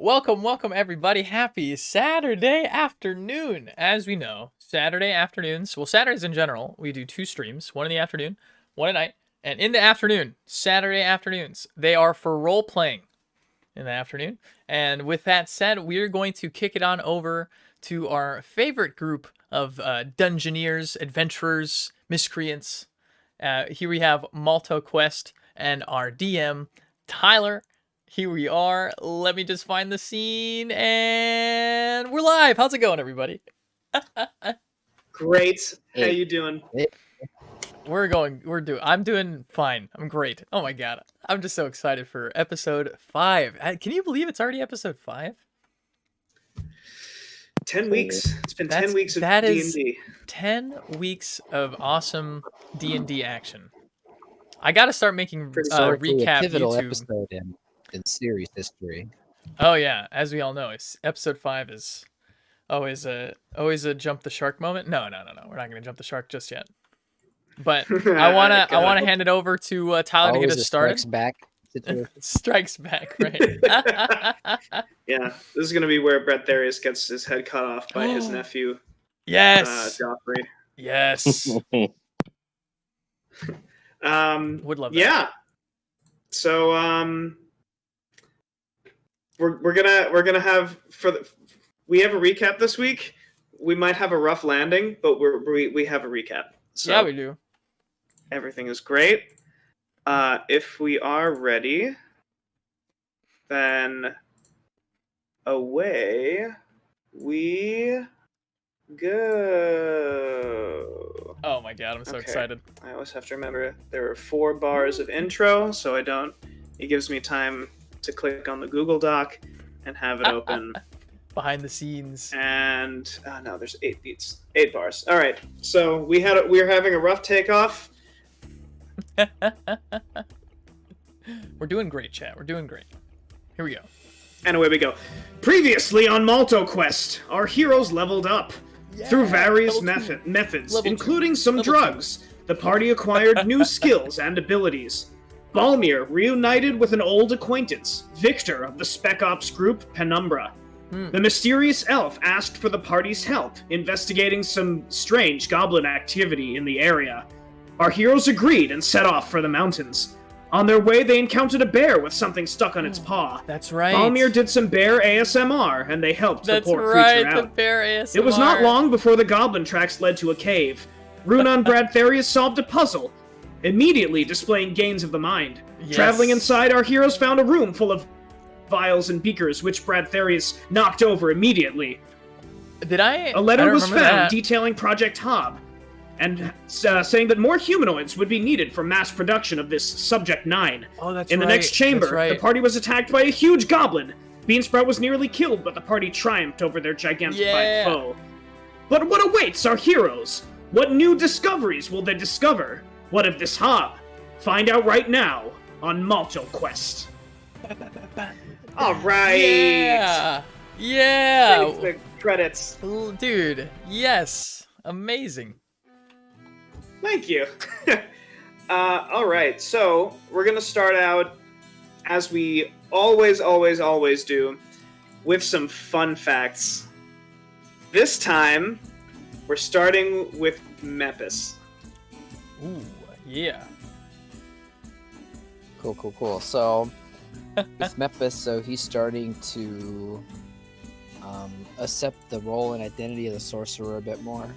Welcome everybody. Happy Saturday afternoon. As we know, Saturday afternoons, well, Saturdays in general, we do 2 streams, one in the afternoon, one at night. And in the afternoon, Saturday afternoons, they are for role playing in the afternoon. And with that said, we're going to kick it on over to our favorite group of dungeoneers, adventurers, miscreants. Here we have Malt-O-Quest and our DM, Tyler. Here we are. Let me just find the scene, and we're live. How's it going, everybody? Great. How you doing? I'm doing fine. I'm great. Oh my god. I'm just so excited for episode 5. Can you believe it's already episode 5? 10 weeks. It's been 10 weeks of D&D. 10 weeks of awesome D&D action. I got to start making recap pivotal YouTube. Episode in series history. Oh yeah, as we all know, episode 5 is always a jump the shark moment. No. We're not gonna jump the shark just yet. But I wanna hand it over to Tyler to get us started. Strikes back, right? Yeah, this is gonna be where Bradtherius gets his head cut off by his nephew. Yes. Joffrey. Yes. Would love that. Yeah. So we're gonna have we have a recap this week. We might have a rough landing, but we have a recap. So yeah, we do. Everything is great. If we are ready, then away we go. Oh my god, I'm so excited. I always have to remember there are 4 bars of intro, so it gives me time to click on the Google Doc and have it open. Behind the scenes. And no, there's 8 beats. 8 bars. All right. So we're having a rough takeoff. We're doing great, chat. We're doing great. Here we go. And away we go. Previously on Malt-O-Quest, our heroes leveled up. Through various methods, including some drugs, the party acquired new skills and abilities. Balmir reunited with an old acquaintance, Victor of the Spec Ops group Penumbra. The mysterious elf asked for the party's help, investigating some strange goblin activity in the area. Our heroes agreed and set off for the mountains. On their way, they encountered a bear with something stuck on its paw. That's right. Balmir did some bear ASMR, and they helped the poor creature out. The bear ASMR. It was not long before the goblin tracks led to a cave. Runa and Bradtherius solved a puzzle, immediately displaying gains of the mind. Yes. Traveling inside, our heroes found a room full of vials and beakers, which Bradtherius knocked over immediately. A letter was found detailing Project Hob, and saying that more humanoids would be needed for mass production of this Subject 9. Oh, that's In the next chamber, the party was attacked by a huge goblin. Beansprout was nearly killed, but the party triumphed over their gigantified foe. But what awaits our heroes? What new discoveries will they discover? What of this Hob? Find out right now on Malt-O-Quest. All right. Yeah. The credits. Dude, yes. Amazing. Thank you. All right, so we're going to start out, as we always do, with some fun facts. This time, we're starting with Mepis. Ooh, yeah. Cool. So, with Mepis, he's starting to accept the role and identity of the sorcerer a bit more.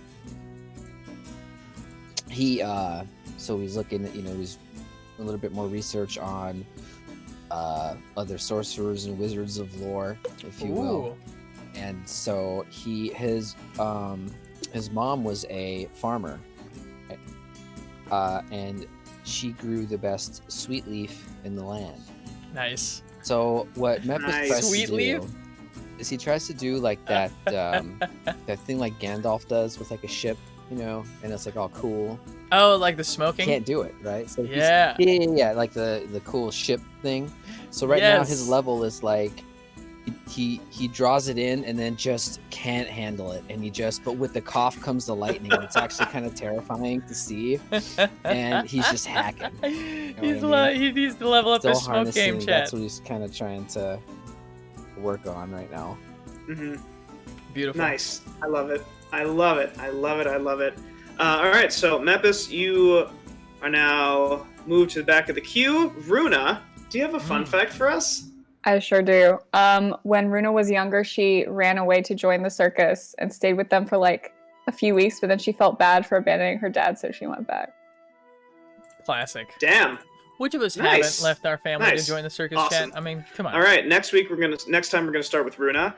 He's looking at, he's a little bit more research on other sorcerers and wizards of lore, if you will. And so his mom was a farmer, and she grew the best sweet leaf in the land. Nice. So what Mepis tries sweet to leaf? do is he tries to do like that that thing like Gandalf does with like a ship, and it's like all cool. Oh, like the smoking? Can't do it, right? So yeah, like the cool ship thing. So right now his level is like he draws it in and then just can't handle it, and but with the cough comes the lightning, and it's actually kind of terrifying to see. And he's just hacking. He needs to level up his smoke game, chat. That's what he's kind of trying to work on right now. Mm-hmm. Beautiful. Nice. I love it. I love it. I love it. I love it. All right, so Mepis, you are now moved to the back of the queue. Runa, do you have a fun fact for us? I sure do. When Runa was younger, she ran away to join the circus and stayed with them for like a few weeks, but then she felt bad for abandoning her dad, so she went back. Classic. Damn. Which of us Nice. haven't left our family Nice. to join the circus Awesome. chat? I mean, come on. All right, next time we're gonna start with Runa.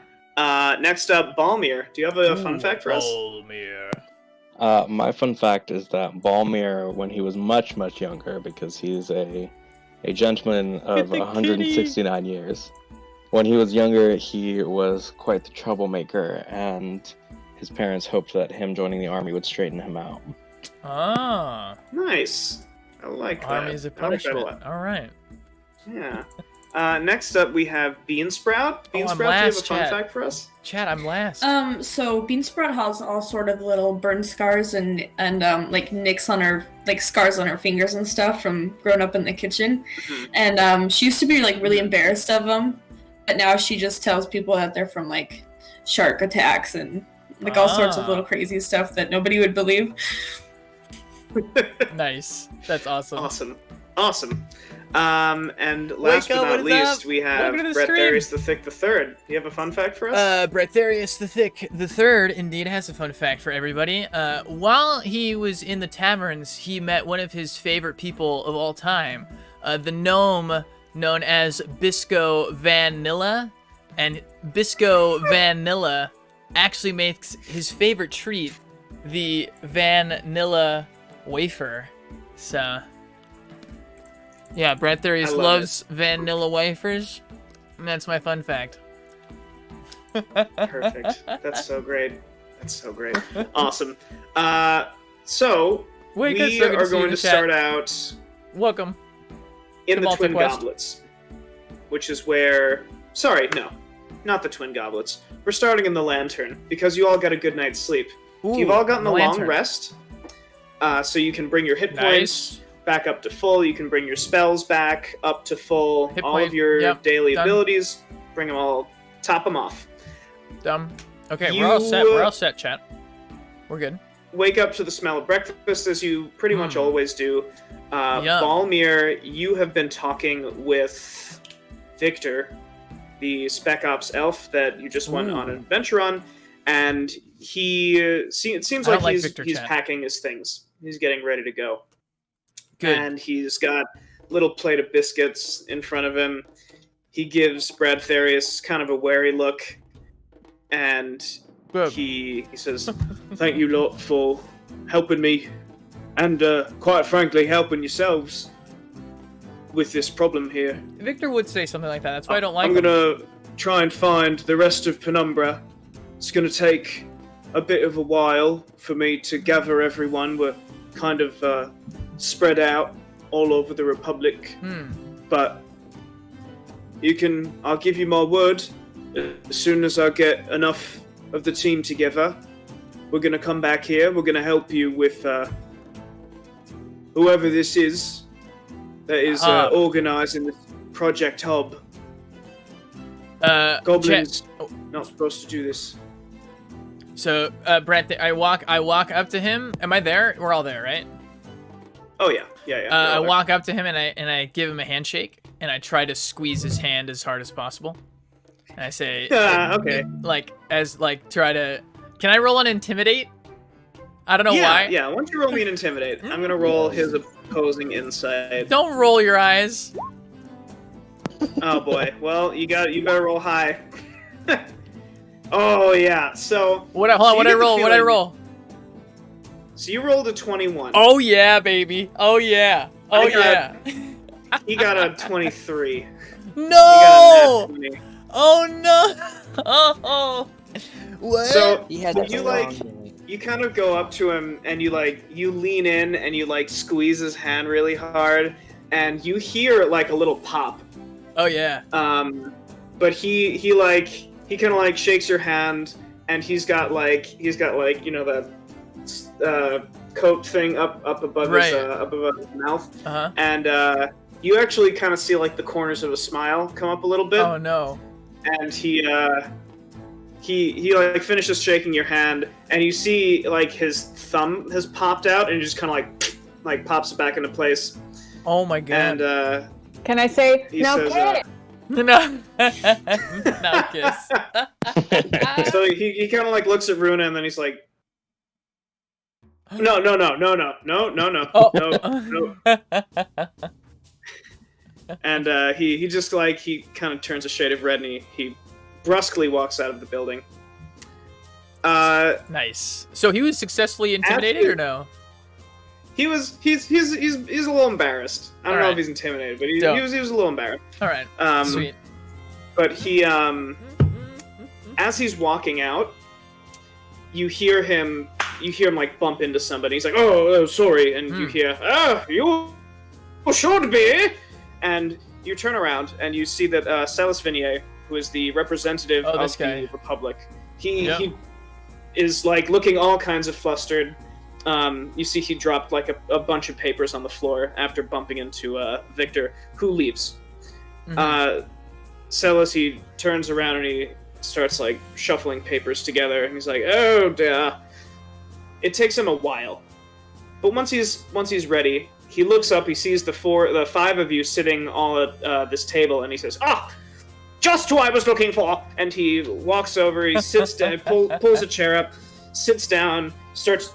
Next up, Balmir. Do you have a fun fact for us? Balmir. My fun fact is that Balmir, when he was much, much younger, because he's a gentleman of 169 years, when he was younger, he was quite the troublemaker, and his parents hoped that him joining the army would straighten him out. Ah. Nice. I like that. Army is a I like that a punishment. lot. All right. Yeah. Next up, we have Beansprout. Beansprout, do you have a last, fun chat. fact for us? Chat, I'm last. So Beansprout has all sort of little burn scars and like nicks on her, like scars on her fingers and stuff from growing up in the kitchen. Mhm. And she used to be like really embarrassed of them, but now she just tells people that they're from like shark attacks and like all sorts of little crazy stuff that nobody would believe. Nice. That's awesome. Awesome. And last Wake but up, not what is least, up? we have Welcome to the Bradtherius the Thick the Third. Do you have a fun fact for us? Bradtherius the Thick the Third indeed has a fun fact for everybody. While he was in the taverns, he met one of his favorite people of all time, the gnome known as Bisco Vanilla, and Bisco Vanilla actually makes his favorite treat the Vanilla wafer. So, yeah, Bradtherius love loves vanilla wafers, and that's my fun fact. Perfect. That's so great. That's so great. Awesome. So Wait, we so good are see you going in to the chat. start out Welcome. in to the Twin Malt-O-Quest. Goblets, which is where... Sorry, no. Not the Twin Goblets. We're starting in the Lantern, because you all got a good night's sleep. Ooh, You've all gotten a long lantern. rest, so you can bring your hit Nice. points back up to full. You can bring your spells back up to full. Hit all point, of your yep, daily done. abilities, bring them all, top them off. Dumb. Okay, You, we're all set. We're all set, chat. We're good. Wake up to the smell of breakfast, as you pretty much always do. Yum. Balmir, you have been talking with Victor, the Spec Ops elf that you just went on an adventure on, and it seems I don't like like he's Victor, chat. packing his things. He's getting ready to go. Good. And he's got a little plate of biscuits in front of him. He gives Bradtherius kind of a wary look, and Good. he says, "Thank you lot for helping me, and quite frankly, helping yourselves with this problem here. Victor would say something like that. That's why I don't like I'm him. gonna try and find the rest of Penumbra. It's gonna take a bit of a while for me to gather everyone. We're kind of spread out all over the Republic, but I'll give you my word, as soon as I get enough of the team together, we're gonna come back here, we're gonna help you with whoever this is that is organizing this Project Hub. Goblins not supposed to do this." So, Brett, I walk up to him. Am I there? We're all there, right? Oh yeah. I walk up to him and I give him a handshake and I try to squeeze his hand as hard as possible. And I say, okay. Try to. Can I roll on intimidate? I don't know why. Yeah, why don't you roll me an intimidate? I'm gonna roll his opposing insight. Don't roll your eyes. Oh boy. Well, you better roll high. Oh yeah. So What I roll? So you rolled a 21. Oh yeah, baby. Oh yeah. Oh yeah. He got a 23. No. He got a nat 20. Oh no. Oh. What? So He had you you kind of go up to him and you lean in and you squeeze his hand really hard and you hear a little pop. Oh yeah. But he kind of shakes your hand and he's got that coat thing up above his mouth. Uh-huh. And you actually kind of see the corners of a smile come up a little bit. Oh no. and he like finishes shaking your hand, and you see like his thumb has popped out, and he just kind of like pops it back into place. Oh my god! And can I say now, says, No, now kiss. so he kind of like looks at Runa, and then he's like, no, no. And he just like he kind of turns a shade of red, and he brusquely walks out of the building. Nice. So he was successfully intimidated, or no? He's a little embarrassed. I don't know if he's intimidated, but he was a little embarrassed. All right. Sweet. But he as he's walking out, you hear him like bump into somebody. He's like, oh sorry, and you hear, you should be. And you turn around and you see that Celis Vinier, who is the representative of the Republic, he is like looking all kinds of flustered. You see he dropped like a bunch of papers on the floor after bumping into Victor, who leaves. Celis, he turns around and he starts like shuffling papers together, and he's like, oh dear. It takes him a while, but once he's ready, he looks up, he sees the five of you sitting all at this table, and he says, just who I was looking for! And he walks over, he sits down, pulls a chair up, sits down, starts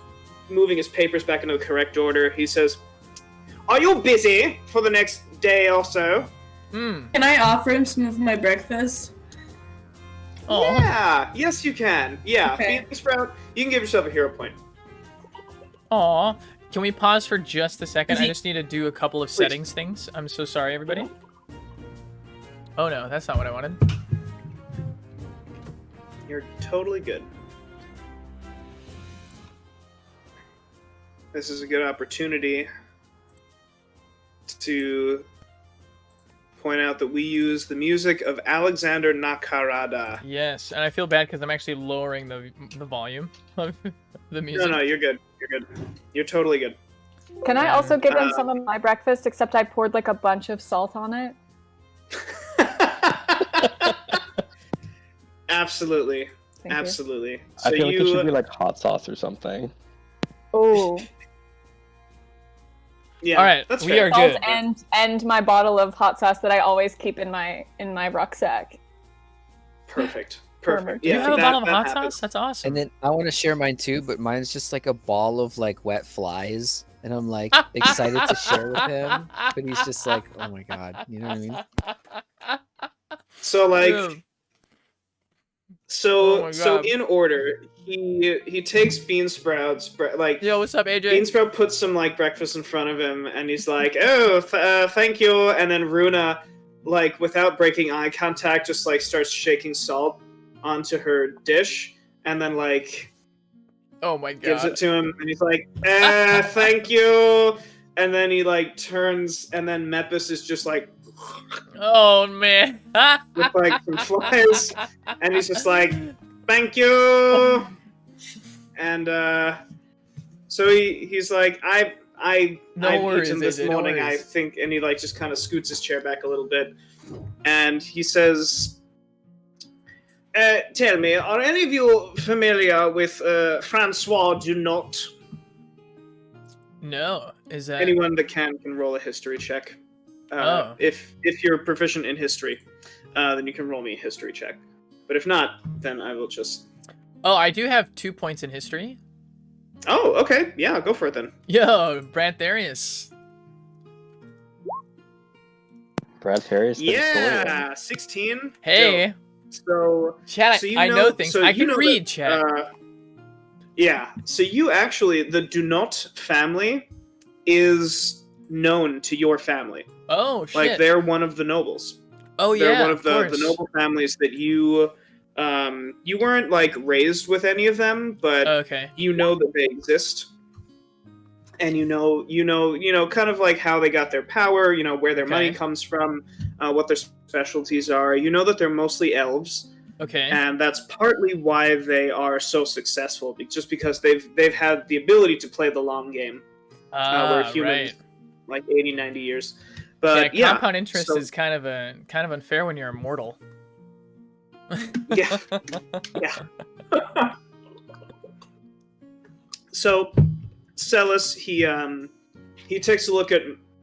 moving his papers back into the correct order. He says, are you busy for the next day or so? Can I offer him some of my breakfast? Oh. Yeah, yes you can. Yeah, Okay. Bean Sprout, you can give yourself a hero point. Aw. Can we pause for just a second? Is I he- just need to do a couple of settings things. I'm so sorry, everybody. Oh no, that's not what I wanted. You're totally good. This is a good opportunity to point out that we use the music of Alexander Nakarada. Yes, and I feel bad because I'm actually lowering the volume of the music. No, you're good. You're good. You're totally good. Can I also give him some of my breakfast, except I poured like a bunch of salt on it? Absolutely. Thank you. Absolutely. I feel like it should be like hot sauce or something. Oh. Yeah, All right, that's we fair. are good. And my bottle of hot sauce that I always keep in my rucksack. Perfect. Perfect. Do you Yeah, have a bottle of that hot happens. sauce? That's awesome. And then I want to share mine too, but mine's just like a ball of like wet flies, and I'm like excited to share with him, but he's just like, oh my god, you know what I mean? So like, Yeah. so Oh my so God. in order, he takes Bean Sprout's like. Yo, what's up, AJ? Bean Sprout puts some like breakfast in front of him, and he's like, "Oh, thank you." And then Runa, like without breaking eye contact, just like starts shaking salt onto her dish, and then like Oh my god. gives it to him, and he's like, "Thank you." And then he like turns, and then Mepis is just like Oh man. with like some flies, and he's just like, "Thank you." And so he's like, I've worries, eaten this AJ, no morning, I worries. think, and he like just kind of scoots his chair back a little bit, and he says, "Tell me, are any of you familiar with Francois Junot? No. Is that Anyone that can roll a history check. Oh. If you're proficient in history, then you can roll me a history check. But if not, then I will just. Oh, I do have 2 points in history. Oh, okay, yeah, go for it then. Yo, Bradtherius. Bradtherius. the historian. Yeah, 16. Hey. Dope. So Chat, So you I know things. so I you can know read, that, chat. yeah. So you actually, the Dunot family is known to your family. Oh shit. Like they're one of the nobles. oh They're yeah, one of the course. noble families that you weren't like raised with any of them, but Okay. you know that they exist. And you know, kind of like how they got their power, you know, where their money Okay. comes from, what their specialties are. You know that they're mostly elves. Okay. And that's partly why they are so successful, just because they've had the ability to play the long game, where humans right. like 80, 90 years. But yeah, compound interest so- is kind of unfair when you're immortal. Yeah. Yeah. So, Celis, he takes a look at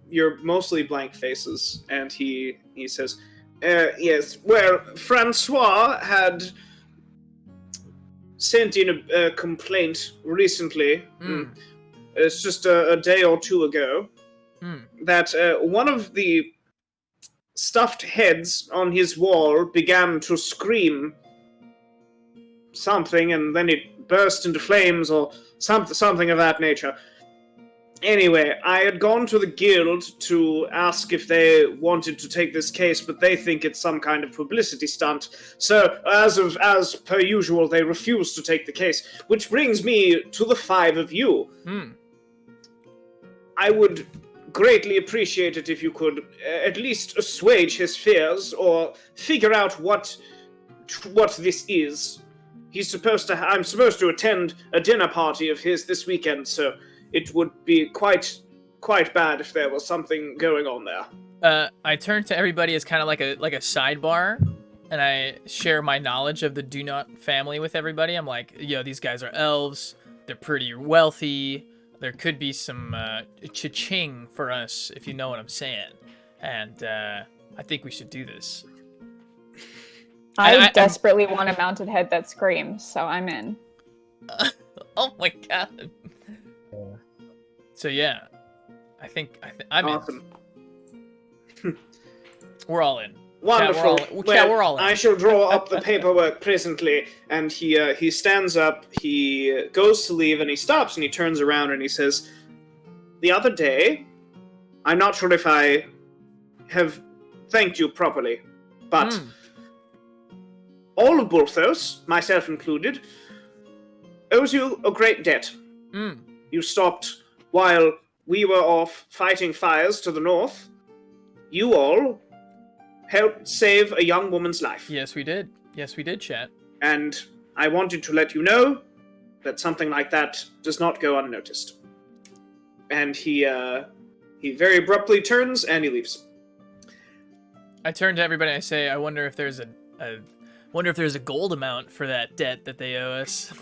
your mostly blank faces, and he says, yes, well, Francois had sent in a complaint recently. It's just a day or two ago. That one of the stuffed heads on his wall began to scream something, and then it burst into flames or something of that nature. Anyway, I had gone to the guild to ask if they wanted to take this case, but they think it's some kind of publicity stunt. So, as per usual, they refused to take the case, which brings me to the 5 of you. I would greatly appreciate it if you could at least assuage his fears or figure out what this is. I'm supposed to attend a dinner party of his this weekend, so it would be quite bad if there was something going on there. I turn to everybody as kind of like a sidebar, and I share my knowledge of the Do Not family with everybody. I'm like, yo, these guys are elves. They're pretty wealthy. There could be some cha-ching for us, if you know what I'm saying. And I think we should do this. I desperately want a mounted head that screams, so I'm in. Oh my god. So yeah, I'm awesome. In. We're all in. Wonderful. We're all in. I shall draw up the paperwork presently. And he stands up, he goes to leave, and he stops, and he turns around, and he says, the other day, I'm not sure if I have thanked you properly, but all of Bulthos, myself included, owes you a great debt. You stopped while we were off fighting fires to the north. You all helped save a young woman's life. Yes, we did. Yes, we did, chat. And I wanted to let you know that something like that does not go unnoticed. And he very abruptly turns and he leaves. I turn to everybody and I say, I wonder if there's a gold amount for that debt that they owe us.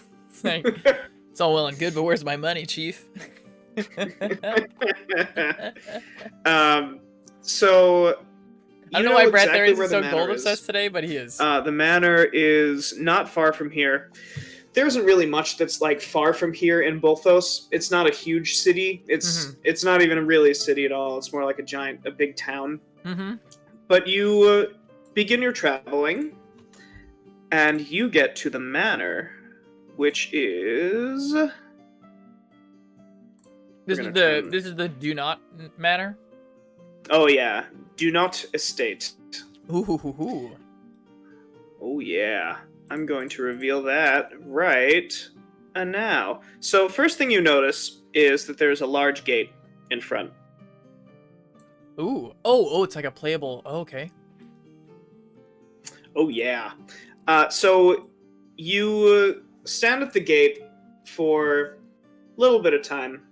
Like, it's all well and good, but where's my money, Chief? So I don't know why Bradtherius is so gold obsessed today, but he is. The manor is not far from here. There isn't really much that's like far from here in Bulthos. It's not a huge city. It's not even really a city at all. It's more like a big town. But you begin your traveling, and you get to the manor, which is. This is the Do Not manor. Oh yeah, Do Not Estate. Ooh. Oh yeah, I'm going to reveal that right now. So first thing you notice is that there's a large gate in front. Ooh. Oh, it's like a playable. Oh, okay. Oh yeah. So you stand at the gate for a little bit of time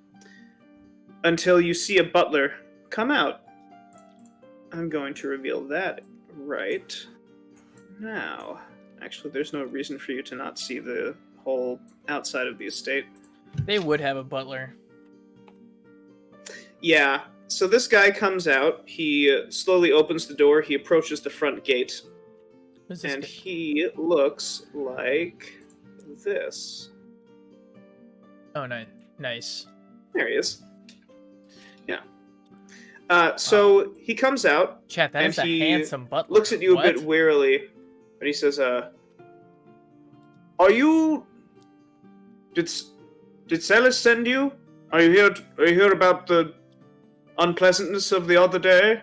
until you see a butler come out. I'm going to reveal that right now. Actually, there's no reason for you to not see the whole outside of the estate. They would have a butler. Yeah. So this guy comes out. He slowly opens the door. He approaches the front gate. And he looks like this. Oh, nice. There he is. Yeah. So he comes out. Chat, that is a handsome butler. Looks at you a bit wearily, but he says, "Are you? Did Celis send you? Are you here about the unpleasantness of the other day?"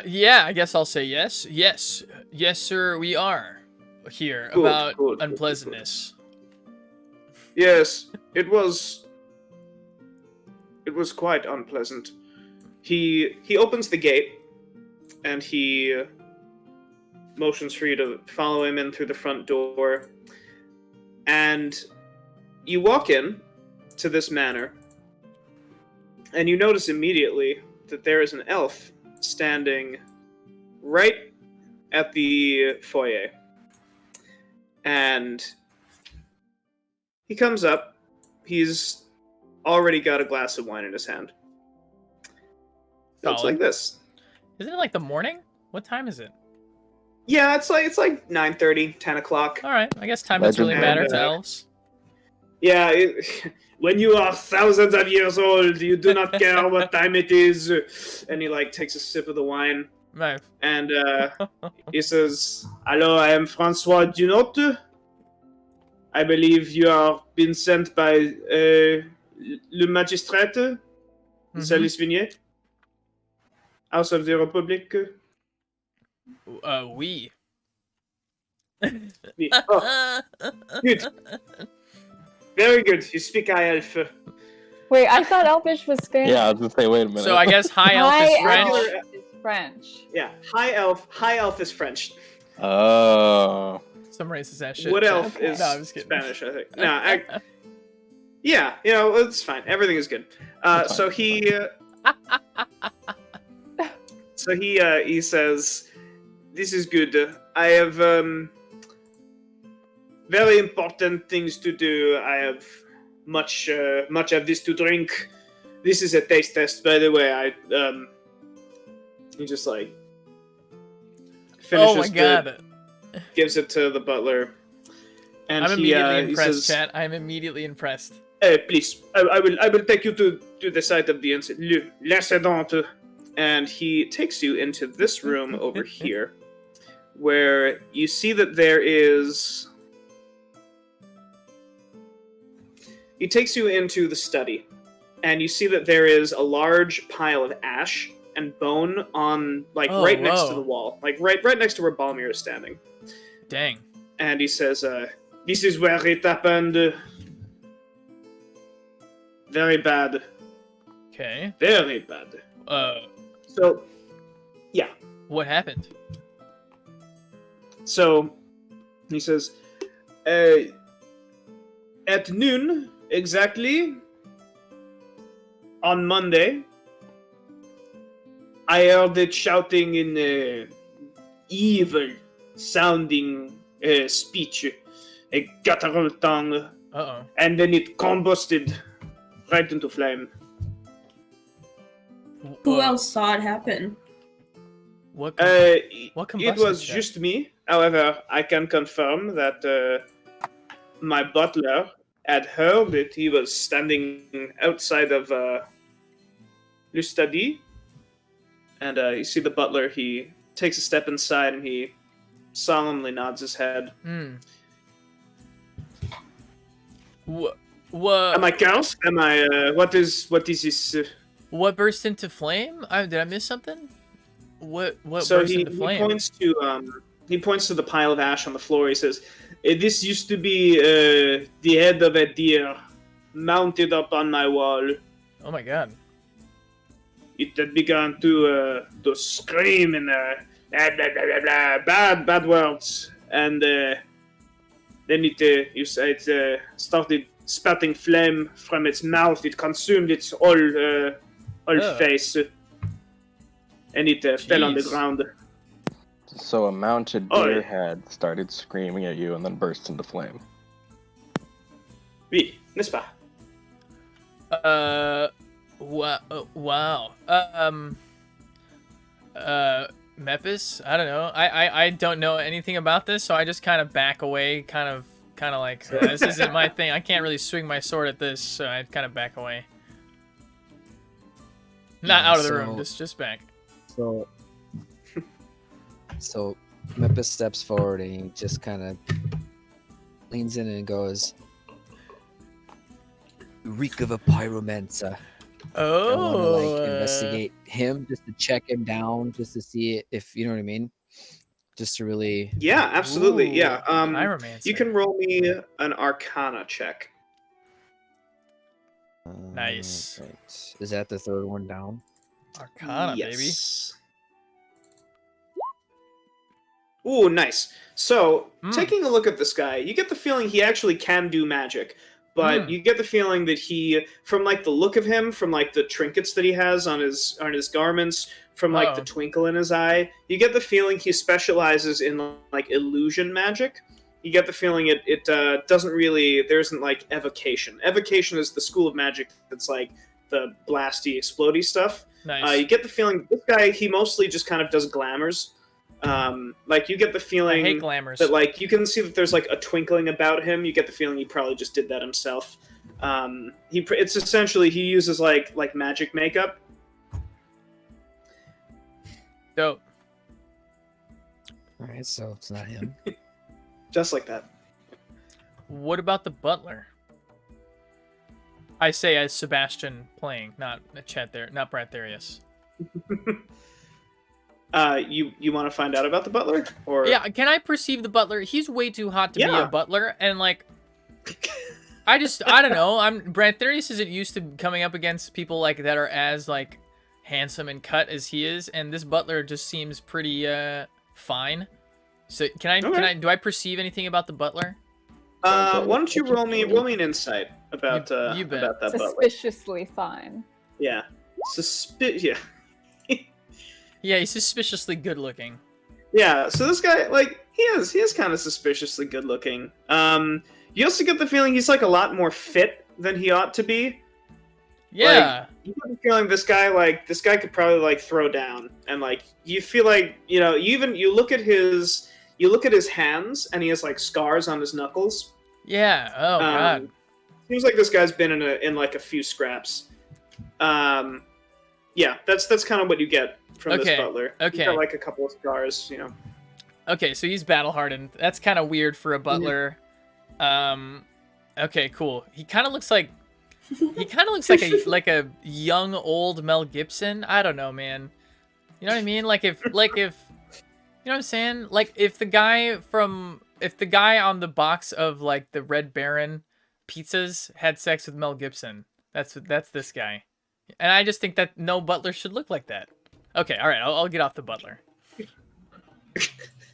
Yeah, I guess I'll say yes. Yes, sir, we are here about unpleasantness. Yes, it was quite unpleasant. He opens the gate, and he motions for you to follow him in through the front door. And you walk in to this manor, and you notice immediately that there is an elf standing right at the foyer. And he comes up. He's already got a glass of wine in his hand. It looks like this. Isn't it like the morning? What time is it? Yeah, it's like 9:30, 10 o'clock. All right, I guess time doesn't really matter to elves. Yeah, when you are thousands of years old, you do not care what time it is. And he like takes a sip of the wine. Nice. And he says, "Hello, I am Francois Dunot. I believe you are been sent by le magistrate, Salis Vignier, House of the Republic." Oui. Oui. Oh, good. Very good. You speak High Elf. Wait, I thought Elvish was Spanish. Yeah, I was gonna say, wait a minute. So I guess High Elf is French. Elf is French. Yeah, High Elf is French. Oh. Some racist ass shit. Wood Elf is No, I'm just kidding. Spanish, I think. No, yeah, you know, it's fine. Everything is good. So he says, "This is good. I have very important things to do. I have much of this to drink. This is a taste test, by the way. He just like finishes. Oh my god! Gives it to the butler, and I'm immediately he impressed, says, chat. I'm immediately impressed. Please, I will take you to the side of the incident. L'incident." And he takes you into this room over here, where you see that there is. He takes you into the study, and you see that there is a large pile of ash and bone on, like, right next to the wall, like right next to where Balmir is standing. Dang. And he says, "This is where it happened. Very bad. Okay. Very bad." So, yeah. What happened? So, he says, at noon, exactly, on Monday, I heard it shouting in evil-sounding speech, a guttural tongue, Uh-oh. and then it combusted right into flame. Who else saw it happen? What It combusted was that? just me. However, I can confirm that my butler had heard it. He was standing outside of Le Study. And you see the butler, he takes a step inside and he solemnly nods his head. What? Am I cursed? Am I, what is this? What burst into flame? Did I miss something? What So burst into flame? He points to the pile of ash on the floor. He says, "This used to be the head of a deer mounted up on my wall. Oh my god. It had begun to scream and blah, blah, blah, blah, bad words, and then it started spouting flame from its mouth. It consumed its whole face, and it fell on the ground." So a mounted deer head started screaming at you and then burst into flame. Oui, n'est-ce pas? Wow. Mepis? I don't know. I don't know anything about this, so I just kind of back away, kind of like, this isn't my thing. I can't really swing my sword at this, so I kind of back away. Not out of the room, just back. So Mepis steps forward and he just kind of leans in and goes, "Reek of a pyromancer." Oh. I want to like investigate him just to check him down, just to see if you know what I mean. Just to really. Yeah, absolutely. Ooh, yeah. Pyromancer. You can roll me an Arcana check. Nice. Right. Is that the third one down? Arcana, baby. Yes. Ooh, nice. So, taking a look at this guy, you get the feeling he actually can do magic, but you get the feeling that he, from like the look of him, from like the trinkets that he has on his garments, from like the twinkle in his eye, you get the feeling he specializes in like illusion magic. You get the feeling it doesn't really, there isn't like evocation. Evocation is the school of magic that's like the blasty, explodey stuff. Nice. You get the feeling this guy, he mostly just kind of does glamours. Like you get the feeling I hate glamours. that like you can see that there's like a twinkling about him. You get the feeling he probably just did that himself. It's essentially he uses like magic makeup. Dope. All right, so it's not him. Just like that. What about the butler? I say as Sebastian playing, not Bradtherius. You want to find out about the butler? Or yeah, can I perceive the butler? He's way too hot to be a butler, and like, I don't know. Bradtherius isn't used to coming up against people like that are as like handsome and cut as he is, and this butler just seems pretty fine. So do I perceive anything about the butler? Why don't you roll me an insight about you bet. about that butler? Suspiciously fine. Yeah. Yeah. Yeah, he's suspiciously good looking. Yeah, so this guy, like, he is kind of suspiciously good looking. You also get the feeling he's like a lot more fit than he ought to be. Yeah. Like, you get the feeling this guy could probably like throw down, and like you feel like, you know, you look at his hands and he has like scars on his knuckles. Yeah. Oh god. Seems like this guy's been in like a few scraps. Yeah, that's kind of what you get from this butler. Okay. He's got like a couple of scars, you know. Okay, so he's battle hardened. That's kind of weird for a butler. Okay, cool. He kind of looks like a young old Mel Gibson. I don't know, man. You know what I mean? Like if you know what I'm saying? Like if the guy on the box of like the Red Baron pizzas had sex with Mel Gibson, that's this guy. And I just think that no butler should look like that. Okay, all right, I'll get off the butler.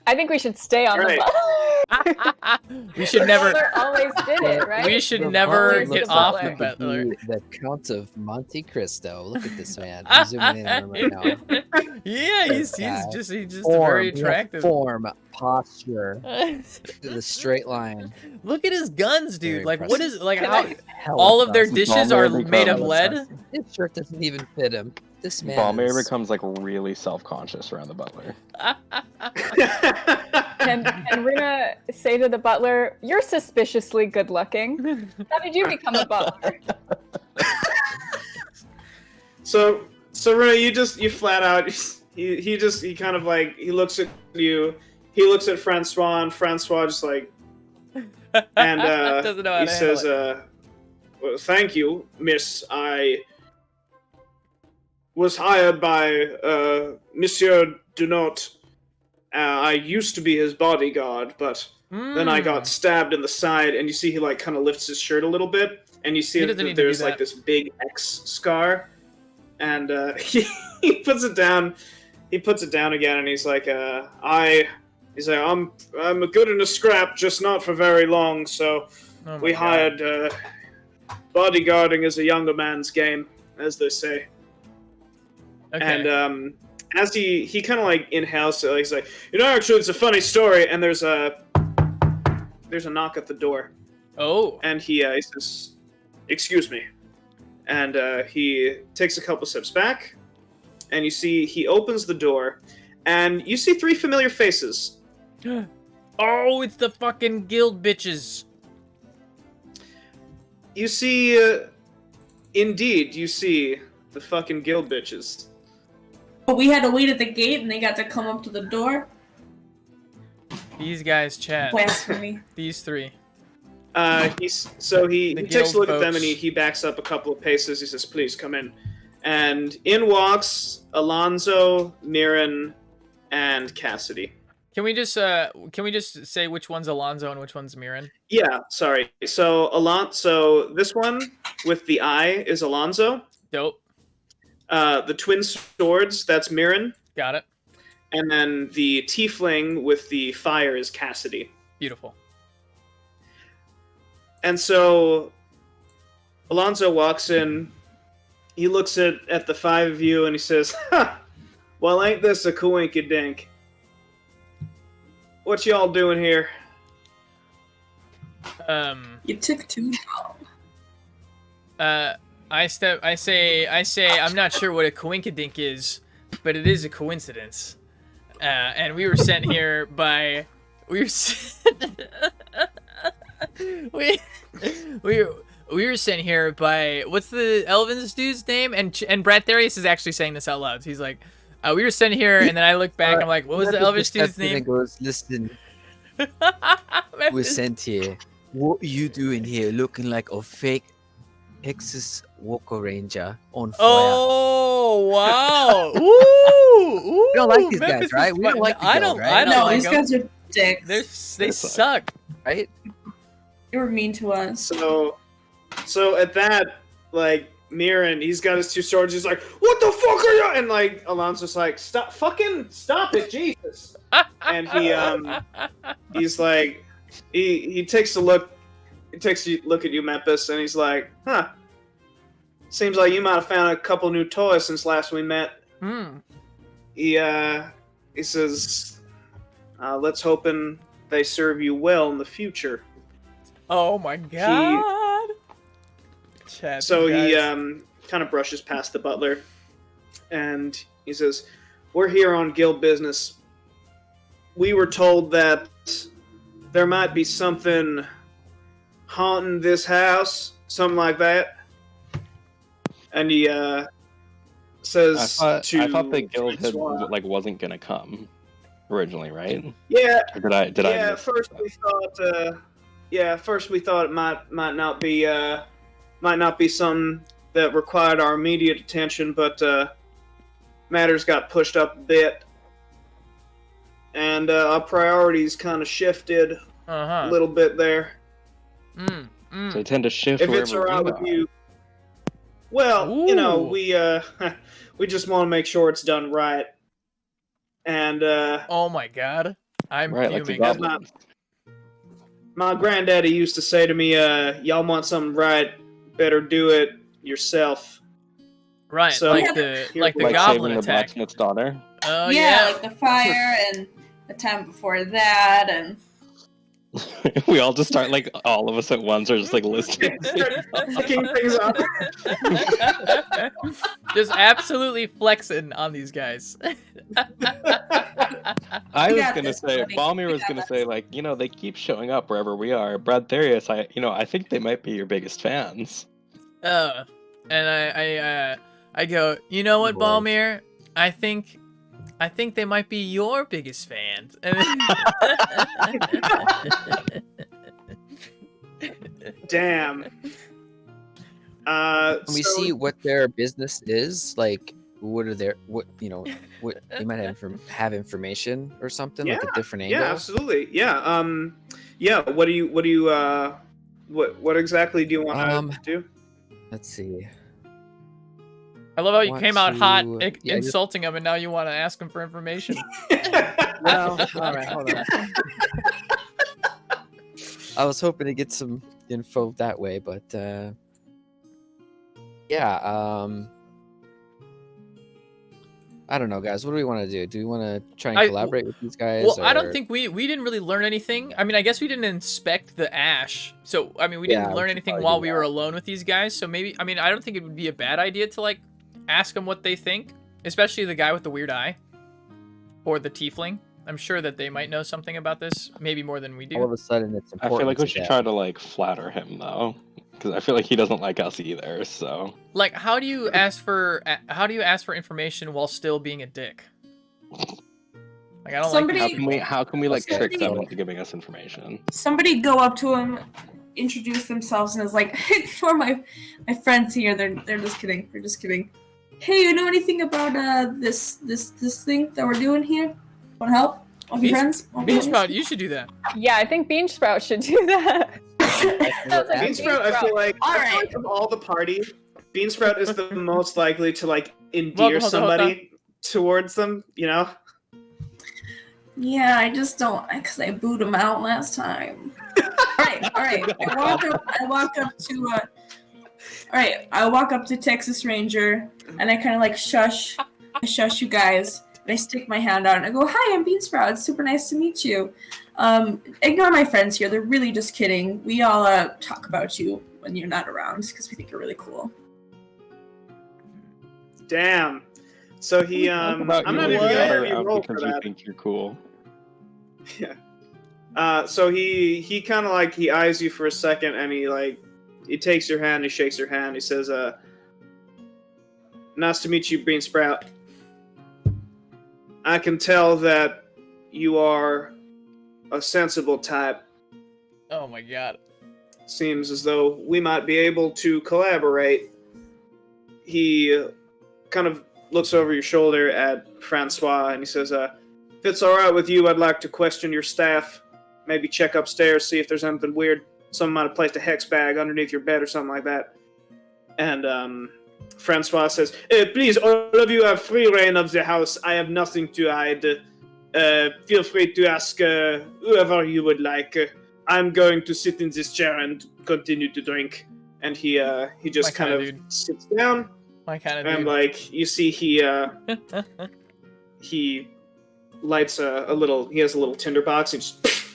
I think we should stay on the butler. We should never. The butler always did it, right? We should never get off the butler. butler. The Count of Monte Cristo. Look at this man. I'm zooming in on him right now. Yeah, he's just very attractive. Form, posture, the straight line. Look at his guns, dude. Very like, impressive. what is like Hell how all of their impressive. dishes are made of lead? His shirt doesn't even fit him. This man. Balmir becomes like really self-conscious around the butler. Can Runa say to the butler, "You're suspiciously good looking. How did you become a butler?" So Runa, you flat out. He kind of like he looks at you. He looks at Francois, and Francois just like, and Doesn't know how he to says, handle well, "Thank you, Miss. I was hired by Monsieur Dunot. I used to be his bodyguard, but then I got stabbed in the side." And you see he like kind of lifts his shirt a little bit, and you see that there's like this big X scar, and he puts it down. He puts it down again, and he's like, I'm good in a scrap, just not for very long. So we hired bodyguarding is a younger man's game, as they say." Okay. And as he kind of like inhales, so he's like, "You know, actually, it's a funny story." And there's a knock at the door. Oh. And he says, "Excuse me," and he takes a couple steps back, and you see he opens the door, and you see three familiar faces. Oh, it's the fucking guild bitches. You see, indeed, you see the fucking guild bitches. But we had to wait at the gate, and they got to come up to the door. These guys chat. Blasphemy. These three. He takes a look at them, and folks. he backs up a couple of paces. He says, "Please come in." And in walks Alonzo, Mirren, and Cassidy. Can we just say which one's Alonzo and which one's Mirren? Yeah, sorry. So this one with the eye is Alonzo. Dope. The twin swords, that's Mirren. Got it. And then the tiefling with the fire is Cassidy. Beautiful. And so Alonso walks in. He looks at the five of you and he says, "Ha! Well, ain't this a coinkydink? What y'all doing here?" You took too long. I say, I'm not sure what a coinkydink is, but it is a coincidence. And we were sent here by, we were sent here by, what's the Elven's dude's name? And Bradtherius is actually saying this out loud. So he's like, we were sent here, and then I look back, I'm like, what was the Elvish dude's name? Goes, listen, we're sent here. What are you doing here looking like a fake Texas Walker Ranger on fire? Oh, wow. Ooh, we don't like these guys, right? We don't like these guys, right? I don't No, like these them. guys are dicks. They suck. Right? They were mean to us. So at that, like, Mirren, he's got his two swords. He's like, "What the fuck are you?" And like, Alonso's like, "Stop it, Jesus!" And he's like, he takes a look at you, Mepis, and he's like, "Huh. Seems like you might have found a couple new toys since last we met." He says, "Let's hoping they serve you well in the future." Oh my god. So he kind of brushes past the butler, and he says, "We're here on guild business. We were told that there might be something haunting this house, something like that." And he says, I thought the guild had, wasn't gonna come originally, right? Yeah. Or did I? First we thought it might not be something that required our immediate attention, but matters got pushed up a bit, and our priorities kind of shifted a little bit there. So they tend to shift. If it's alright with you. Well, Ooh. you know, we just want to make sure it's done right, and Oh my god. I'm right, fuming. like my granddaddy used to say to me, "Y'all want something right, better do it yourself." Right, So- like the like goblin saving the attack. blacksmith's daughter. Oh yeah, yeah. like the fire and the time before that, and We all just start like all of us at once are just like listening. Fucking things up. Just absolutely flexing on these guys. I We was got gonna this, say, buddy. Balmir We was got gonna this. say, like, you know, they keep showing up wherever we are. Bradtherius, I think they might be your biggest fans. And I go, you know what, Boy. Balmir? I think they might be your biggest fans. And Damn. Can we So- see what their business is? Like, what they might have information or something, like a different angle. Yeah, absolutely. Yeah. Yeah. What exactly do you want to do? Let's see. I love how you Want came out hot, to- yeah, just- insulting him, and now you want to ask him for information. Well, all right, hold on. I was hoping to get some info that way, but yeah. I don't know, guys. What do we want to do? Do we want to try and collaborate with these guys? Well, I don't or- think we didn't really learn anything. I mean, I guess we didn't inspect the ash. So, I mean, we didn't Yeah, learn we should anything probably while do we were alone with these guys. So maybe, I mean, I don't think it would be a bad idea to, like, ask them what they think. Especially the guy with the weird eye. Or the tiefling. I'm sure that they might know something about this. Maybe more than we do. all of a sudden it's I important. feel like we to should them. try to like flatter him though, because I feel like he doesn't like us either. So Like, how do you ask for information while still being a dick? Like, I don't Somebody- like how can we like Okay, trick them so- into giving us information? somebody go up to him, introduce themselves, and is like, "For my friends here, they're just kidding. They're just kidding. Hey, you know anything about this thing that we're doing here? Want to help? Want to be Bean- friends? Want to be Bean friends?" Sprout, you should do that. Yeah, I think Bean Sprout should do that. Sounds like Bean Sprout, I feel like, All I feel right. like of all the party, Bean Sprout is the most likely to like endear Hold on, hold on. somebody towards them. You know. Yeah, I just don't, because I booed him out last time. All right. I walk up to right, I walk up to Texas Ranger, and I kind of like shush you guys, and I stick my hand out, and I go, "Hi, I'm Beansprout. It's super nice to meet you. Ignore my friends here. They're really just kidding. We all talk about you when you're not around because we think you're really cool." Damn. So he, I'm not even gonna have you roll for because we that. think you're cool. Yeah. So he kind of like, he eyes you for a second, and he takes your hand, he shakes your hand, he says, "Nice to meet you, Beansprout. I can tell that you are a sensible type. Oh my god. Seems as though we might be able to collaborate." He kind of looks over your shoulder at Francois, and he says, "If it's alright with you, I'd like to question your staff. Maybe check upstairs, see if there's anything weird. Someone might have placed a hex bag underneath your bed or something like that." And Francois says, "Please, all of you have free reign of the house. I have nothing to hide. Feel free to ask whoever you would like. I'm going to sit in this chair and continue to drink." And he just kind of sits down. My kind of And dude. like, you see, he lights a little. He has a little tinderbox,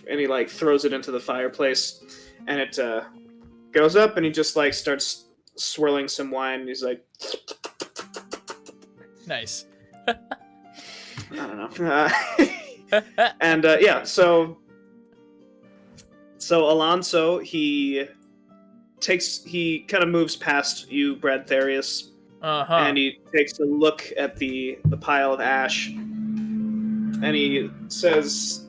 and he like throws it into the fireplace, and it goes up, and he just like starts swirling some wine. And he's like, Nice. I don't know. And yeah, so Alonso, he kind of moves past you, Bradtherius. And he takes a look at the pile of ash, and he says,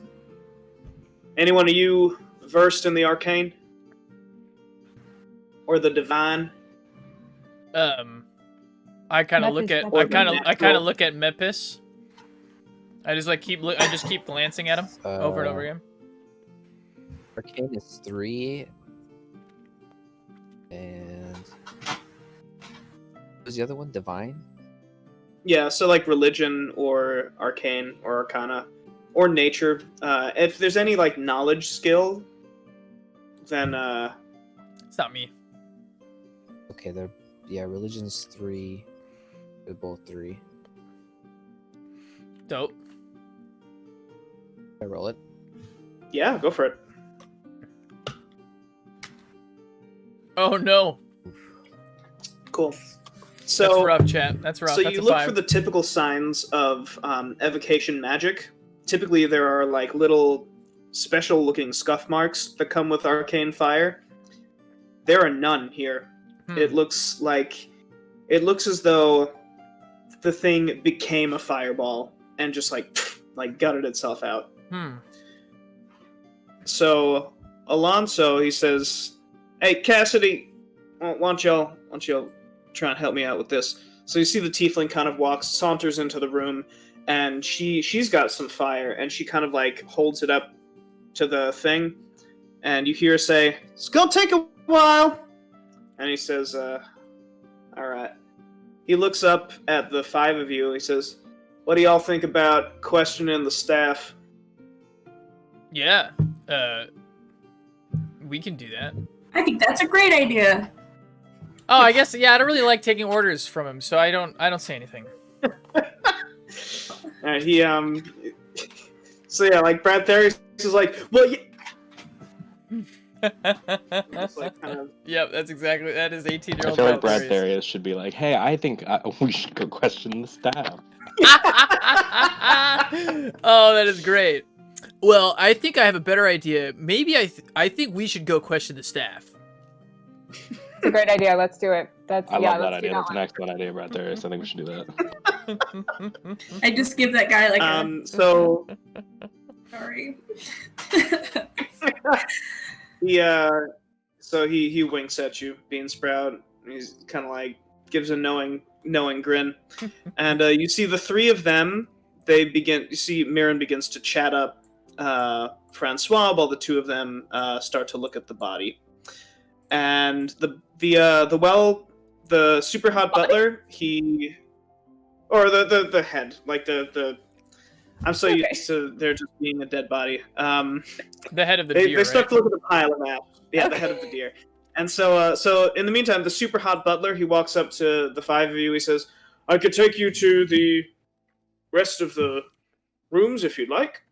"Any one of you versed in the arcane or the divine?" I kind of look at Mepis. I just keep glancing at him over and over again. Arcane is 3. And was the other one divine? Yeah, so like religion or arcane or arcana or nature. If there's any like knowledge skill, then It's not me. Okay, religion's 3. They're both 3. Dope. I roll it. yeah, go for it. Oh no. Cool. That's So rough, chat. That's rough. So That's you a look 5. for the typical signs of evocation magic. Typically, there are like little special-looking scuff marks that come with arcane fire. There are none here. It looks as though the thing became a fireball and just like gutted itself out. So Alonso, he says, "Hey, Cassidy, why don't y'all try and help me out with this?" So you see the tiefling kind of saunters into the room, and she's got some fire, and she kind of like holds it up to the thing, and you hear her say, "It's gonna take a while." And he says, "Alright." He looks up at the 5 of you, he says, "What do y'all think about questioning the staff?" Yeah. We can do that. I think that's a great idea. Oh, I guess I don't really like taking orders from him, so I don't say anything. And he so yeah, like Bradtherius is like, "Well, yeah." It's like kind of... Yep, that is 18-year-old I feel like Bradtherius should be like, "Hey, I think we should go question the staff." Oh, that is great. Well, I think I have a better idea. Maybe I think we should go question the staff. It's a great idea. Let's do it. I love that let's idea. do That's that an excellent idea, Bradtherius. I think we should do that. I just give that guy like a so sorry. he winks at you, Beansprout. He's kind of like gives a knowing grin, and you see the 3 of them. You see Mirren begins to chat up Francois, while the 2 of them start to look at the body. And the super hot butler, the head, like I'm so used to there just being a dead body. The head of the deer, They start right? to look at the pile of ash. Yeah, the head of the deer. And so in the meantime, the super hot butler, he walks up to the five of you. He says, "I could take you to the rest of the rooms if you'd like."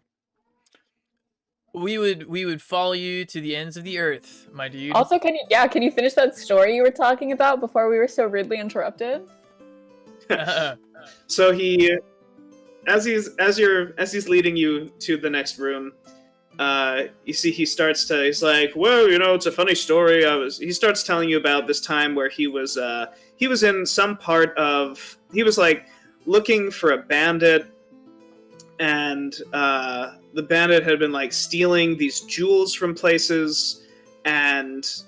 We would follow you to the ends of the earth, my dude. Also, can you finish that story you were talking about before we were so rudely interrupted? So he, as he's leading you to the next room, you see he's like, "Well, it's a funny story. He starts telling you about this time where he was in some part of, he was like looking for a bandit, and the bandit had been like stealing these jewels from places, and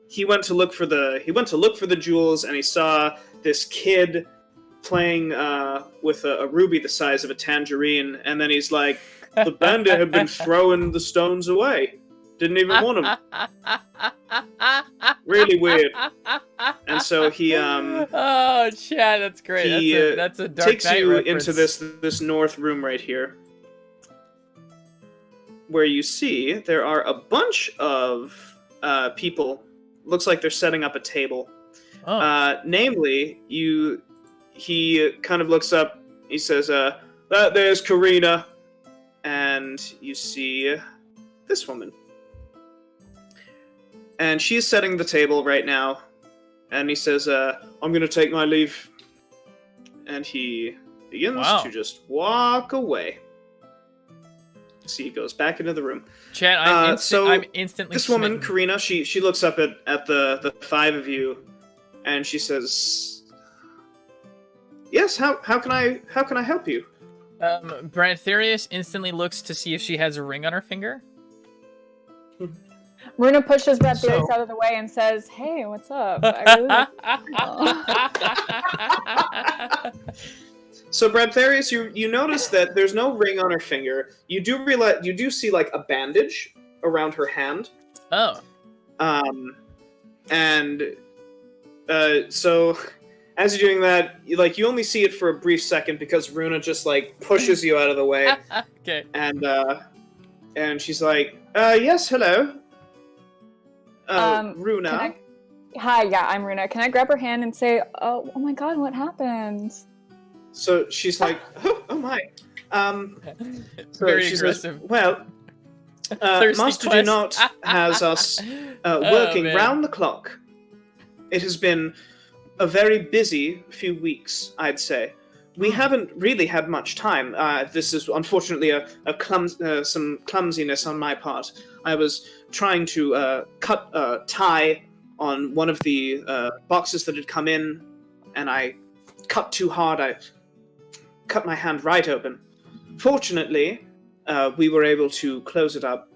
he went to look for the jewels, and he saw this kid playing with a ruby the size of a tangerine, and then he's like, the bandit had been throwing the stones away. Didn't even want them. Really weird. And so he oh, Chad, that's great. That's a Dark takes Knight you reference. into this north room right here, where you see there are a bunch of people. Looks like they're setting up a table. Oh. Namely, he kind of looks up. He says, "There's Karina," and you see this woman. And she's setting the table right now, and he says, "I'm going to take my leave." And he begins to just walk away. So he goes back into the room. Chad, I'm instantly this smitten. woman, Karina, she looks up at the five of you, and she says, "Yes, how can I help you?" Bradtherius instantly looks to see if she has a ring on her finger. Runa pushes Bradtherius out of the way and says, "Hey, what's up?" I really So Bradtherius, you notice that there's no ring on her finger. You do see like a bandage around her hand. Oh. So as you're doing that, you only see it for a brief second because Runa just like pushes you out of the way. Okay. And she's like, "Yes, hello." Runa. Hi, yeah, I'm Runa. Can I grab her hand and say, "Oh my God, what happened?" So she's like, "Oh my." So Very she aggressive. says, "Well, Thirsty Master Quest. Do Not has us working man. round the clock. It has been a very busy few weeks, I'd say. We haven't really had much time. This is unfortunately some clumsiness on my part. I was trying to cut a tie on one of the boxes that had come in, and I cut too hard. I cut my hand right open. Fortunately, we were able to close it up,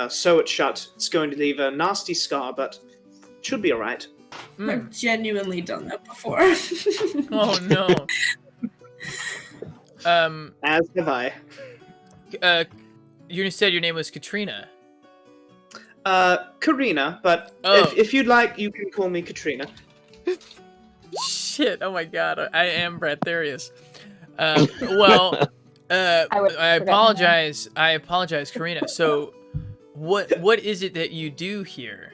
sew it shut. It's going to leave a nasty scar, but it should be all right." I've genuinely done that before. Oh no. As have I. You said your name was Katrina. Karina, but Oh. if you'd like, you can call me Katrina. Shit! Oh my God, I am Bradtherius. Well, I apologize. I apologize, Karina. So, what is it that you do here?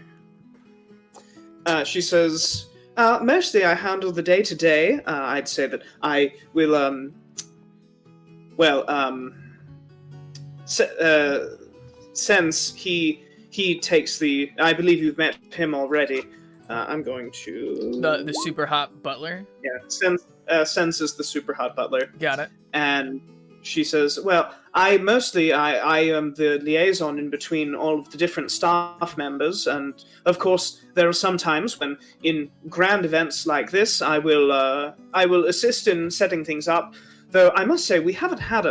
She says, "Mostly I handle the day-to-day. I'd say that I will, since he takes the... I believe you've met him already. I'm going to... The super hot butler? Yeah, Sense is the super hot butler. Got it. And she says, "Well, I am the liaison in between all of the different staff members, and of course there are some times when in grand events like this I will assist in setting things up, though I must say we haven't had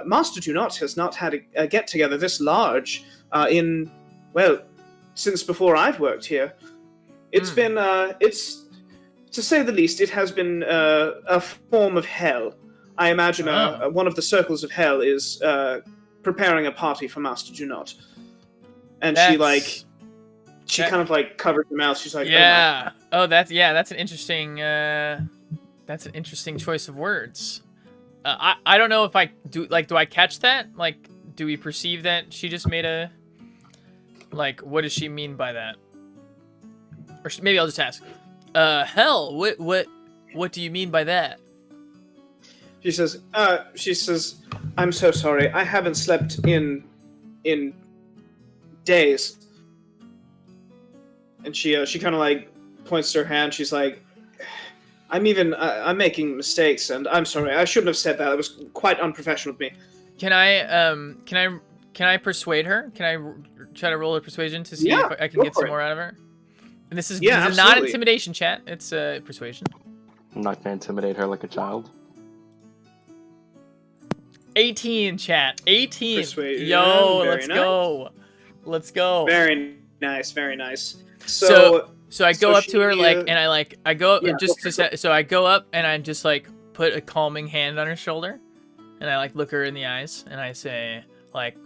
Master Do Not has not had a get-together this large since before I've worked here. It's been, it's, to say the least, it has been a form of hell. I imagine one of the circles of hell is preparing a party for Master Do Not." And she kind of like covers her mouth. She's like, "Yeah, that's an interesting choice of words." I don't know if I do. Like, do I catch that? Like, do we perceive that she just made a? Like, what does she mean by that? or maybe I'll just ask. Hell, what do you mean by that? She says, I'm so sorry. I haven't slept in days. And she kind of like points to her hand. She's like, I'm making mistakes, and I'm sorry. I shouldn't have said that. It was quite unprofessional of me. Can I persuade her? Can I try to roll a persuasion to see if I can get some more out of her? And this is not intimidation, chat. It's persuasion. I'm not gonna intimidate her like a child. 18, chat. 18. Persuasion. Yo, Very go. Let's go. Very nice. Very nice. So I go up to her she, I go up so I go up and I just like put a calming hand on her shoulder, and I like look her in the eyes and I say like,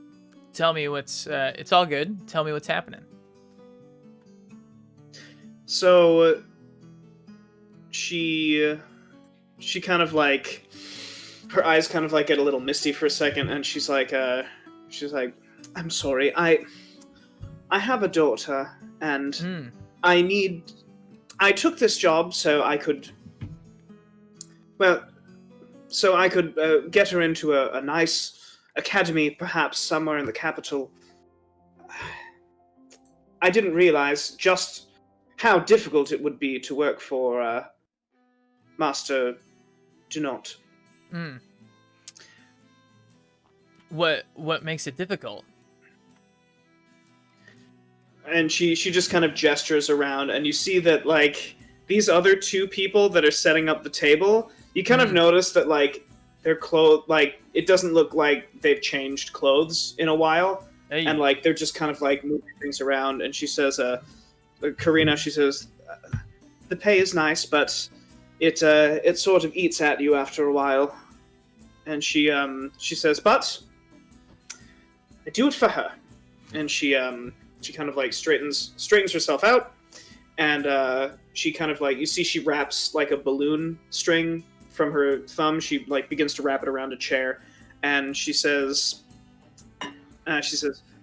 tell me what's it's all good. Tell me what's happening. So she kind of like, her eyes kind of like get a little misty for a second, and she's like, I'm sorry, I have a daughter, and I took this job so I could get her into a nice academy, perhaps somewhere in the capital. I didn't realize just how difficult it would be to work for Master Junot. What makes it difficult? And she just kind of gestures around, and you see that like these other two people that are setting up the table, you kind of notice that like their clothes, like it doesn't look like they've changed clothes in a while, and like they're just kind of like moving things around. And she says, Karina, she says, the pay is nice, but it sort of eats at you after a while. And she says, but I do it for her. And she kind of like straightens herself out, and she kind of like, you see she wraps like a balloon string from her thumb. She like begins to wrap it around a chair, and she says,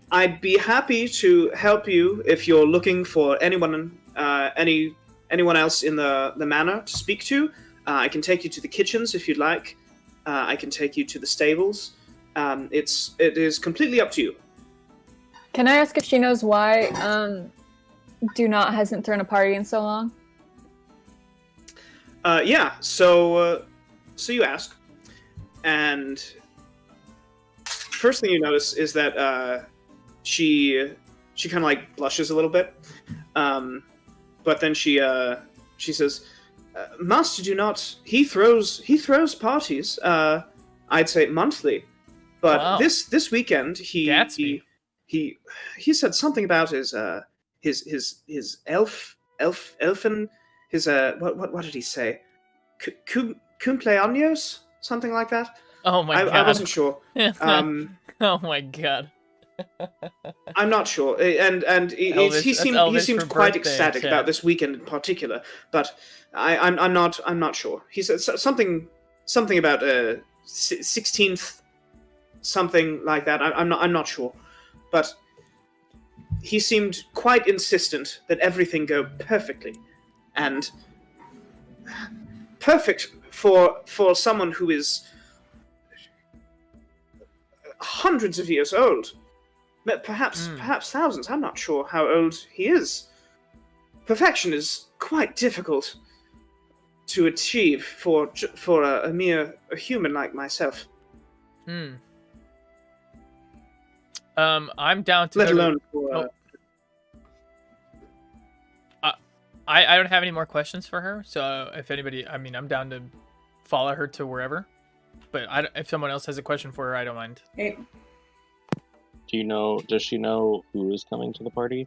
I'd be happy to help you if you're looking for anyone else in the manor to speak to. I can take you to the kitchens if you'd like. I can take you to the stables. It is completely up to you. Can I ask if she knows why Junot hasn't thrown a party in so long? Yeah. So you ask, and first thing you notice is that she kind of like blushes a little bit, but then she says, Master Junot, he throws parties. I'd say monthly, but this weekend he said something about his elfin, his what did he say? Cumpleaños, something like that. Oh my god! I wasn't sure. Oh my god! I'm not sure, and he seemed quite ecstatic about this weekend in particular. But I'm not sure. He said something about 16th, something like that. I'm not sure, but he seemed quite insistent that everything go perfectly, and perfect for someone who is hundreds of years old. Perhaps thousands. I'm not sure how old he is. Perfection is quite difficult to achieve for a mere human like myself. I'm down to. Let alone for. I don't have any more questions for her. So if anybody, I mean, I'm down to follow her to wherever. But if someone else has a question for her, I don't mind. Hey. Does she know who is coming to the party?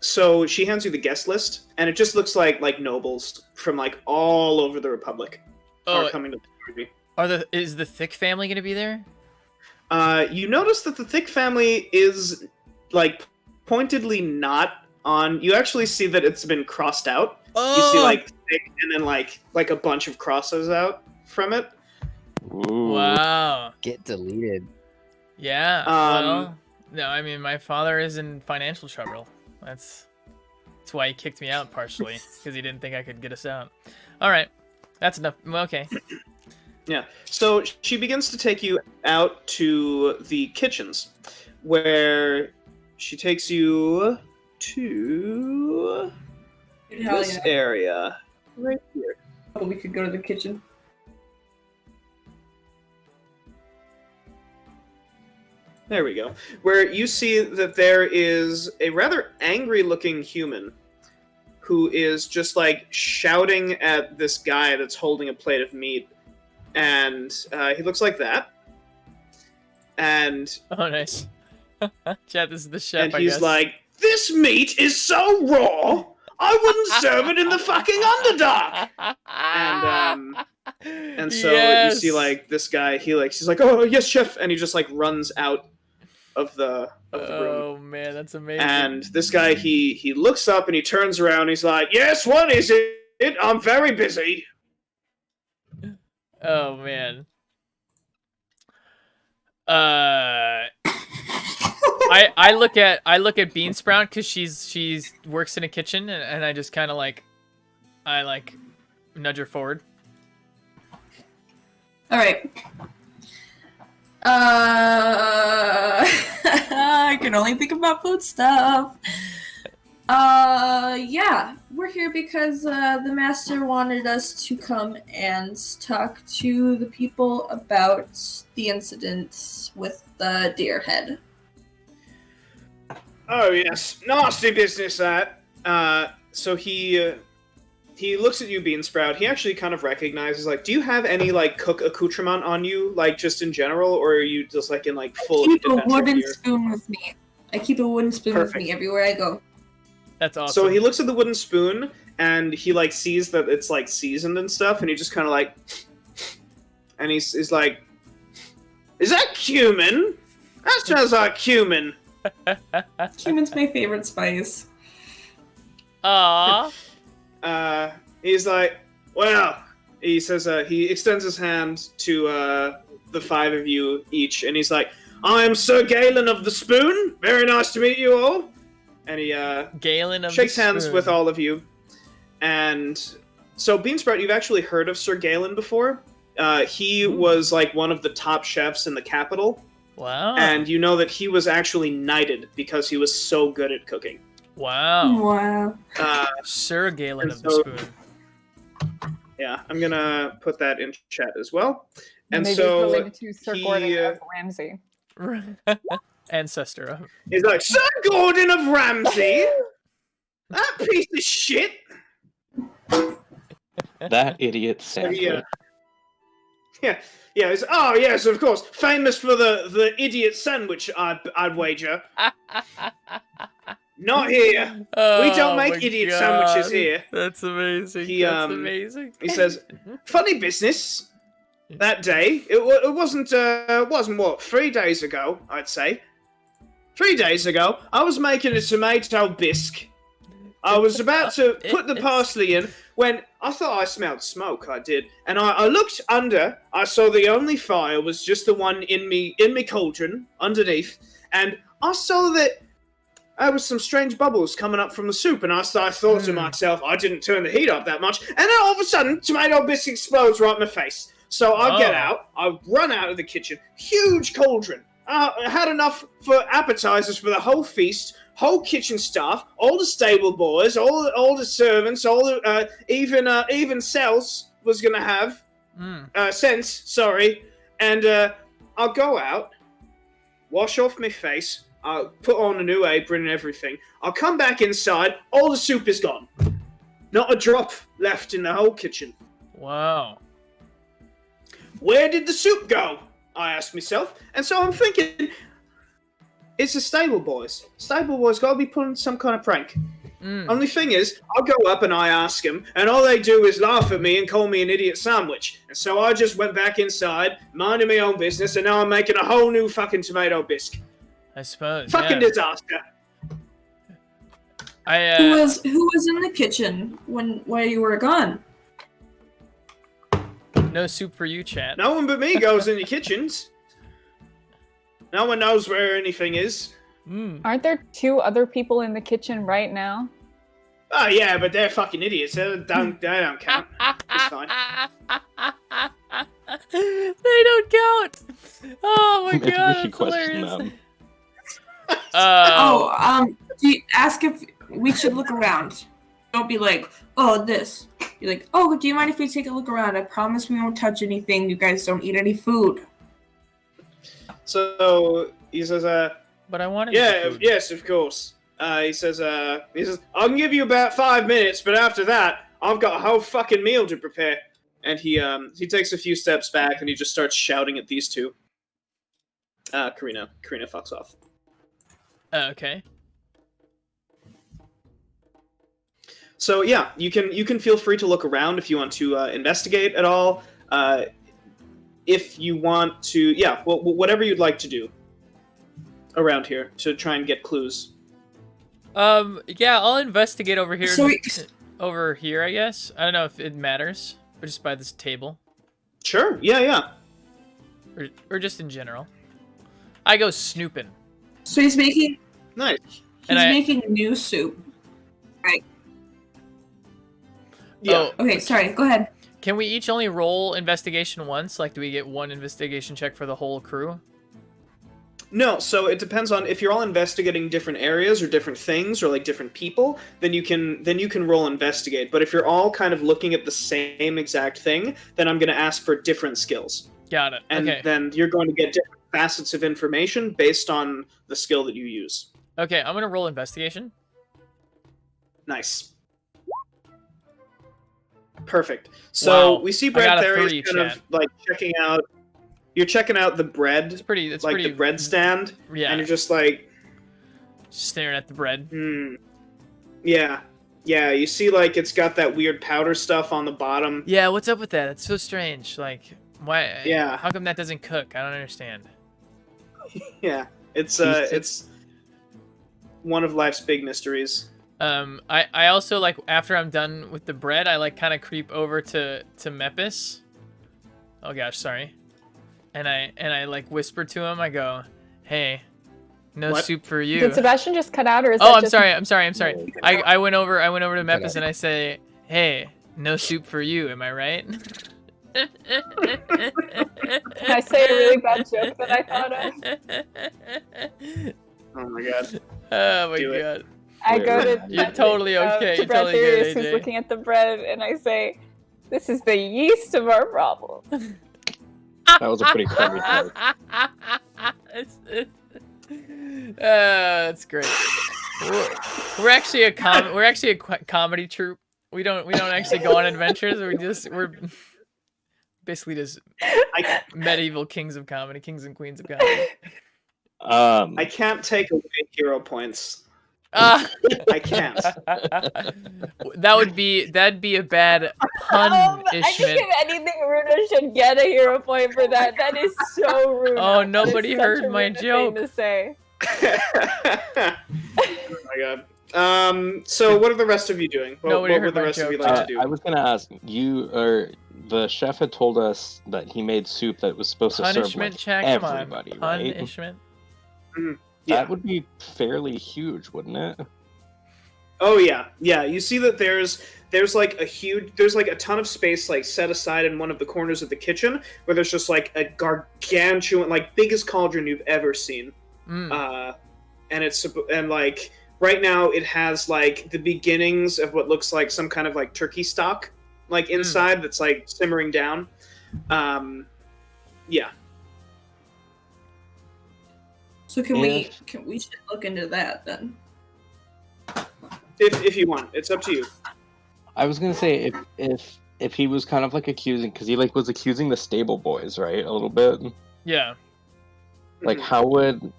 So she hands you the guest list, and it just looks like nobles from like all over the Republic are coming to the party. Is the Thick family going to be there? You notice that the Thick family is like pointedly not on. You actually see that it's been crossed out. You see like Thick and then like a bunch of crosses out from it. Ooh. Wow. Get deleted. Yeah. No, I mean my father is in financial trouble. That's why he kicked me out partially, because he didn't think I could get us out. All right, that's enough. Well, okay. Yeah. So she begins to take you out to the kitchens, where she takes you to this area right here. Oh, we could go to the kitchen. There we go. Where you see that there is a rather angry-looking human who is just, like, shouting at this guy that's holding a plate of meat. And he looks like that. And... Oh, nice. Chat, this is the chef, and he's like, this meat is so raw, I wouldn't serve it in the fucking Underdark! And so you see, like, this guy, he's like, oh, yes, chef! And he just, like, runs out of the room. Oh, man, that's amazing. And this guy, he looks up and he turns around and he's like, yes, what is it? I'm very busy. Oh, man. I look at Beansprout because she's works in a kitchen and I just kind of like nudge her forward. All right. I can only think about food stuff. Yeah, we're here because the master wanted us to come and talk to the people about the incident with the deer head. Oh yes, nasty business that. So he looks at you, Beansprout. He actually kind of recognizes, like, do you have any like cook accoutrement on you, like just in general, or are you just like in like full? I keep a wooden spoon with me. With me everywhere I go. That's awesome. So he looks at the wooden spoon and he like sees that it's like seasoned and stuff, and he just kind of like, and he's like, "Is that cumin? That smells like cumin." Cumin's my favorite spice. Aww. He's like, well, he says, he extends his hand to the five of you each, and he's like, I am Sir Galen of the Spoon. Very nice to meet you all. And he Galen of shakes the hands Spoon. with all of you. And so, Beansprout, you've actually heard of Sir Galen before. He was like one of the top chefs in the capital. Wow. And you know that he was actually knighted because he was so good at cooking. Wow. Wow. Sir Galen of the Spoon. Yeah, I'm gonna put that in chat as well. And maybe so it's related to Sir Gordon of Ramsay. Ancestor of. He's like, Sir Gordon of Ramsay? That piece of shit! That idiot sandwich. Yeah, oh yes, of course. Famous for the idiot sandwich, I'd wager. Not here. Oh, we don't make idiot sandwiches here. That's amazing. That's amazing. He says, funny business. That day, it wasn't what, 3 days ago, I'd say. 3 days ago, I was making a tomato bisque. I was about to put the parsley in when I thought I smelled smoke. I did, and I looked under. I saw the only fire was just the one in me cauldron underneath, and I saw that there was some strange bubbles coming up from the soup. And I thought to myself, I didn't turn the heat up that much, and then all of a sudden, tomato bisque explodes right in my face. So I get out, I run out of the kitchen, huge cauldron. I had enough for appetizers for the whole feast, whole kitchen staff, all the stable boys, all the servants, all the even Cells was gonna have sense. Sorry, and I'll go out, wash off my face, I'll put on a new apron and everything. I'll come back inside, all the soup is gone, not a drop left in the whole kitchen. Wow. Where did the soup go? I asked myself, and so I'm thinking, it's the stable boys. Stable boys gotta be pulling some kind of prank. Only thing is, I'll go up and I ask them, and all they do is laugh at me and call me an idiot sandwich. And so I just went back inside, minding my own business, and now I'm making a whole new fucking tomato bisque. I suppose. Fucking disaster. Who was in the kitchen while you were gone? No soup for you, chat. No one but me goes in the kitchens. No one knows where anything is. Aren't there 2 other people in the kitchen right now? Oh yeah, but they're fucking idiots. They don't count. It's fine. They don't count. Oh my Maybe god, we should that's question hilarious. Oh, do you ask if we should look around? Don't be like, oh, this. You're like, oh, do you mind if we take a look around? I promise we won't touch anything. You guys don't eat any food. So he says, But I wanted. yes, of course. He says, I can give you about 5 minutes, but after that, I've got a whole fucking meal to prepare. And he takes a few steps back and he just starts shouting at these two. Karina fucks off. Okay. So yeah, you can feel free to look around if you want to investigate at all. If you want to, yeah, well, whatever you'd like to do around here to try and get clues. Yeah, I'll investigate over here. So over here, I guess. I don't know if it matters, but just by this table. Sure. Yeah. Or just in general. I go snooping. So he's making. Nice. He's making new soup. Right. Yeah. Oh, Okay. Sorry. Go ahead. can we each only roll investigation once? Like, do we get one investigation check for the whole crew? No, so it depends on if you're all investigating different areas or different things or like different people, then you can roll investigate. But if you're all kind of looking at the same exact thing, then I'm going to ask for different skills. Got it. And Okay. then you're going to get different facets of information based on the skill that you use. Okay, I'm gonna roll investigation. Nice. Perfect. So Wow. we see I got a Bradtherius 3, kind chat. of like checking out. You're checking out the bread, It's pretty. It's like pretty. the bread stand, Yeah. and you're just like, Staring at the bread. yeah. You see, like it's got that weird powder stuff on the bottom. Yeah. What's up with that? It's so strange. Like, why? Yeah. How come that doesn't cook? I don't understand. Yeah, it's Tasty. it's one of life's big mysteries. I also like after I'm done with the bread, I like kind of creep over to Mepis. Oh gosh, sorry. And I like whisper to him. I go, "Hey, no What? soup for you." Did Sebastian just cut out, or is Oh, that I'm just... sorry. I'm sorry. No, I went over to Mepis out. and I say, "Hey, no soup for you." Am I right? Can I say a really bad joke that I thought of? Oh my god. Oh my Do it. god. I go to You're totally okay. to You're totally good, Bradtherius, who's AJ. looking at the bread, and I say, "This is the yeast of our problem." That was a pretty crummy joke. That's great. We're actually a comedy troupe. We don't actually go on adventures. We're basically just medieval kings of comedy, kings and queens of comedy. I can't take away hero points. Ah. I can't. That'd be a bad I think punishment. if anything, Runa should get a hero point for that. That is so rude. Oh, nobody heard my joke. To say. Oh my god. So what are the rest of you doing? Nobody What heard would the my rest of you joke. like to do? I was gonna ask you, or the chef had told us that he made soup that was supposed to serve Punishment like check. Come on. everybody, right? Punishment. Yeah. That would be fairly huge, wouldn't it? Oh yeah. You see that there's like a ton of space like set aside in one of the corners of the kitchen where there's just like a gargantuan, like biggest cauldron you've ever seen. And like right now it has like the beginnings of what looks like some kind of like turkey stock like inside that's like simmering down. Yeah. So we should look into that then. If you want, it's up to you. I was gonna say if he was kind of like accusing, because he like was accusing the stable boys, right, a little bit. Yeah. Like, how would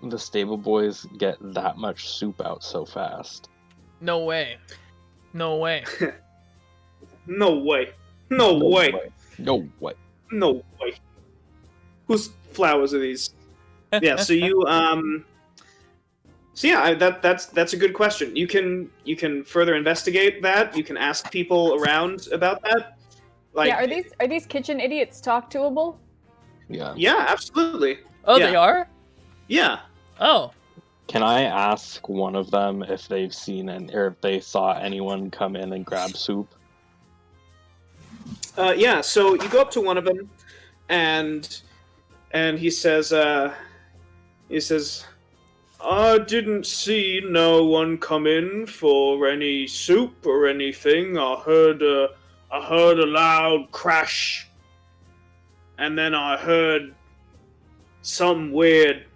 the stable boys get that much soup out so fast? No way. No way. No way. No way. No way. No way. Whose flowers are these? Yeah, so you so yeah, that's a good question. You can further investigate that. You can ask people around about that. Like, Yeah, are these kitchen idiots talk toable? Yeah. Yeah, absolutely. Oh, Yeah. they are? Yeah. Oh. Can I ask one of them if they've seen or if they saw anyone come in and grab soup? Yeah. So you go up to one of them, and he says, I didn't see no one come in for any soup or anything. I heard a loud crash, and then I heard something weird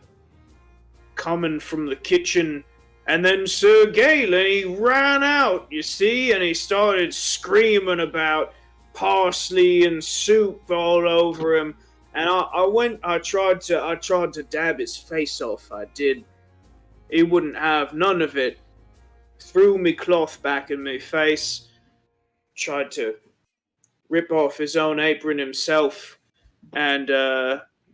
coming from the kitchen, and then Sir Galen, he ran out, you see, and he started screaming about parsley and soup all over him. And I tried to dab his face off. I did. He wouldn't have none of it. Threw me cloth back in me face. Tried to rip off his own apron himself. And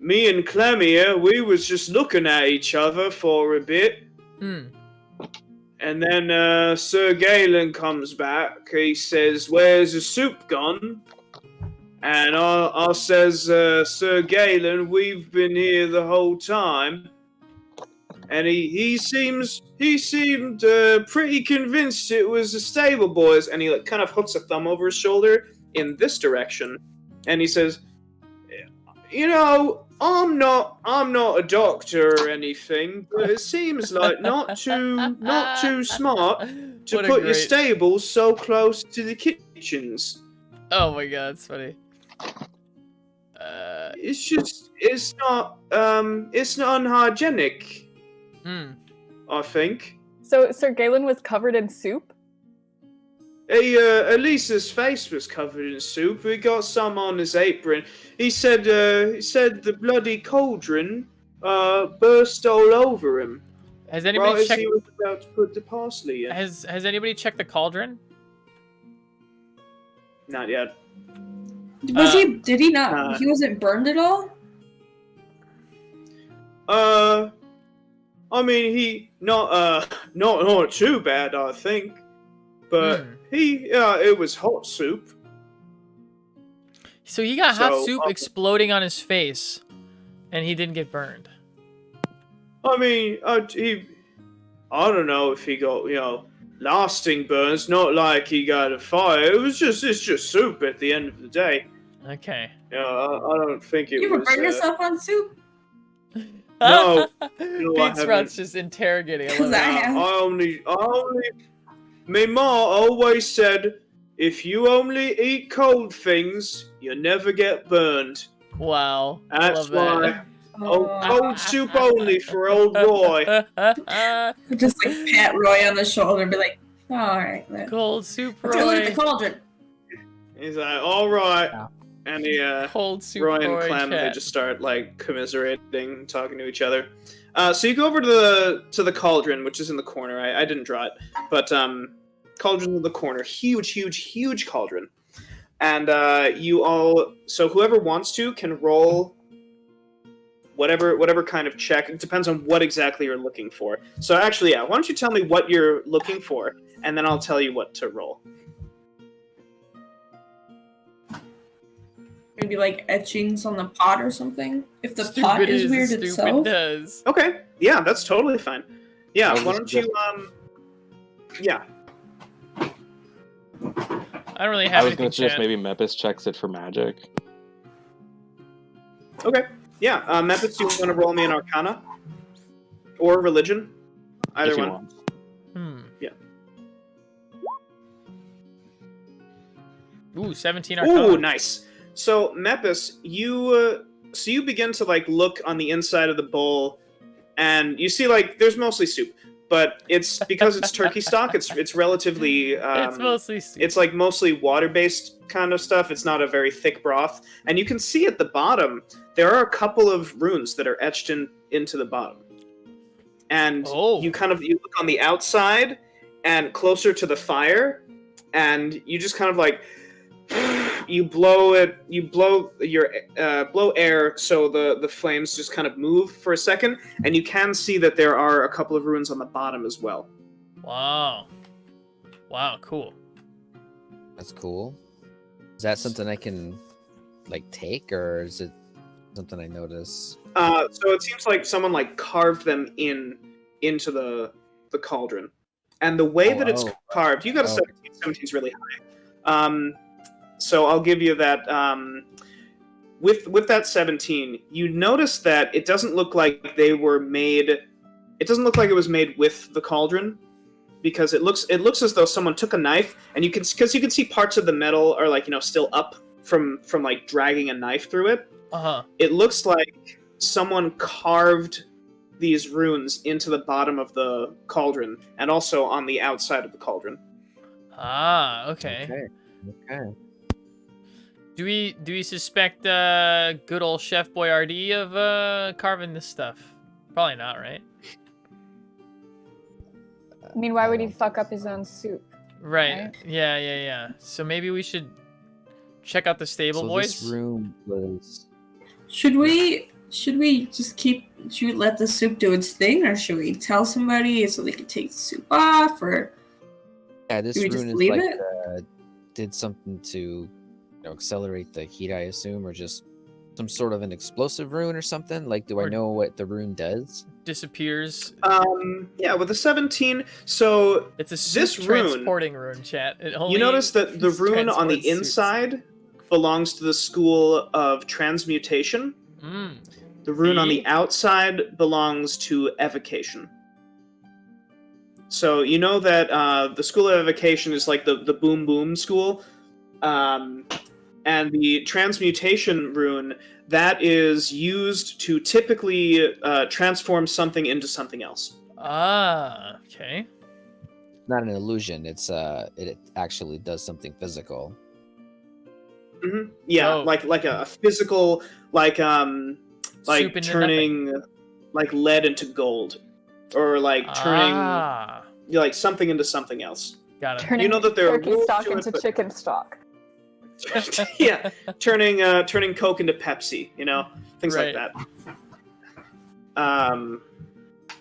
me and Clem here, we was just looking at each other for a bit. And then Sir Galen comes back. He says, "Where's the soup gone?" And I says, "Sir Galen, we've been here the whole time." And he seemed pretty convinced it was the stable boys. And he kind of hooks a thumb over his shoulder in this direction, and he says, "You know, I'm not a doctor or anything, but it seems like not too smart to put your stables so close to the kitchens." Oh my god, that's funny. It's not unhygienic. I think. So Sir Galen was covered in soup? Elisa's face was covered in soup. He got some on his apron. He said the bloody cauldron burst all over him. Has anybody checked? He was about to put the parsley in. Has anybody checked the cauldron? Not yet. Was he? Did he not? He wasn't burned at all. I mean, he not too bad, I think, but it was hot soup. So he got hot soup exploding on his face, and he didn't get burned. I mean, I don't know if he got lasting burns. Not like he got a fire. It's just soup at the end of the day. Okay. I don't think it was. You were burning yourself on soup? No. Beatsprout's just interrogating. I only. My ma always said, if you only eat cold things, you never get burned. Wow. That's why. Cold soup only for old Roy. Just like pat Roy on the shoulder and be like, "All right, then. Cold soup, Roy." Let's go look at the cauldron. He's like, "All right." Yeah. And Cold soup, Roy and Clem, they just start like commiserating, talking to each other. So you go over to the cauldron, which is in the corner. I didn't draw it, but cauldron in the corner, huge cauldron, and you all. So whoever wants to can roll whatever kind of check. It depends on what exactly you're looking for. So actually, yeah, why don't you tell me what you're looking for, and then I'll tell you what to roll. Maybe like etchings on the pot or something. If the pot is weird itself. Does. Okay, yeah, that's totally fine. Yeah, why don't you yeah. I don't really have. I was gonna suggest maybe Mepis checks it for magic. Okay, yeah, Mepis, do you want to roll me an Arcana or Religion? Either one. Want. Yeah. Ooh, 17 Arcana. Ooh, nice. So Mepis, you begin to like look on the inside of the bowl, and you see like there's mostly soup, but it's because it's turkey stock. It's relatively. It's mostly soup. It's like mostly water-based kind of stuff. It's not a very thick broth, and you can see at the bottom there are a couple of runes that are etched into the bottom, and you look on the outside and closer to the fire, and you just kind of like. You blow air so the flames just kind of move for a second, and you can see that there are a couple of runes on the bottom as well. Wow, cool. That's cool. Is that something I can like take, or is it something I notice? So it seems like someone like carved them in into the cauldron. And the way that it's carved, you got a 17. 17 is really high. So I'll give you that. With that 17, you notice that it doesn't look like they were made. It doesn't look like it was made with the cauldron, because it looks as though someone took a knife, and you can see parts of the metal are like still up from like dragging a knife through it. It looks like someone carved these runes into the bottom of the cauldron and also on the outside of the cauldron. Okay. Do we suspect good old Chef Boyardee of carving this stuff? Probably not, right? I mean, why would he fuck up his own soup? Right. Yeah. So maybe we should check out the stable, boys. This room was. Should we let the soup do its thing, or should we tell somebody so they can take the soup off, or? Yeah, this rune is like did something to accelerate the heat, I assume, or just some sort of an explosive rune or something. Like, do I know what the rune does? Disappears. Yeah, with the 17. So it's a soup transporting rune, chat. You notice that the rune on the inside belongs to the school of transmutation. The rune on the outside belongs to evocation. So you know that the school of evocation is like the boom boom school, and the transmutation rune, that is used to typically transform something into something else. Okay. Not an illusion. It's it actually does something physical. Mm-hmm. Yeah, like a physical, like turning like lead into gold, or like turning like something into something else. Got it. Turning you know that there turkey are stock into chicken stock. Yeah, turning Coke into Pepsi, things like that.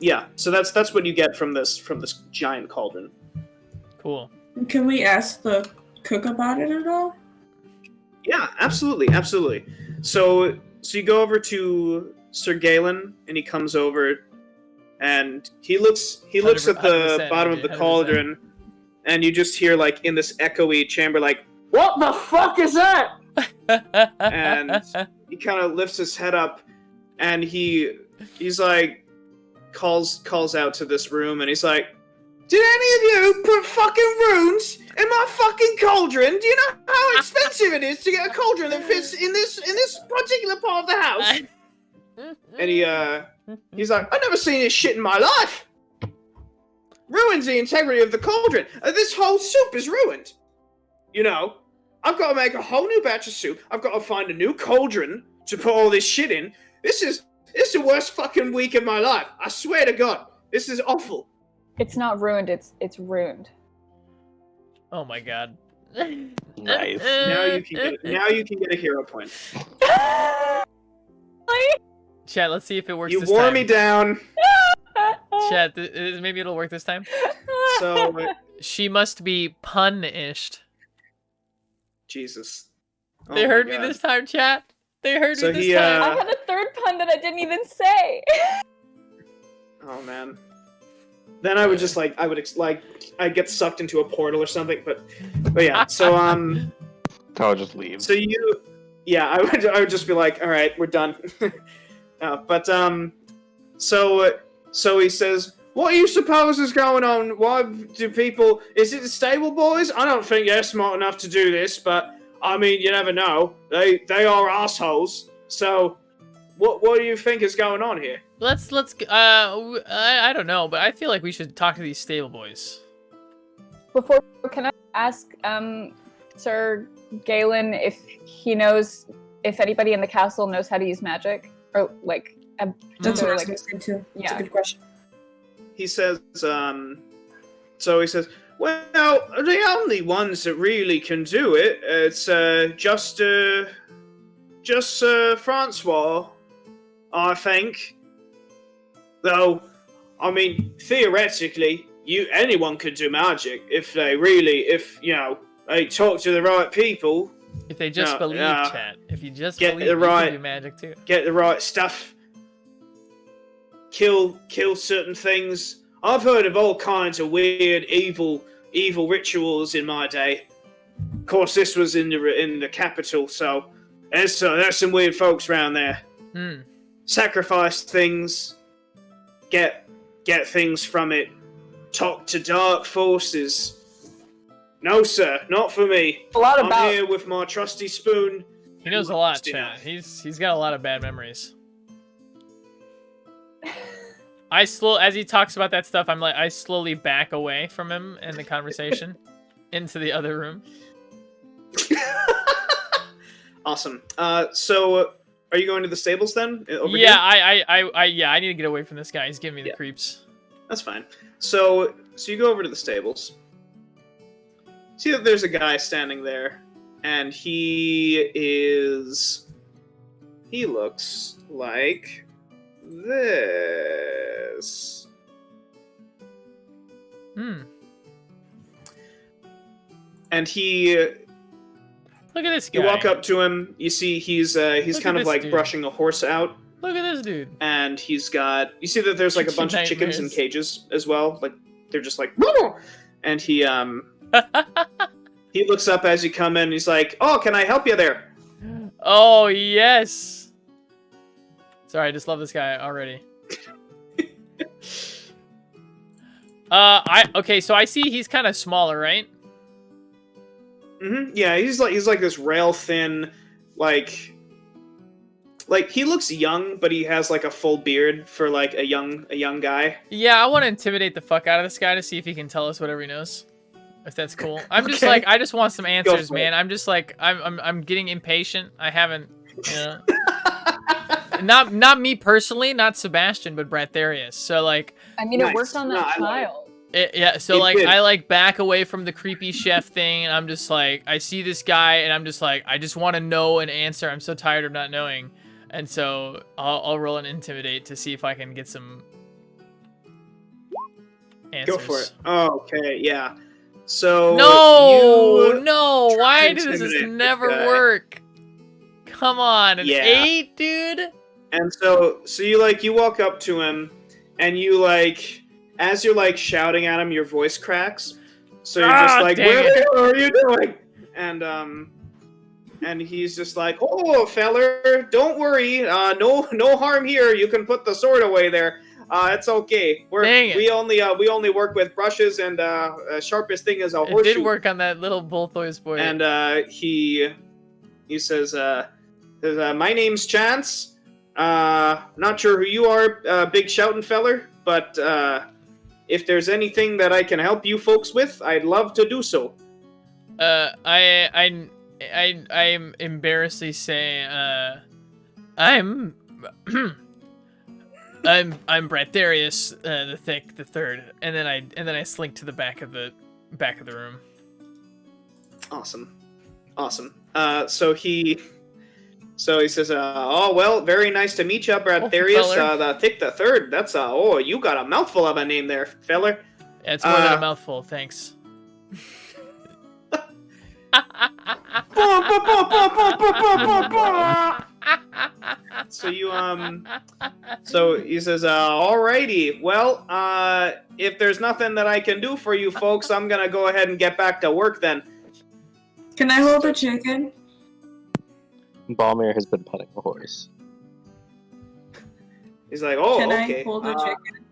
Yeah, so that's what you get from this giant cauldron. Cool. Can we ask the cook about it at all? Yeah, absolutely. So you go over to Sir Galen, and he comes over, and he looks at the bottom of the cauldron, and you just hear like in this echoey chamber like, "What the fuck is that?" And he kind of lifts his head up, and he's like calls out to this room, and he's like, "Did any of you put fucking runes in my fucking cauldron? Do you know how expensive it is to get a cauldron that fits in this particular part of the house?" And he's like, "I've never seen this shit in my life. Ruins the integrity of the cauldron. This whole soup is ruined. I've got to make a whole new batch of soup. I've got to find a new cauldron to put all this shit in. This is the worst fucking week of my life. I swear to God, this is awful." It's not ruined. It's ruined. Oh my God. Nice. Now you can get a hero point. Chat, let's see if it works. You this wore time. me down. Chat, maybe it'll work this time. So she must be punished. Jesus. They heard me this time, chat. They heard me this time. I had a third pun that I didn't even say. Oh man. Then I would just I'd get sucked into a portal or something, but yeah. So I'll just leave. So I would just be like, all right, we're done. So he says, "What do you suppose is going on? Why do people? Is it the stable boys? I don't think they're smart enough to do this, but I mean, you never know. They are assholes. So, what do you think is going on here?" Let's I don't know, but I feel like we should talk to these stable boys. Before, can I ask Sir Galen if he knows if anybody in the castle knows how to use magic, or like? That's what I was going to say too. Yeah. That's a good question. He says, well, the only ones that really can do it, it's just Francois, I think. Though, I mean, theoretically, anyone could do magic if they talk to the right people. If they just believe, chat. If you just believe, you can do magic too. Get the right stuff. Kill certain things. I've heard of all kinds of weird, evil rituals in my day. Of course, this was in the capital, so there's some weird folks around there. Sacrifice things, get things from it, talk to dark forces. No, sir, not for me. I'm here with my trusty spoon. He knows a lot, Chad. He's got a lot of bad memories. As he talks about that stuff, I slowly back away from him in the conversation into the other room. Awesome. So are you going to the stables then? Yeah, I need to get away from this guy. He's giving me the creeps. That's fine. So you go over to the stables. See that there's a guy standing there, and he looks like this. And look at this guy. You walk up to him, you see he's kind of like brushing a horse out. Look at this dude. And you see that there's like a bunch of chickens in cages as well. Like they're just like, and he looks up as you come in, and he's like, "Oh, can I help you there?" Oh, yes. Sorry, I just love this guy already. Okay, so I see he's kind of smaller, right? Yeah, he's like this rail thin, like he looks young, but he has like a full beard for like a young guy. Yeah, I want to intimidate the fuck out of this guy to see if he can tell us whatever he knows. If that's cool. I'm just like, I just want some answers, man. I'm just like, I'm getting impatient. I haven't, you know. Not me personally, not Sebastian, but Bradtherius. So like, I mean, it worked on that child. I like back away from the creepy chef thing, and I'm just like, I see this guy, and I'm just like, I just want to know an answer. I'm so tired of not knowing, and so I'll roll an intimidate to see if I can get some answers. Go for it. Oh, okay, yeah. So no, why does this never work? Come on, an 8, dude. And so you walk up to him, and you like, as you're like shouting at him, your voice cracks. So you're just like, what the hell are you doing? And he's just like, oh, feller, don't worry, no harm here. You can put the sword away there. It's okay. We only work with brushes, and sharpest thing is a horseshoe. It did work on that little Balthor's boy. And he says, my name's Chance. Not sure who you are, big shouting feller, but if there's anything that I can help you folks with, I'd love to do so. I'm embarrassedly say, I'm Bradtherius the third, and then I slink to the back of the room. Awesome. So he says, oh, well, very nice to meet you, Bradtherius. The Thick the Third. That's, you got a mouthful of a name there, feller. Yeah, it's more than a mouthful, thanks. So he says, alrighty, well, if there's nothing that I can do for you folks, I'm gonna go ahead and get back to work then. Can I hold a chicken? Balmir has been petting a horse. He's like, oh, Can okay. I hold a chicken?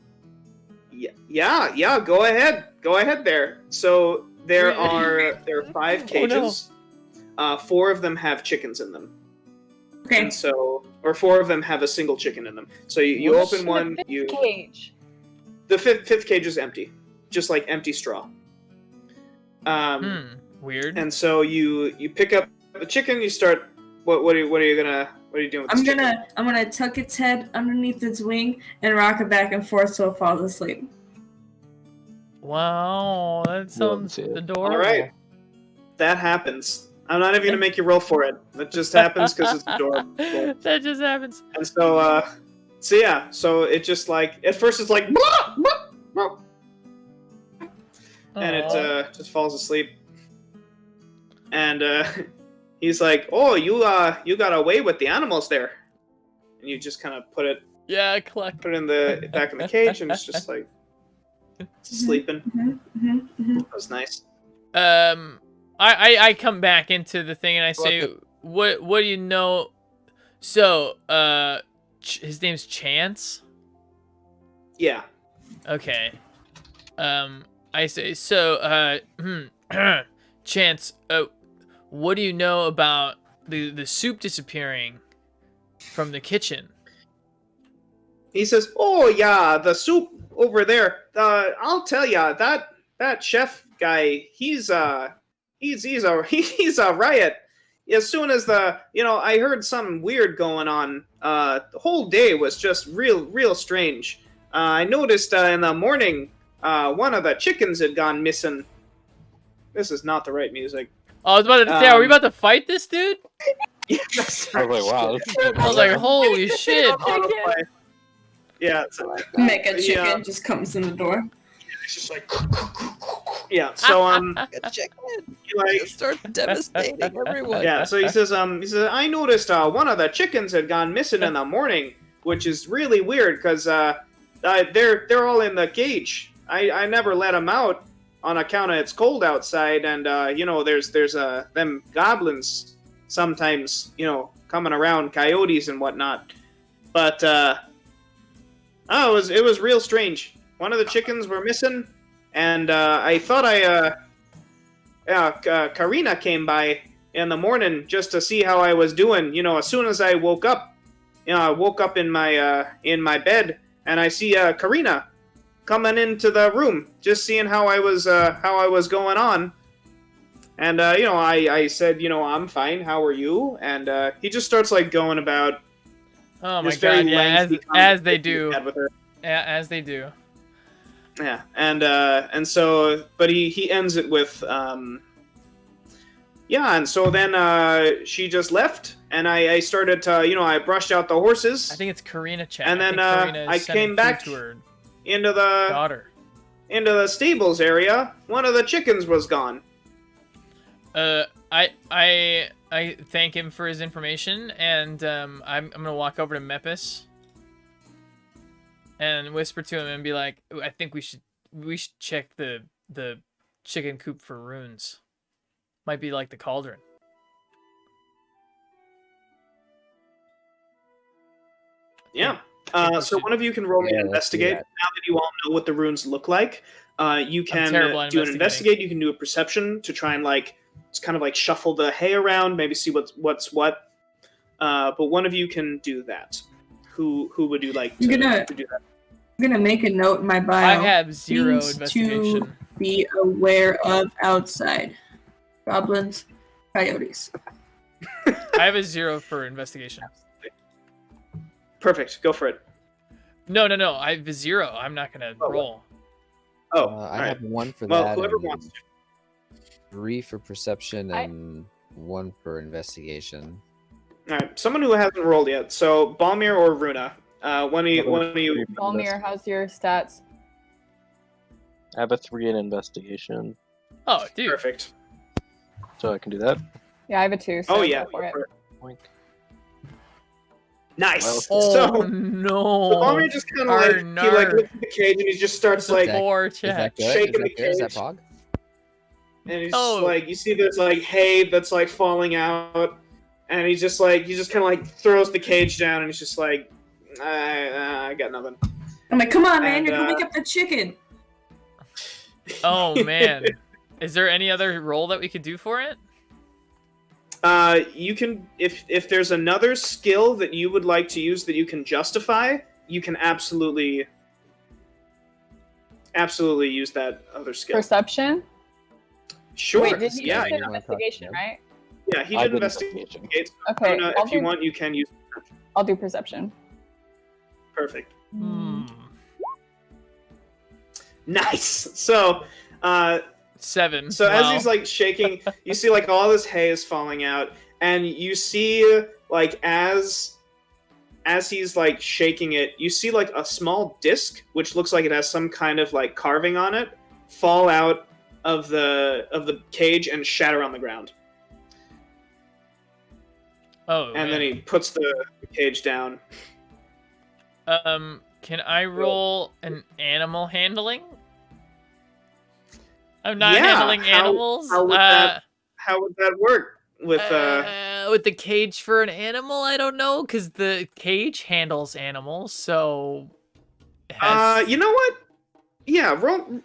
Yeah, go ahead there. So there are 5 cages. Oh, no. 4 of them have chickens in them. Okay. And so, or 4 of them have a single chicken in them. So you open one, the fifth cage? The fifth cage is empty, just like empty straw. Weird. And so you pick up the chicken. You start. What are you doing with this chicken? I'm gonna tuck its head underneath its wing and rock it back and forth so it falls asleep. Wow, that sounds adorable. All right, that happens. I'm not even gonna make you roll for it. That just happens because it's adorable. That just happens. And so, so it just like at first it's like, blah, blah, blah. And it just falls asleep. And he's like, "Oh, you got away with the animals there," and you just kind of put it. Yeah, Put it in the back in the cage, and it's just like, sleeping. That was nice. I come back into the thing and I say, what do you know? So, his name's Chance? Yeah. Okay. I say, so, Chance, what do you know about the soup disappearing from the kitchen? He says, "Oh yeah, the soup over there. I'll tell ya that chef guy. He's a riot. As soon as I heard something weird going on. The whole day was just real strange. I noticed in the morning one of the chickens had gone missing. This is not the right music. Oh, I was about to say, are we about to fight this dude? Yeah, I was like, wow. I was like, holy shit. Yeah, Mega chicken just comes in the door. it's just like, yeah. So He starts devastating everyone. yeah. So he says, I noticed one of the chickens had gone missing in the morning, which is really weird because they're all in the cage. I never let them out on account of it's cold outside, and there's them goblins sometimes coming around, coyotes and whatnot. But it was real strange. One of the chickens were missing, and I thought Karina came by in the morning just to see how I was doing. As soon as I woke up, I woke up in my bed, and I see Karina coming into the room, just seeing how I was going on. And I said, I'm fine. How are you? And he just starts like going about. Oh my god! Yeah, as they do. Yeah, as they do. Yeah, and so, but he ends it with, and so then she just left, and I started to, I brushed out the horses. I think it's Karina chat. And then I came back to her into the daughter. Into the stables area. One of the chickens was gone. I thank him for his information, and I'm gonna walk over to Mepis and whisper to him and be like, I think we should check the chicken coop for runes. Might be like the cauldron. Yeah. So one of you can roll me investigate. Now that you all know what the runes look like, you can do an investigate. You can do a perception to try and it's kind of like shuffle the hay around, maybe see what's what. But one of you can do that. Who would you like to do that? I'm gonna make a note in my bio. I have 0 Needs investigation. To be aware of outside goblins, coyotes. I have a 0 for investigation. Perfect. Go for it. No. I have a 0. I'm not gonna roll. I have 1 for that. Well, whoever wants to. 3 for perception and 1 for investigation. All right, someone who hasn't rolled yet. So Balmir or Runa. One of you. Balmir, how's your stats? I have a 3 in investigation. Oh, dude. Perfect. So I can do that. Yeah, I have a 2. So Oh yeah. go for it. Oink. Nice. Oh so no. Balmir just kind of he looks at the cage and he just starts Poor Is that chat. good? shaking the Is that cage. Pog? And he's you see there's hay that's falling out, and he just kind of throws the cage down, and he's just like, I got nothing. I'm like, come on, man, And, you're gonna wake up the chicken. Oh man. Is there any other role that we could do for it? You can if there's another skill that you would like to use that you can justify, you can absolutely use that other skill. Perception? Sure. Wait, did you yeah, just say investigation, right? yeah, he I did did investigation. Okay, Runa, if you want, you can use perception. I'll do perception. Perfect. Hmm. Nice. So, 7. So Wow. as he's shaking, you see all this hay is falling out, and you see as he's shaking it, you see a small disc which looks like it has some kind of carving on it fall out of the cage and shatter on the ground. Oh. And then he puts the cage down. Can I roll an animal handling? I'm not handling animals. How would that work with the cage for an animal? I don't know, because the cage handles animals, so. You know what? Yeah, roll.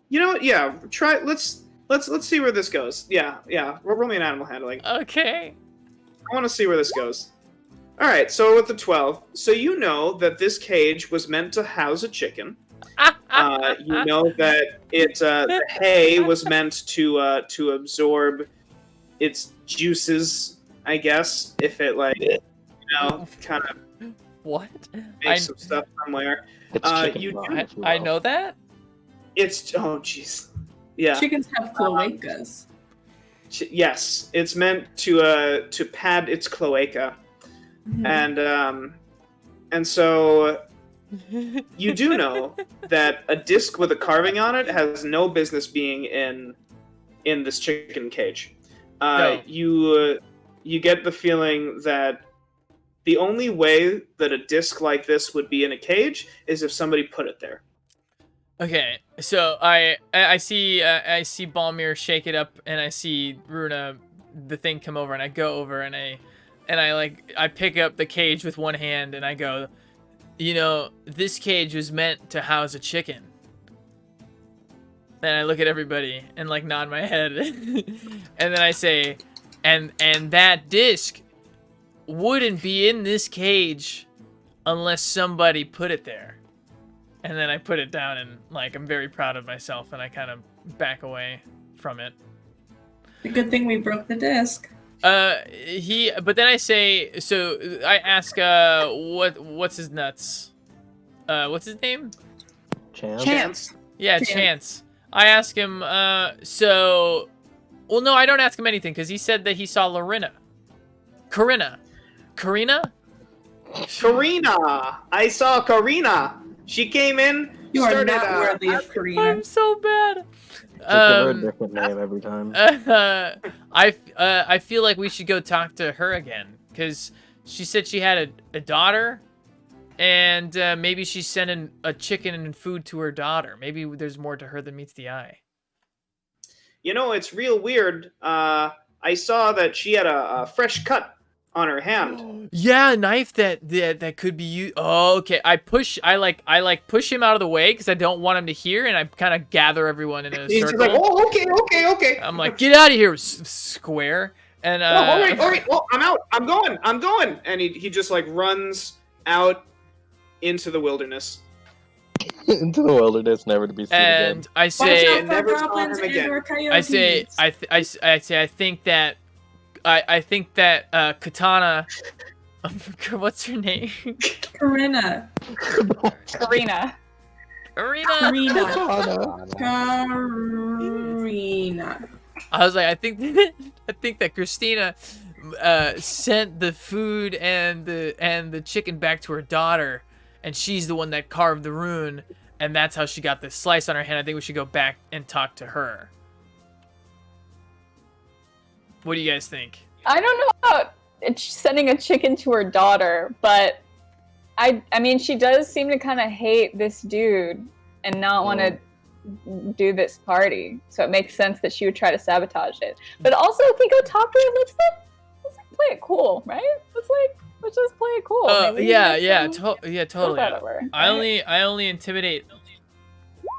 You know what? Yeah, try. Let's see where this goes. Yeah. Roll me an animal handling. Okay. I want to see where this goes. All right. So with the 12, so you know that this cage was meant to house a chicken. You know that the hay was meant to absorb its juices. I guess if it kind of what makes some stuff somewhere. I know that. It's jeez, yeah. Chickens have cloacas. Yes, it's meant to pad its cloaca, and so you do know that a disc with a carving on it has no business being in this chicken cage. No. You get the feeling that the only way that a disc like this would be in a cage is if somebody put it there. Okay, so I see Balmir shake it up, and I see Runa, the thing come over, and I go over and I pick up the cage with one hand, and I go, you know, this cage was meant to house a chicken. Then I look at everybody and like nod my head, and then I say, and that disc wouldn't be in this cage unless somebody put it there. And then I put it down, and like I'm very proud of myself, and I kind of back away from it. A good thing we broke the disc. But then I say, so I ask, what's his nuts? What's his name? Chance. Yeah, Chance. I ask him, well, no, I don't ask him anything, because he said that he saw Lorina. Karina. I saw Karina. She came in. You are not worthy of Karina. I'm so bad. Give her a different name every time. I feel like we should go talk to her again, because she said she had a daughter, and maybe she's sending a chicken and food to her daughter. Maybe there's more to her than meets the eye. You know, it's real weird. I saw that she had a fresh cut on her hand. Yeah, a knife that could be used. Oh, okay. I push him out of the way because I don't want him to hear, and I kind of gather everyone in a He's circle. like, oh, okay. I'm like, get out of here, square. And all right. Oh, I'm out. I'm going. And he just like runs out into the wilderness. Into the wilderness, never to be seen again. And I say, never saw him again. I say, I think that Katana. What's her name? Karina. I was like, I think that Christina sent the food and the chicken back to her daughter, and she's the one that carved the rune, and that's how she got the slice on her hand. I think we should go back and talk to her. What do you guys think? I don't know about sending a chicken to her daughter, but I mean, she does seem to kind of hate this dude and not want to do this party. So it makes sense that she would try to sabotage it. But also, if we go talk to her, let's play it cool, right? Let's just play it cool. Totally. I only intimidate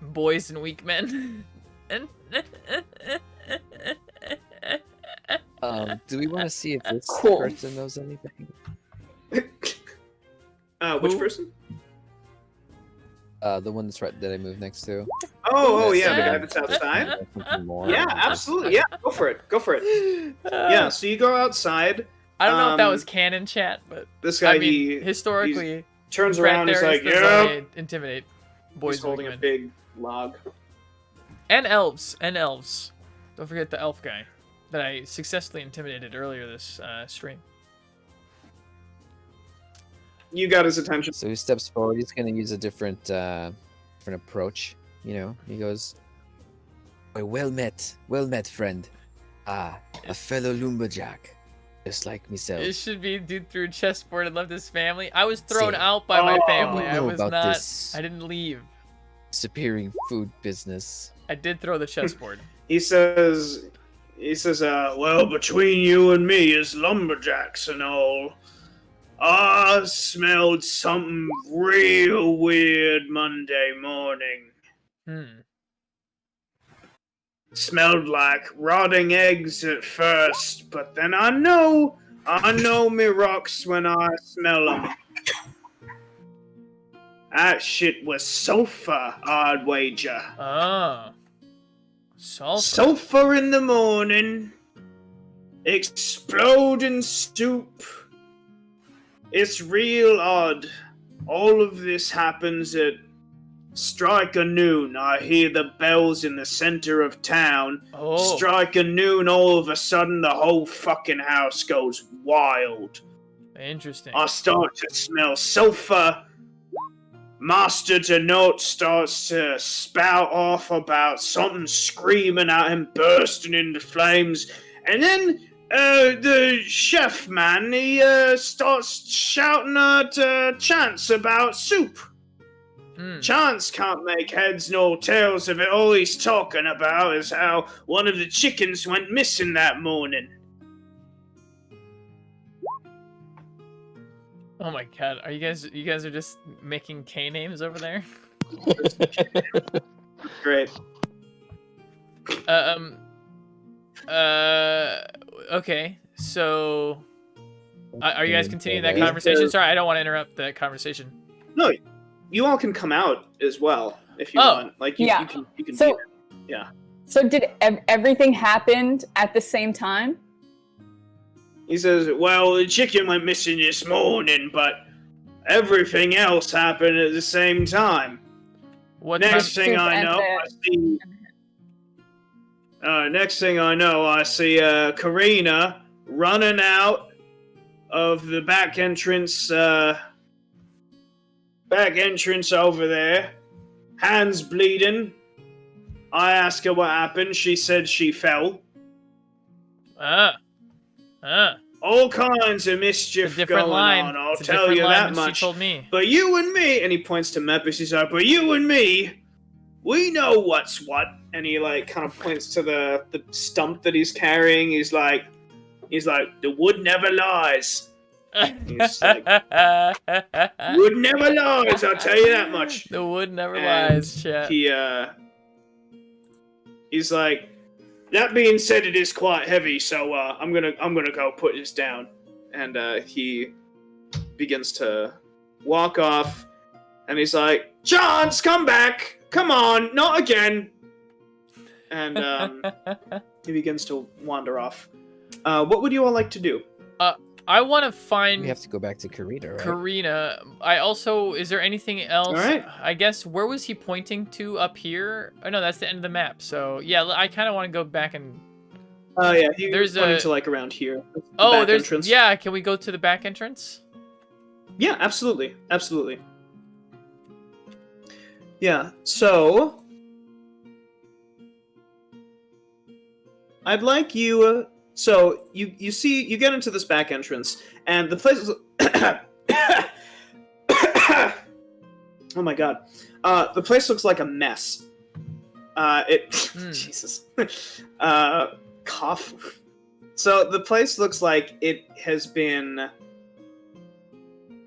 boys and weak men. Do we want to see if this person knows anything? Which person? The one that I moved next to. Oh yeah, the guy that's outside. Yeah, absolutely. Yeah, go for it. Yeah, so you go outside. I don't know if that was canon chat, but this guy, historically, he turns around and is like, yeah, intimidate boys. He's holding a big log. And elves. Don't forget the elf guy that I successfully intimidated earlier this stream. You got his attention. So he steps forward. He's going to use a different approach. You know, he goes, well met, friend. A fellow lumberjack, just like myself. It should be dude through a chessboard and left his family. I was thrown out by my family. I was not. I didn't leave. disappearing food business. I did throw the chessboard. He says, well, between you and me as lumberjacks and all, I smelled something real weird Monday morning. Smelled like rotting eggs at first, but then I know me rocks when I smell them. That shit was sulfur, I'd wager. Oh. Sulfur. Sulfur in the morning. Exploding soup. It's real odd. All of this happens at strike of noon. I hear the bells in the center of town. Oh. Strike of noon, all of a sudden the whole fucking house goes wild. Interesting. I start to smell sulfur. Master Denot starts to spout off about something screaming at him, bursting into flames. And then the chef man, he starts shouting at Chance about soup. Chance can't make heads nor tails of it. All he's talking about is how one of the chickens went missing that morning. Oh my god, are you guys are just making K names over there? Great. Okay, so are you guys continuing that conversation? Sorry, I don't want to interrupt that conversation. No, you all can come out as well if you want. Like you can So, do that. Yeah. So did everything happen at the same time? He says, well, the chicken went missing this morning, but everything else happened at the same time. Next thing I know, I see Karina running out of the back entrance over there, hands bleeding. I ask her what happened. She said she fell. All kinds of mischief going on, I'll tell you that much. She told me. But you and me, and he points to Mepis, he's like, but you and me, we know what's what. And he kind of points to the stump that he's carrying. He's like, the wood never lies. He's like, wood never lies, I'll tell you that much. The wood never lies, chat. He's like, that being said, it is quite heavy, so I'm gonna go put this down. And he begins to walk off, and he's like, Chance, come back! Come on, not again! And he begins to wander off. What would you all like to do? I want to find... We have to go back to Karina, right? Karina. I also... Is there anything else? All right. I guess, where was he pointing to up here? Oh, no, that's the end of the map. So, yeah, I kind of want to go back and... Yeah, he was pointing to, around here. Oh, there's... Entrance. Yeah, can we go to the back entrance? Yeah, absolutely. Absolutely. Yeah, so... I'd like you... So, you get into this back entrance, and the place is... Oh my god. The place looks like a mess. Jesus. Cough. So, the place looks like it has been...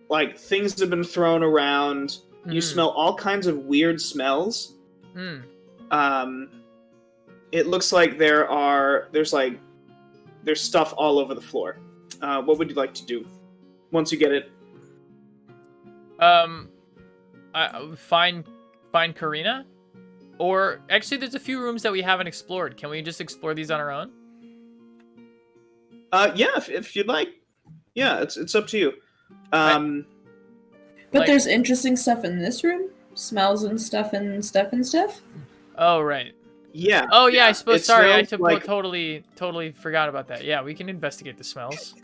Like, things have been thrown around. You smell all kinds of weird smells. It looks like there's stuff all over the floor. What would you like to do once you get it? Find Karina? Or actually, there's a few rooms that we haven't explored. Can we just explore these on our own? Yeah, if you'd like. Yeah, it's up to you. But there's interesting stuff in this room? Smells and stuff and stuff? Oh, right. Yeah. Oh, yeah, I suppose. Sorry, I totally forgot about that. Yeah, we can investigate the smells.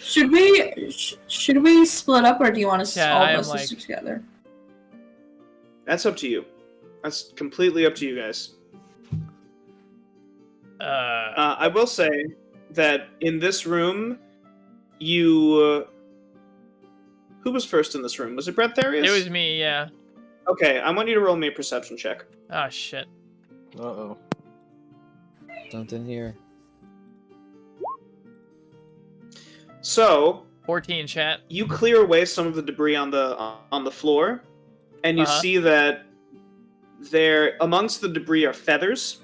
Should we split up, or do you want us all of us to stick together? That's up to you. That's completely up to you guys. I will say that in this room, who was first in this room? Was it Bradtherius? It was me, yeah. Okay, I want you to roll me a perception check. Oh shit. Uh-oh. Something here. So 14, chat. you clear away some of the debris on the floor, and you see that there amongst the debris are feathers.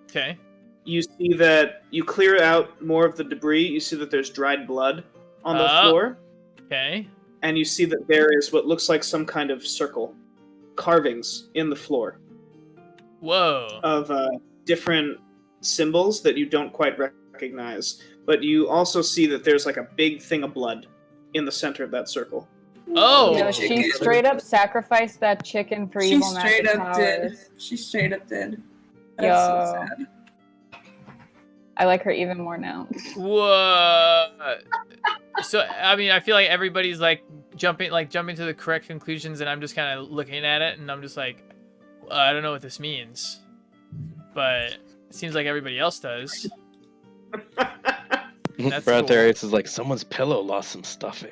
Okay. You see that you clear out more of the debris. You see that there's dried blood on the floor. Okay. And you see that there is what looks like some kind of circle carvings in the floor. Whoa. Of different symbols that you don't quite recognize. But you also see that there's like a big thing of blood in the center of that circle. Oh. No, she straight up sacrificed that chicken for She evil straight magic up powers. did. She straight up did. That's so Yo. sad. I like her even more now. Whoa. So I mean, I feel like everybody's like jumping to the correct conclusions, and I'm just kind of looking at it, and I'm just like, I don't know what this means, but it seems like everybody else does. That's Bradtherius is like, someone's pillow lost some stuffing.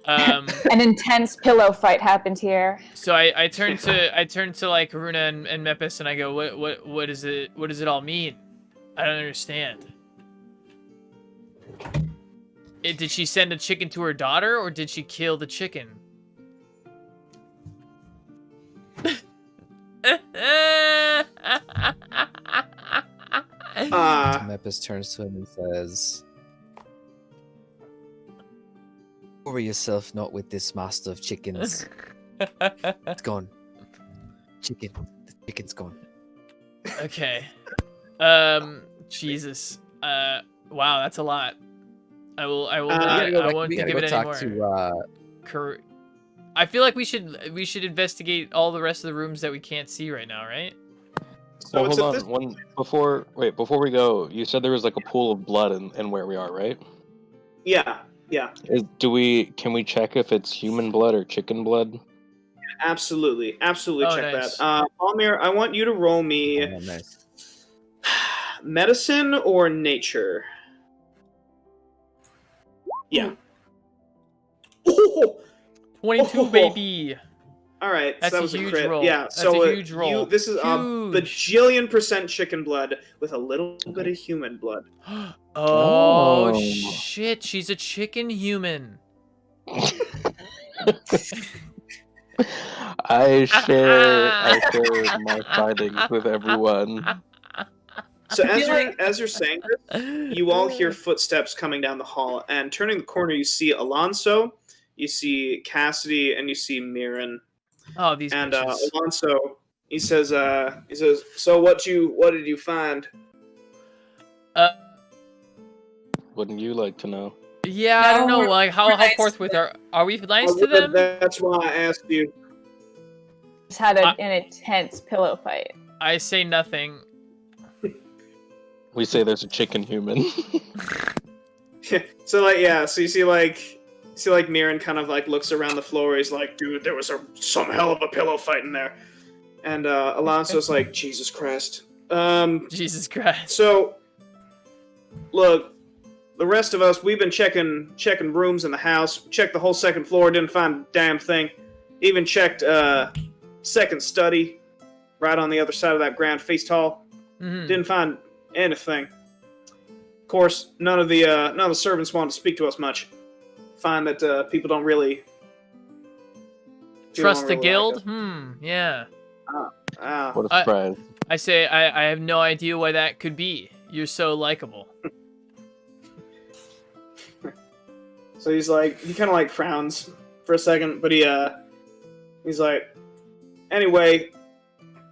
An intense pillow fight happened here. So I turn to like Runa and Mepis, and I go, what is it? What does it all mean? I don't understand. Did she send a chicken to her daughter, or did she kill the chicken? Mepis turns to him and says, "Worry yourself not with this master of chickens. It's gone. The chicken's gone." Okay. Jesus. Wow, that's a lot. I won't think of it anymore. I feel like we should investigate all the rest of the rooms that we can't see right now, right? So Well, hold on. Before we go, you said there was like a pool of blood in where we are, right? Yeah. Can we check if it's human blood or chicken blood? Absolutely Oh, check nice. that. Balmir, I want you to roll me Nice. medicine or nature. Yeah. Oh! 22, baby. All right, That's so that a was huge a crit. roll. Yeah, That's so a huge roll. this is a Huge. bajillion% chicken blood with a little bit of human blood. Oh, shit, she's a chicken human. I share my findings with everyone. So as you're saying this, you all hear footsteps coming down the hall, and turning the corner, you see Alonso, you see Cassidy, and you see Mirren. Oh, these And bitches. Alonso, he says, so what did you find? Wouldn't you like to know? Yeah, I don't know. we're- Like, how we're nice forthwith to are we nice to them? That's why I asked you. Just had an intense pillow fight. I say nothing. We say there's a chicken human. So you see Mirren kind of like looks around the floor. He's like, dude, there was some hell of a pillow fight in there. And Alonso's like, Jesus Christ. Jesus Christ. So, look, the rest of us, we've been checking rooms in the house. Checked the whole second floor, didn't find a damn thing. Even checked second study, right on the other side of that grand feast hall. Mhm. Didn't find anything. Of course, none of the servants wanted to speak to us much. Find that people don't really Trust the like guild? us. Yeah. What a surprise. I say I have no idea why that could be. You're so likable. So he's like, he kind of like frowns for a second, but he's like, anyway,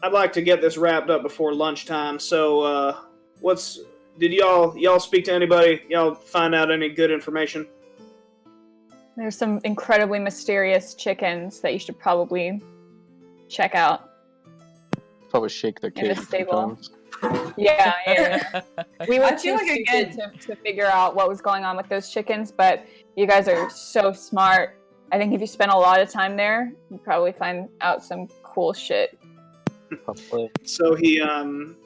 I'd like to get this wrapped up before lunchtime. So, did y'all speak to anybody? Y'all find out any good information? There's some incredibly mysterious chickens that you should probably check out. Probably shake their In the cage a few stable. times. Yeah. We were I feel too like stupid to figure out what was going on with those chickens, but you guys are so smart. I think if you spend a lot of time there, you'd probably find out some cool shit. Probably. So he kind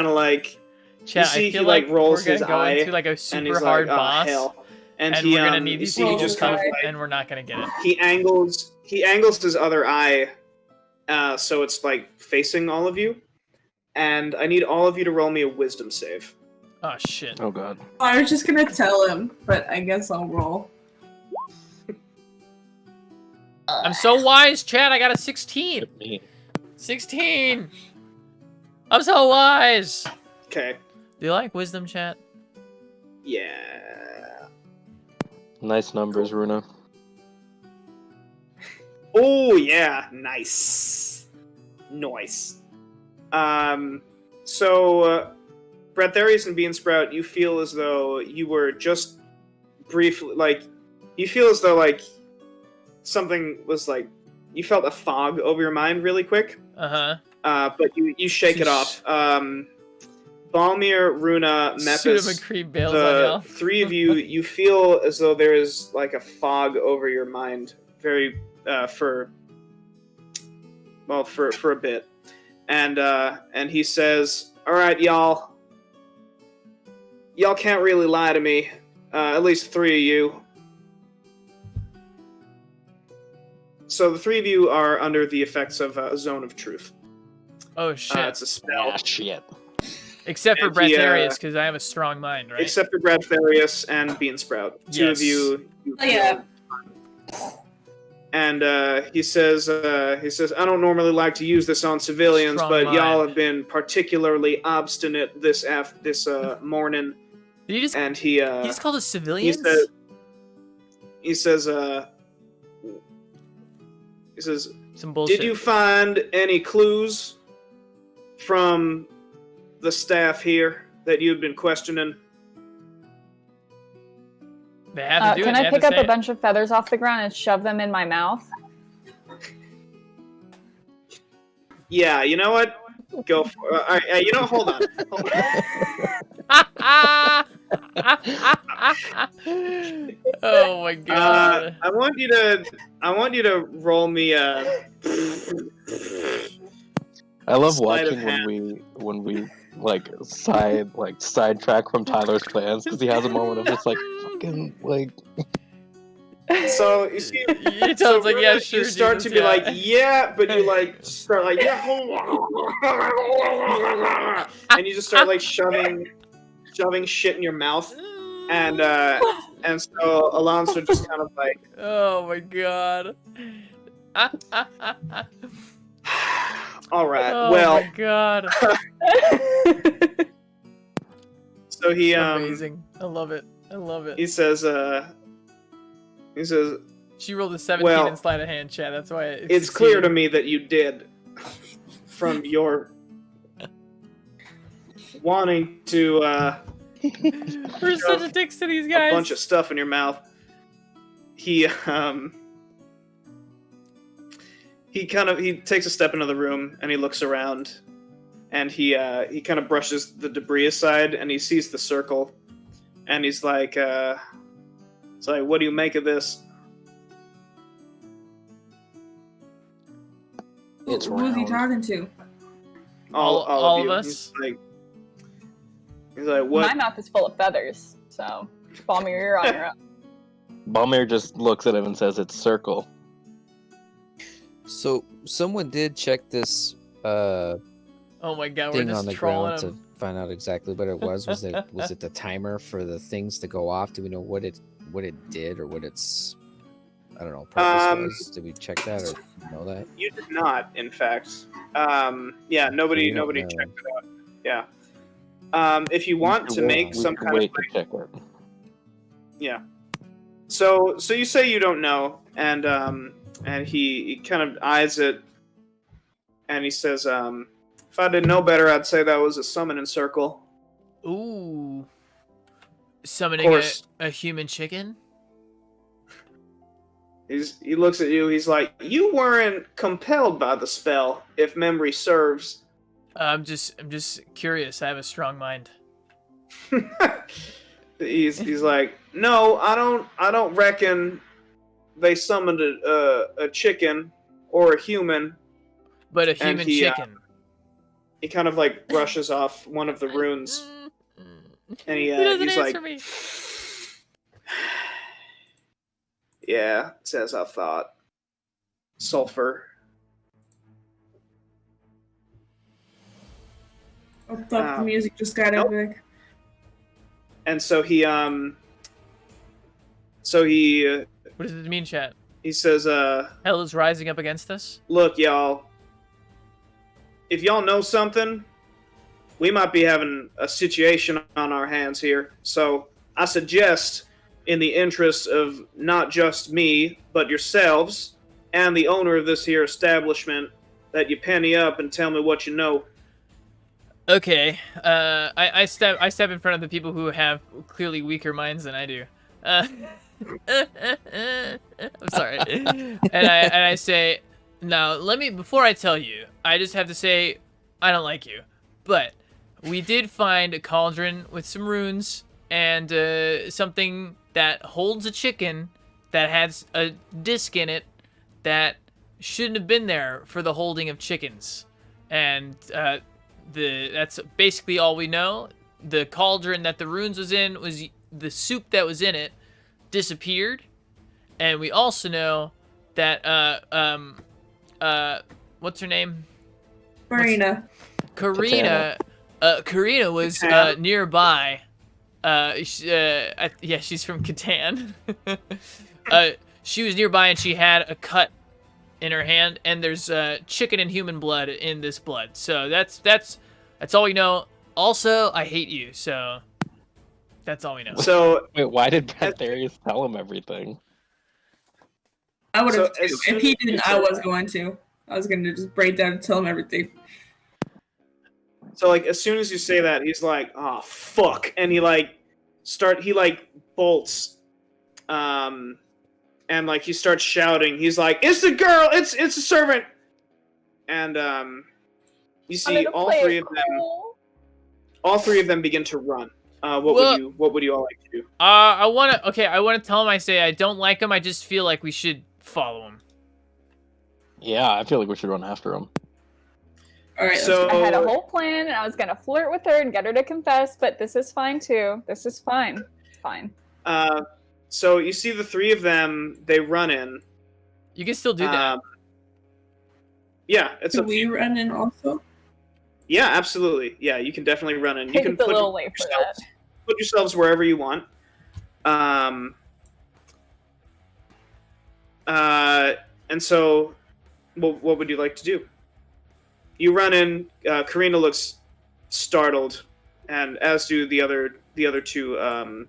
of like, Chat, see I feel he, like like, rolls we're gonna his go eye, into like a and super he's hard like, boss. hell. And And he, we're gonna need you these see, he people just to kind come, of like, and we're not gonna get it. he angles his other eye, so it's like facing all of you. And I need all of you to roll me a wisdom save. Oh shit. Oh god. I was just gonna tell him, but I guess I'll roll. I'm so wise, Chad. I got a 16. Me. 16. I'm so wise. Okay. Do you like wisdom, chat? Yeah. Nice numbers, Runa. Oh yeah, nice. Nice. So Bradtherius and Beansprout, you feel as though you were just briefly you feel as though something was you felt a fog over your mind really quick. But you shake it off. Balmir, Runa, Mepis, bails on the y'all. three of you, you feel as though there is a fog over your mind, very for a bit, and he says, "All right, y'all can't really lie to me. At least three of you. So the three of you are under the effects of a zone of truth. Oh shit. It's a spell. Ah, shit. Except for And he, Bradtherius, because I have a strong mind, right? Except for Bradtherius and Beansprout. Two of you. Oh, yeah. And he says, I don't normally like to use this on civilians, Strong but mind. y'all have been particularly obstinate this morning. Did you just? And He just called us civilians. He says, some bullshit. did you find any clues from the staff here that you've been questioning? They have to do can it. I pick up a bunch of feathers off the ground and shove them in my mouth? Yeah, you know what? Go for it. You know, hold on. Oh my god. I want you to roll me a. I love Sleight of watching when we sidetrack from Tyler's plans because he has a moment of just fucking So you see, You tell us Runa, yeah, sure. you start Jesus, to be yeah. yeah, but you start yeah, and you just start shoving shit in your mouth, and so Alonso just kind of Oh my god. all right, Oh well, my god. so he Amazing. I love it. I love it. he says She rolled a 17 well, in sleight of hand, chat. That's why it's clear to me that you did from your wanting to We're such a dicks to these guys. a bunch of stuff in your mouth. He takes a step into the room and he looks around, and he kind of brushes the debris aside and he sees the circle, and he's like, what do you make of this? It's Who is he talking to? All all of you. of us? He's like, what? My mouth is full of feathers, so Balmir, you're on your own. Balmir just looks at him and says, "It's circle." So someone did check this Oh my god, we're thing on just the trolling ground him. to find out exactly what it was. Was it the timer for the things to go off? Do we know what it did or what its purpose was? Did we check that or know that? You did not, in fact. Yeah, nobody We don't know. checked it out. Yeah. If you want to make some kind of wait to check it. yeah. So you say you don't know, and he kind of eyes it, and he says, if I didn't know better, I'd say that was a summoning circle. Ooh. Summoning course. a human chicken? He looks at you. He's like, you weren't compelled by the spell, if memory serves. I'm just curious. I have a strong mind. he's like, no, I don't reckon they summoned a chicken or a human. But a human chicken. He kind of brushes off one of the runes, and He doesn't he's answer like, me. Yeah, it's as I thought. Sulfur. Oh fuck, the music just got epic. And so he What does it mean, chat? he says, Hell is rising up against us? look, y'all. If y'all know something, we might be having a situation on our hands here. So I suggest, in the interest of not just me, but yourselves, and the owner of this here establishment, that you penny up and tell me what you know. Okay. I step in front of the people who have clearly weaker minds than I do. I'm sorry. and I say, now before I tell you, I just have to say, I don't like you. But we did find a cauldron with some runes and something that holds a chicken that has a disc in it that shouldn't have been there for the holding of chickens. And that's basically all we know. The cauldron that the runes was in was the soup that was in it disappeared, and we also know that what's her name? Marina. Karina was nearby. She's from Catan. She was nearby and she had a cut in her hand, and there's chicken and human blood in this blood. So that's all we know. Also, I hate you, so that's all we know. So Wait, why did Bradtherius tell him everything? I would have So, too. If he didn't, I was going to. I was going to just break down and tell him everything. So, like, as soon as you say that, he's like, "Oh fuck," and he bolts, and like he starts shouting. He's like, "It's the girl! It's a servant!" And you see all three of them begin to run. What would you all like to do? I want to tell him. I say I don't like him. I just feel like we should follow him. Yeah, I feel like we should run after him. All right. So I had a whole plan, and I was gonna flirt with her and get her to confess, but this is fine too. This is fine. It's fine. So you see the three of them. They run in. You can still do that. Yeah, it's Can we run in also? Yeah, absolutely. Yeah, you can definitely run in. You can It's a little late for that. put yourselves wherever you want. And so, what would you like to do? You run in. Karina looks startled, and as do the other two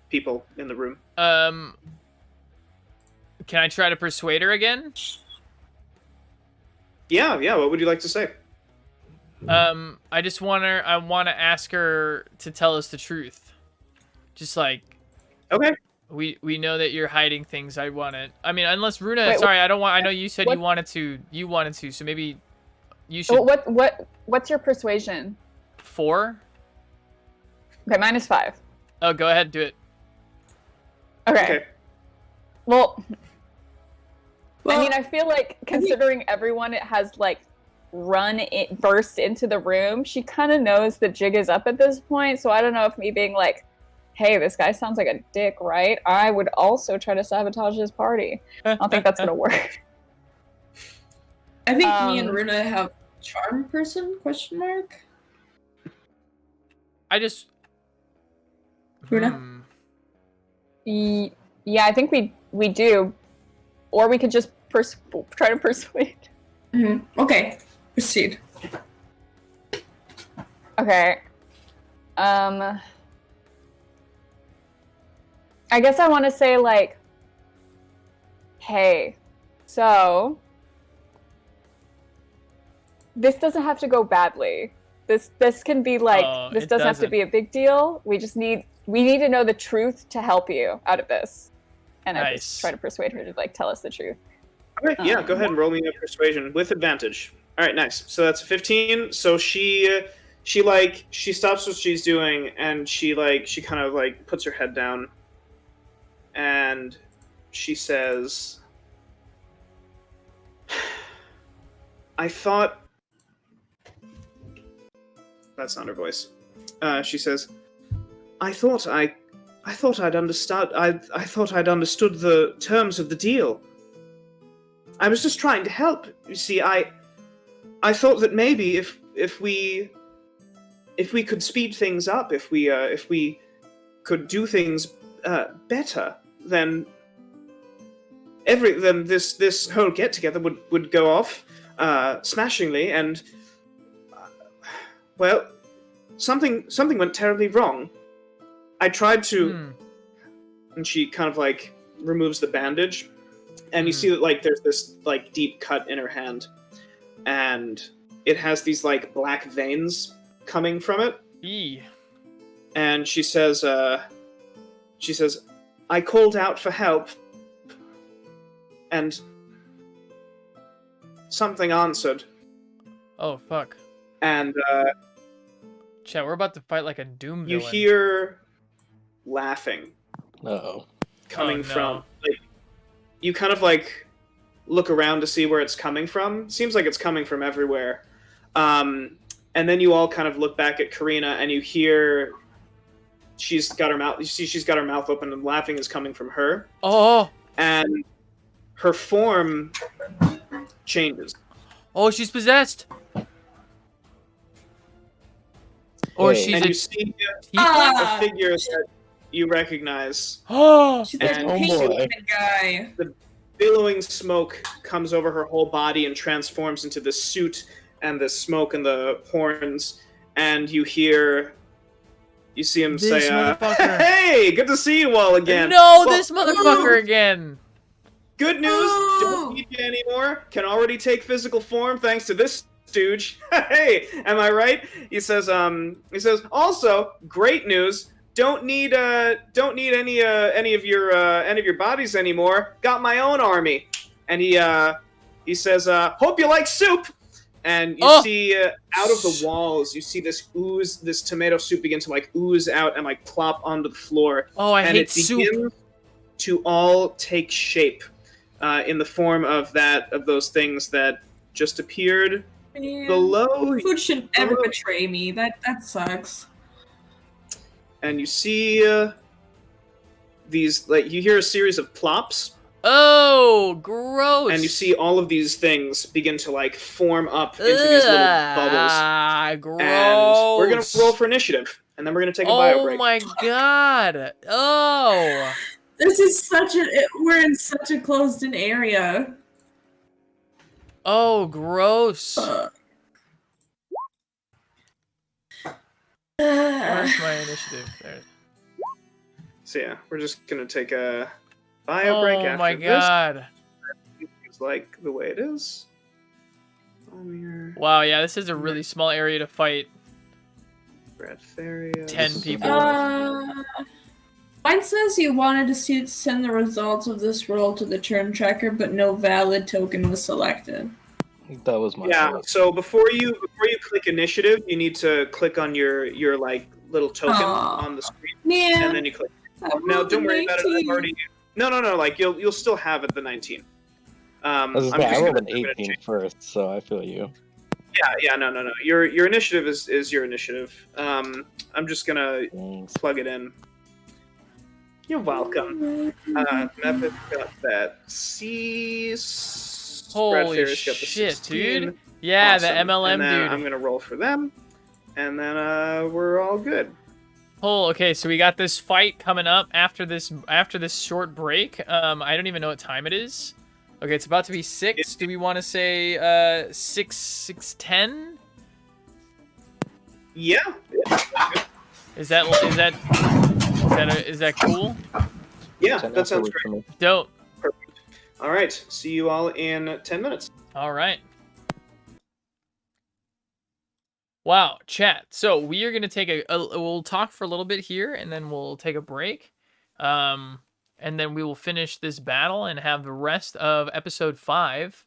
people in the room. Can I try to persuade her again? Yeah. What would you like to say? I want to ask her to tell us the truth. Just like, Okay. we know that you're hiding things. I unless Runa, Wait, sorry, I don't want. I know you said what? you wanted to. So maybe you should. What's your persuasion? 4? Okay, mine is 5. Oh, go ahead, do it. Okay. Well, Well, I mean, I feel like considering everyone has like burst into the room, she kind of knows the jig is up at this point. So I don't know if me being like, "Hey, this guy sounds like a dick," right? I would also try to sabotage his party. I don't think that's gonna work. I think me and Runa have charm person ? I just. Runa? Yeah, I think we do, or we could just try to persuade. Mm-hmm. Okay, proceed. Okay. I guess I want to say like, hey, so this doesn't have to go badly. This can be like, this doesn't have to be a big deal. We need to know the truth to help you out of this. And I just try to persuade her to like tell us the truth. All right, yeah, go ahead and roll me a persuasion with advantage. All right, nice. So that's 15. So she stops what she's doing, and she kind of like puts her head down, and she says, "I thought." That's not her voice. She says, "I thought thought I'd understood. I thought I'd understood the terms of the deal. I was just trying to help. You see, I thought that maybe if we could speed things up, if we could do things better, then this whole get together would go off smashingly. And well, something went terribly wrong. I tried to, and she kind of like removes the bandage, and you see that like there's this like deep cut in her hand, and it has these like black veins coming from it. Eee. And she says, I called out for help, and something answered. Oh, fuck. And, Chat, we're about to fight like a Doom you villain. hear laughing Uh-oh. coming from, like, you kind of, like, look around to see where it's coming from. Seems like it's coming from everywhere. And then you all kind of look back at Karina, and you hear she's got her mouth. You see, she's got her mouth open, and laughing is coming from her. Oh. And her form changes. Oh, she's possessed. Or Hey. she's And a you see Ah! a figure that you recognize. Oh. She's that And- Oh, patient boy. guy. Billowing smoke comes over her whole body and transforms into this suit and the smoke and the horns. And you see him This say, motherfucker. "Hey, good to see you all again." No, Well, this motherfucker again. Good news, Ooh. don't need you anymore. Can already take physical form thanks to this stooge. Hey, am I right? He says, also, great news. Don't need any of your bodies anymore. Got my own army. And he says, hope you like soup. And you see out of the walls, you see this tomato soup begin to like ooze out and like plop onto the floor. Oh, I And hate it soup. begins to all take shape in the form of those things that just appeared Man, below. food shouldn't ever below. betray me. That sucks. And you see these, like, you hear a series of plops, Oh, gross. and you see all of these things begin to like form up into these little bubbles. Ah, gross. And we're gonna roll for initiative, and then we're gonna take a bio Oh break. my god. Oh. This is we're in such a closed-in area. Oh, gross. Where's my initiative? There. So yeah, we're just gonna take a bio break after Oh my this. god. It's like the way it is. Balmir, Wow, yeah, this is a really small area to fight Bradtherius. 10 people. Mine says you wanted to send the results of this roll to the turn tracker, but no valid token was selected. That was my Yeah. fault. So before you click initiative, you need to click on your like little token Aw. on the screen, Man, and then you click. I Now, rolled don't a worry about it. I've 19. already. No. Like you'll still have it the 19. I I'm rolled an I'm gonna 18 change- first, so I feel you. Yeah. No. Your initiative is your initiative. I'm just gonna Thanks. plug it in. You're welcome. Mepis got that C. Holy Bradtherius got the shit, 16. dude. Yeah, the Awesome. MLM And then dude. I'm gonna roll for them, and then we're all good. Oh, okay, so we got this fight coming up after this short break. I don't even know what time it is. Okay, it's about to be 6. Do we want to say 6:10? Yeah. Is that cool? Yeah, Ten that sounds afterwards great. for me. Dope. All right, see you all in 10 minutes. All right. Wow, chat. So we are gonna take we'll talk for a little bit here, and then we'll take a break, and then we will finish this battle and have the rest of episode 5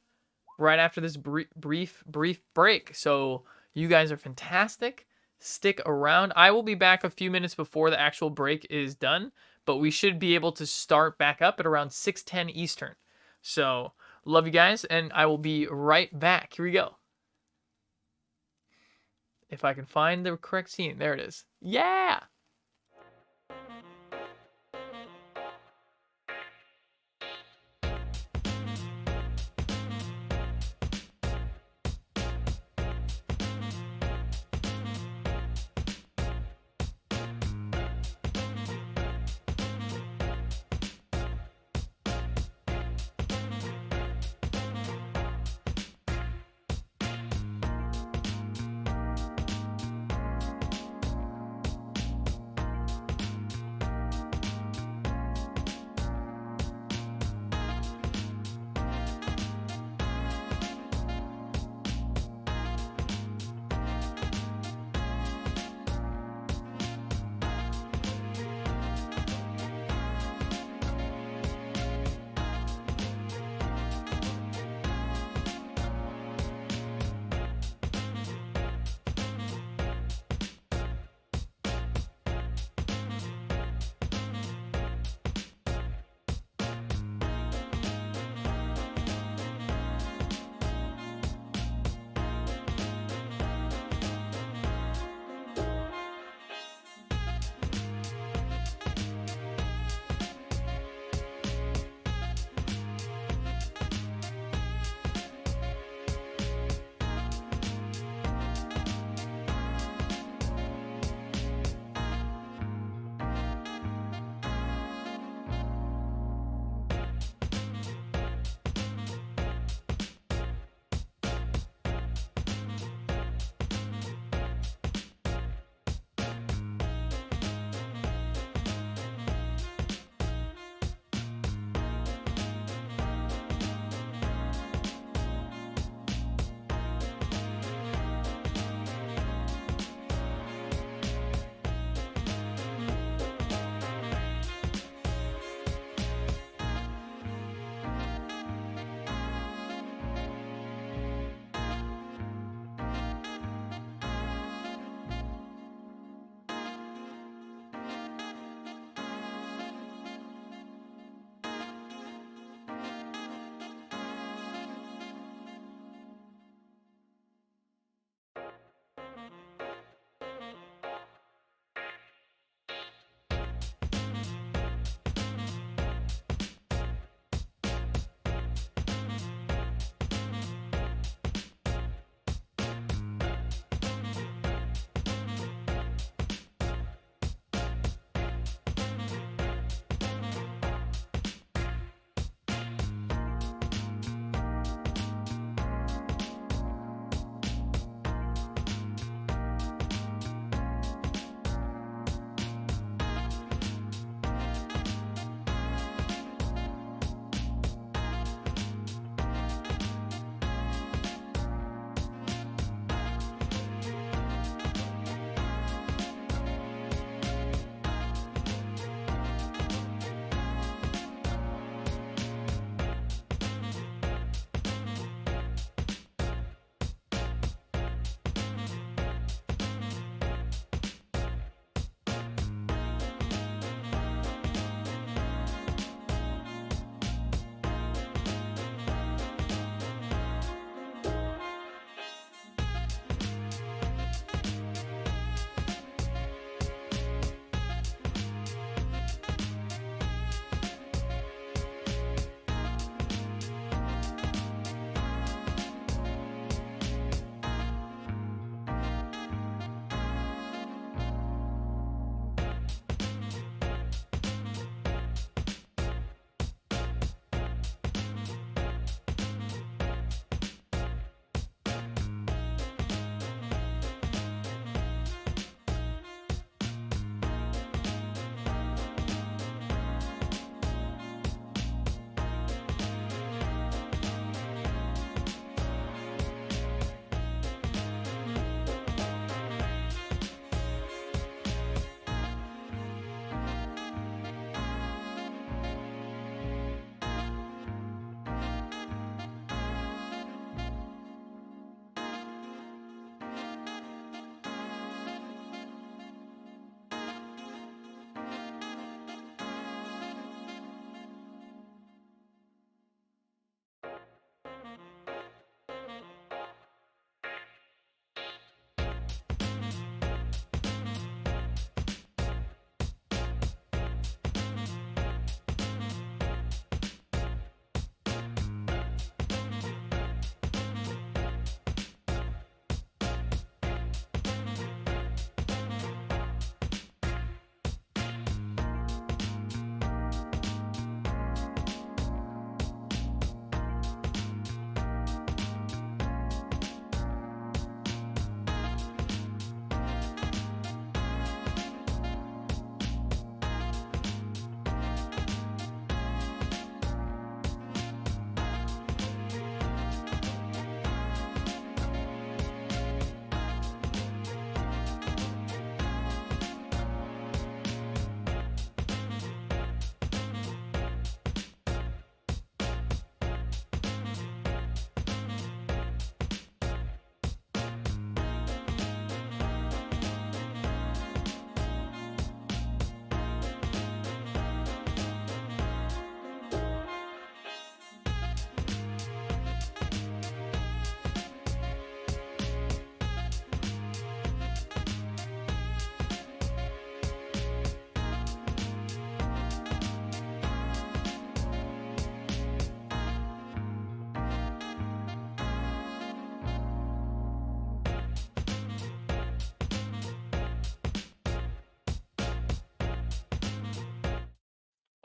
right after this brief break. So you guys are fantastic. Stick around. I will be back a few minutes before the actual break is done, but we should be able to start back up at around 6:10 Eastern. So love you guys, and I will be right back. Here we go. If I can find the correct scene. There it is. Yeah!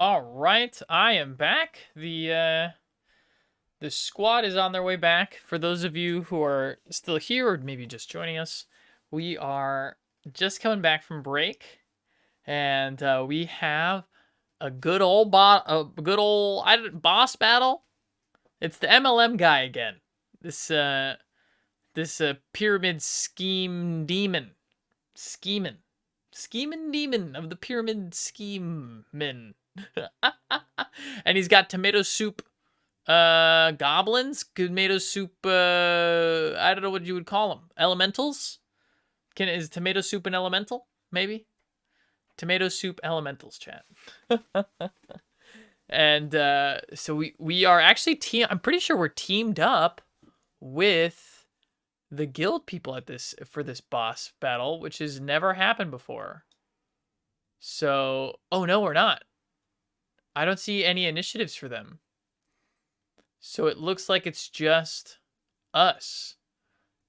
All right, I am back. The squad is on their way back. For those of you who are still here or maybe just joining us, we are just coming back from break, and we have a good old boss battle. It's the MLM guy again. This pyramid scheming demon of the pyramid schemin'. And he's got tomato soup goblins, tomato soup I don't know what you would call them, elementals. Is tomato soup an elemental? Maybe tomato soup elementals, chat. And so we are actually I'm pretty sure we're teamed up with the guild people for this boss battle, which has never happened before. So, oh no, we're not. I don't see any initiatives for them. So it looks like it's just us.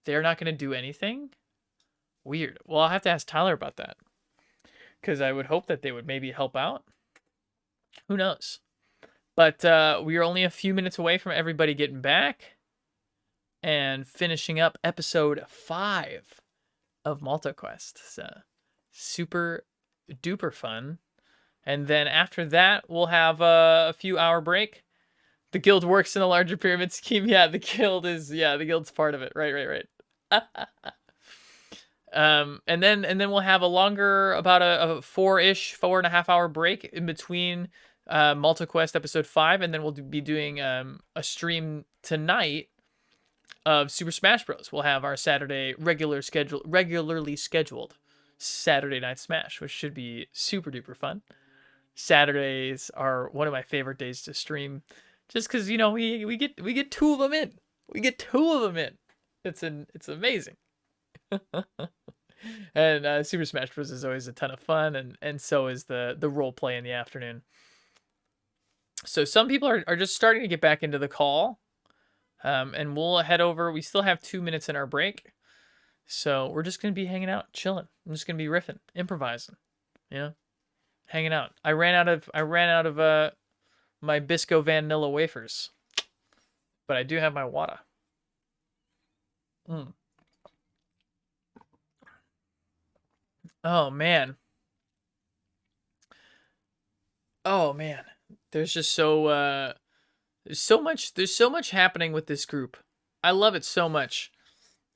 They're not going to do anything? Weird. Well, I'll have to ask Tyler about that. Because I would hope that they would maybe help out. Who knows? But we are only a few minutes away from everybody getting back and finishing up episode 5 of Malt-O-Quest. So, super duper fun. And then after that, we'll have a few hour break. The guild works in a larger pyramid scheme. Yeah, the guild's part of it. Right. And then we'll have a longer, about a 4.5 hour break in between Malt-O-Quest episode 5, and then we'll be doing a stream tonight of Super Smash Bros. We'll have our Saturday regularly scheduled Saturday Night Smash, which should be super duper fun. Saturdays are one of my favorite days to stream, just because we get 2 of them in. We get 2 of them in. It's amazing. And Super Smash Bros. Is always a ton of fun, and so is the role play in the afternoon. So some people are just starting to get back into the call, and we'll head over. We still have 2 minutes in our break, so we're just gonna be hanging out, chilling. I'm just gonna be riffing, improvising, hanging out. I ran out of my Bisco vanilla wafers, but I do have my water. Oh man. There's just there's so much happening with this group. I love it so much.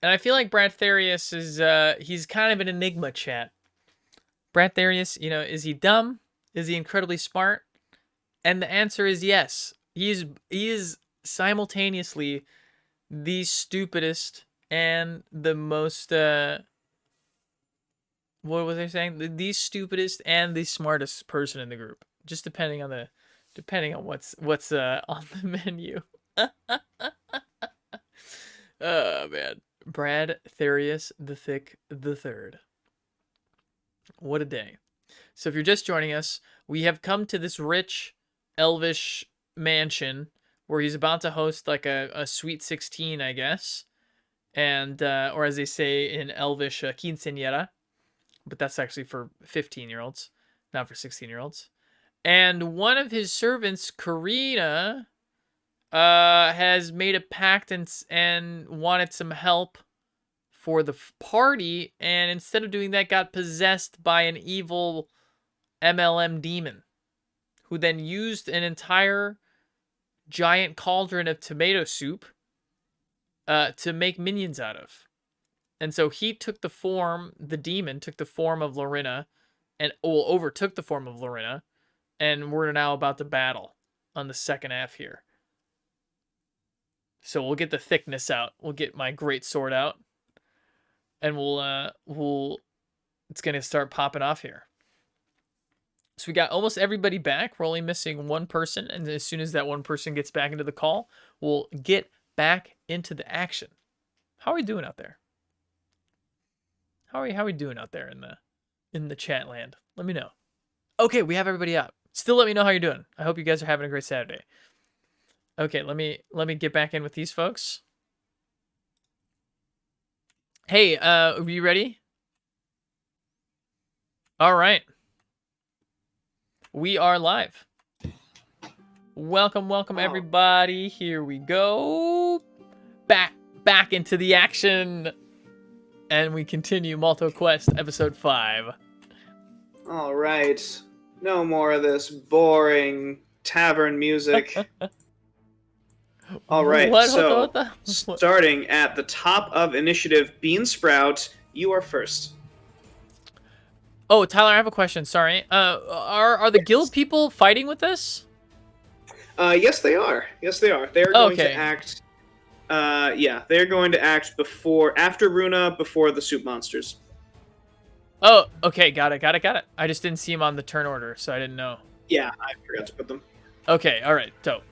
And I feel like Bradtherius is he's kind of an enigma, chat. Bradtherius, is he dumb? Is he incredibly smart? And the answer is yes. He is simultaneously the stupidest and the most what was I saying? The stupidest and the smartest person in the group, just depending on what's on the menu. Oh man, Bradtherius the Third. What a day! So if you're just joining us, we have come to this rich, elvish mansion where he's about to host like a sweet 16, I guess, and or as they say in Elvish, quinceañera. But that's actually for 15-year-olds, not for 16-year-olds. And one of his servants, Karina, has made a pact and wanted some help for the party. And instead of doing that, got possessed by an evil MLM demon, who then used an entire giant cauldron of tomato soup to make minions out of. And so the demon took the form of Lorna, and overtook the form of Lorna, and we're now about to battle on the second half here. So we'll get the thickness out. We'll get my great sword out, and it's gonna start popping off here. So we got almost everybody back. We're only missing one person, and as soon as that one person gets back into the call, we'll get back into the action. How are we doing out there? How are we doing out there in the chat land? Let me know. Okay, we have everybody up. Still let me know how you're doing. I hope you guys are having a great Saturday. Okay, let me get back in with these folks. Hey, are you ready? All right. We are live. Welcome, Oh. everybody. Here we go. Back into the action. And we continue Malt-O-Quest episode 5. All right. No more of this boring tavern music. All right. What So, the? starting at the top of initiative, Beansprout, you are first. Oh, Tyler, I have a question. Sorry. Are the guild people fighting with us? Yes, they are. Yes, they are. They're going Okay. to act. Yeah, they're going to act after Runa, before the soup monsters. Oh, okay. Got it. I just didn't see them on the turn order, so I didn't know. Yeah, I forgot to put them. Okay. All right. Dope.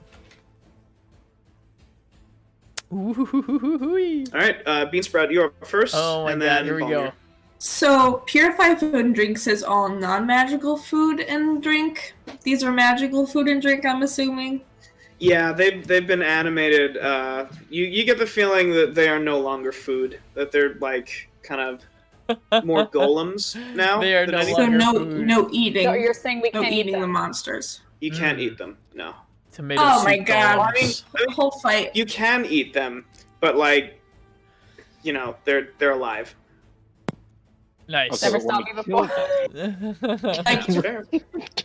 Ooh-hoo-hoo-hoo-hoo-hoo. All right, Beansprout, you are first. Oh my and god, then here we Balmir. go. So, Purify Food and Drinks is all non-magical food and drink. These are magical food and drink, I'm assuming. Yeah, they've been animated. You get the feeling that they are no longer food. That they're like kind of more golems now. They are than no anything. So longer no food. eating. So you're saying we No can't eat eating the them? monsters. You can't eat them. No, Tomato Oh my soup god. golems. I mean, Whole fight. you can eat them, but like, they're alive. Nice. Okay, Never but when stopped me you kill before. them- That's fair.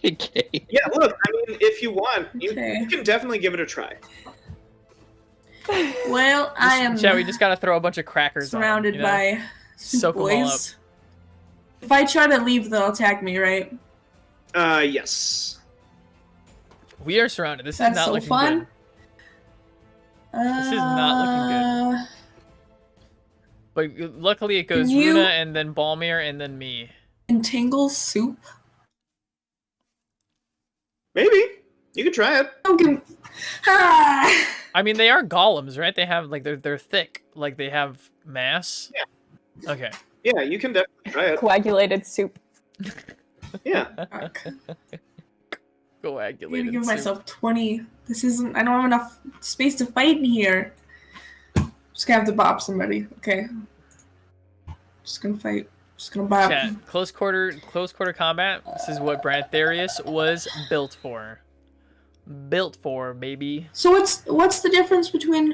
Okay. Yeah, look. I mean, if you want, you Okay. can definitely give it a try. Well, I am Chad, we just gotta throw a bunch of crackers surrounded on 'em, you know? by soup Soak 'em all boys. If I try to leave, they'll attack me, right? Yes. We are surrounded. This is That's not so looking fun. good. This is not looking good. But luckily it goes Can you- Runa and then Balmir and then me. Entangle soup? Maybe you could try it. Okay. Ah! I mean, they are golems, right? They have like they're thick, like they have mass. Yeah. Okay. Yeah, you can definitely try it. Coagulated soup. Yeah. Fuck. I'm Coagulated. gonna give soup. myself 20. This isn't. I don't have enough space to fight in here. Just gonna have to bop somebody. Okay. Just gonna fight. Just gonna bop. Chat, close quarter combat. This is what Bradtherius was built for. Built for, baby. So what's the difference between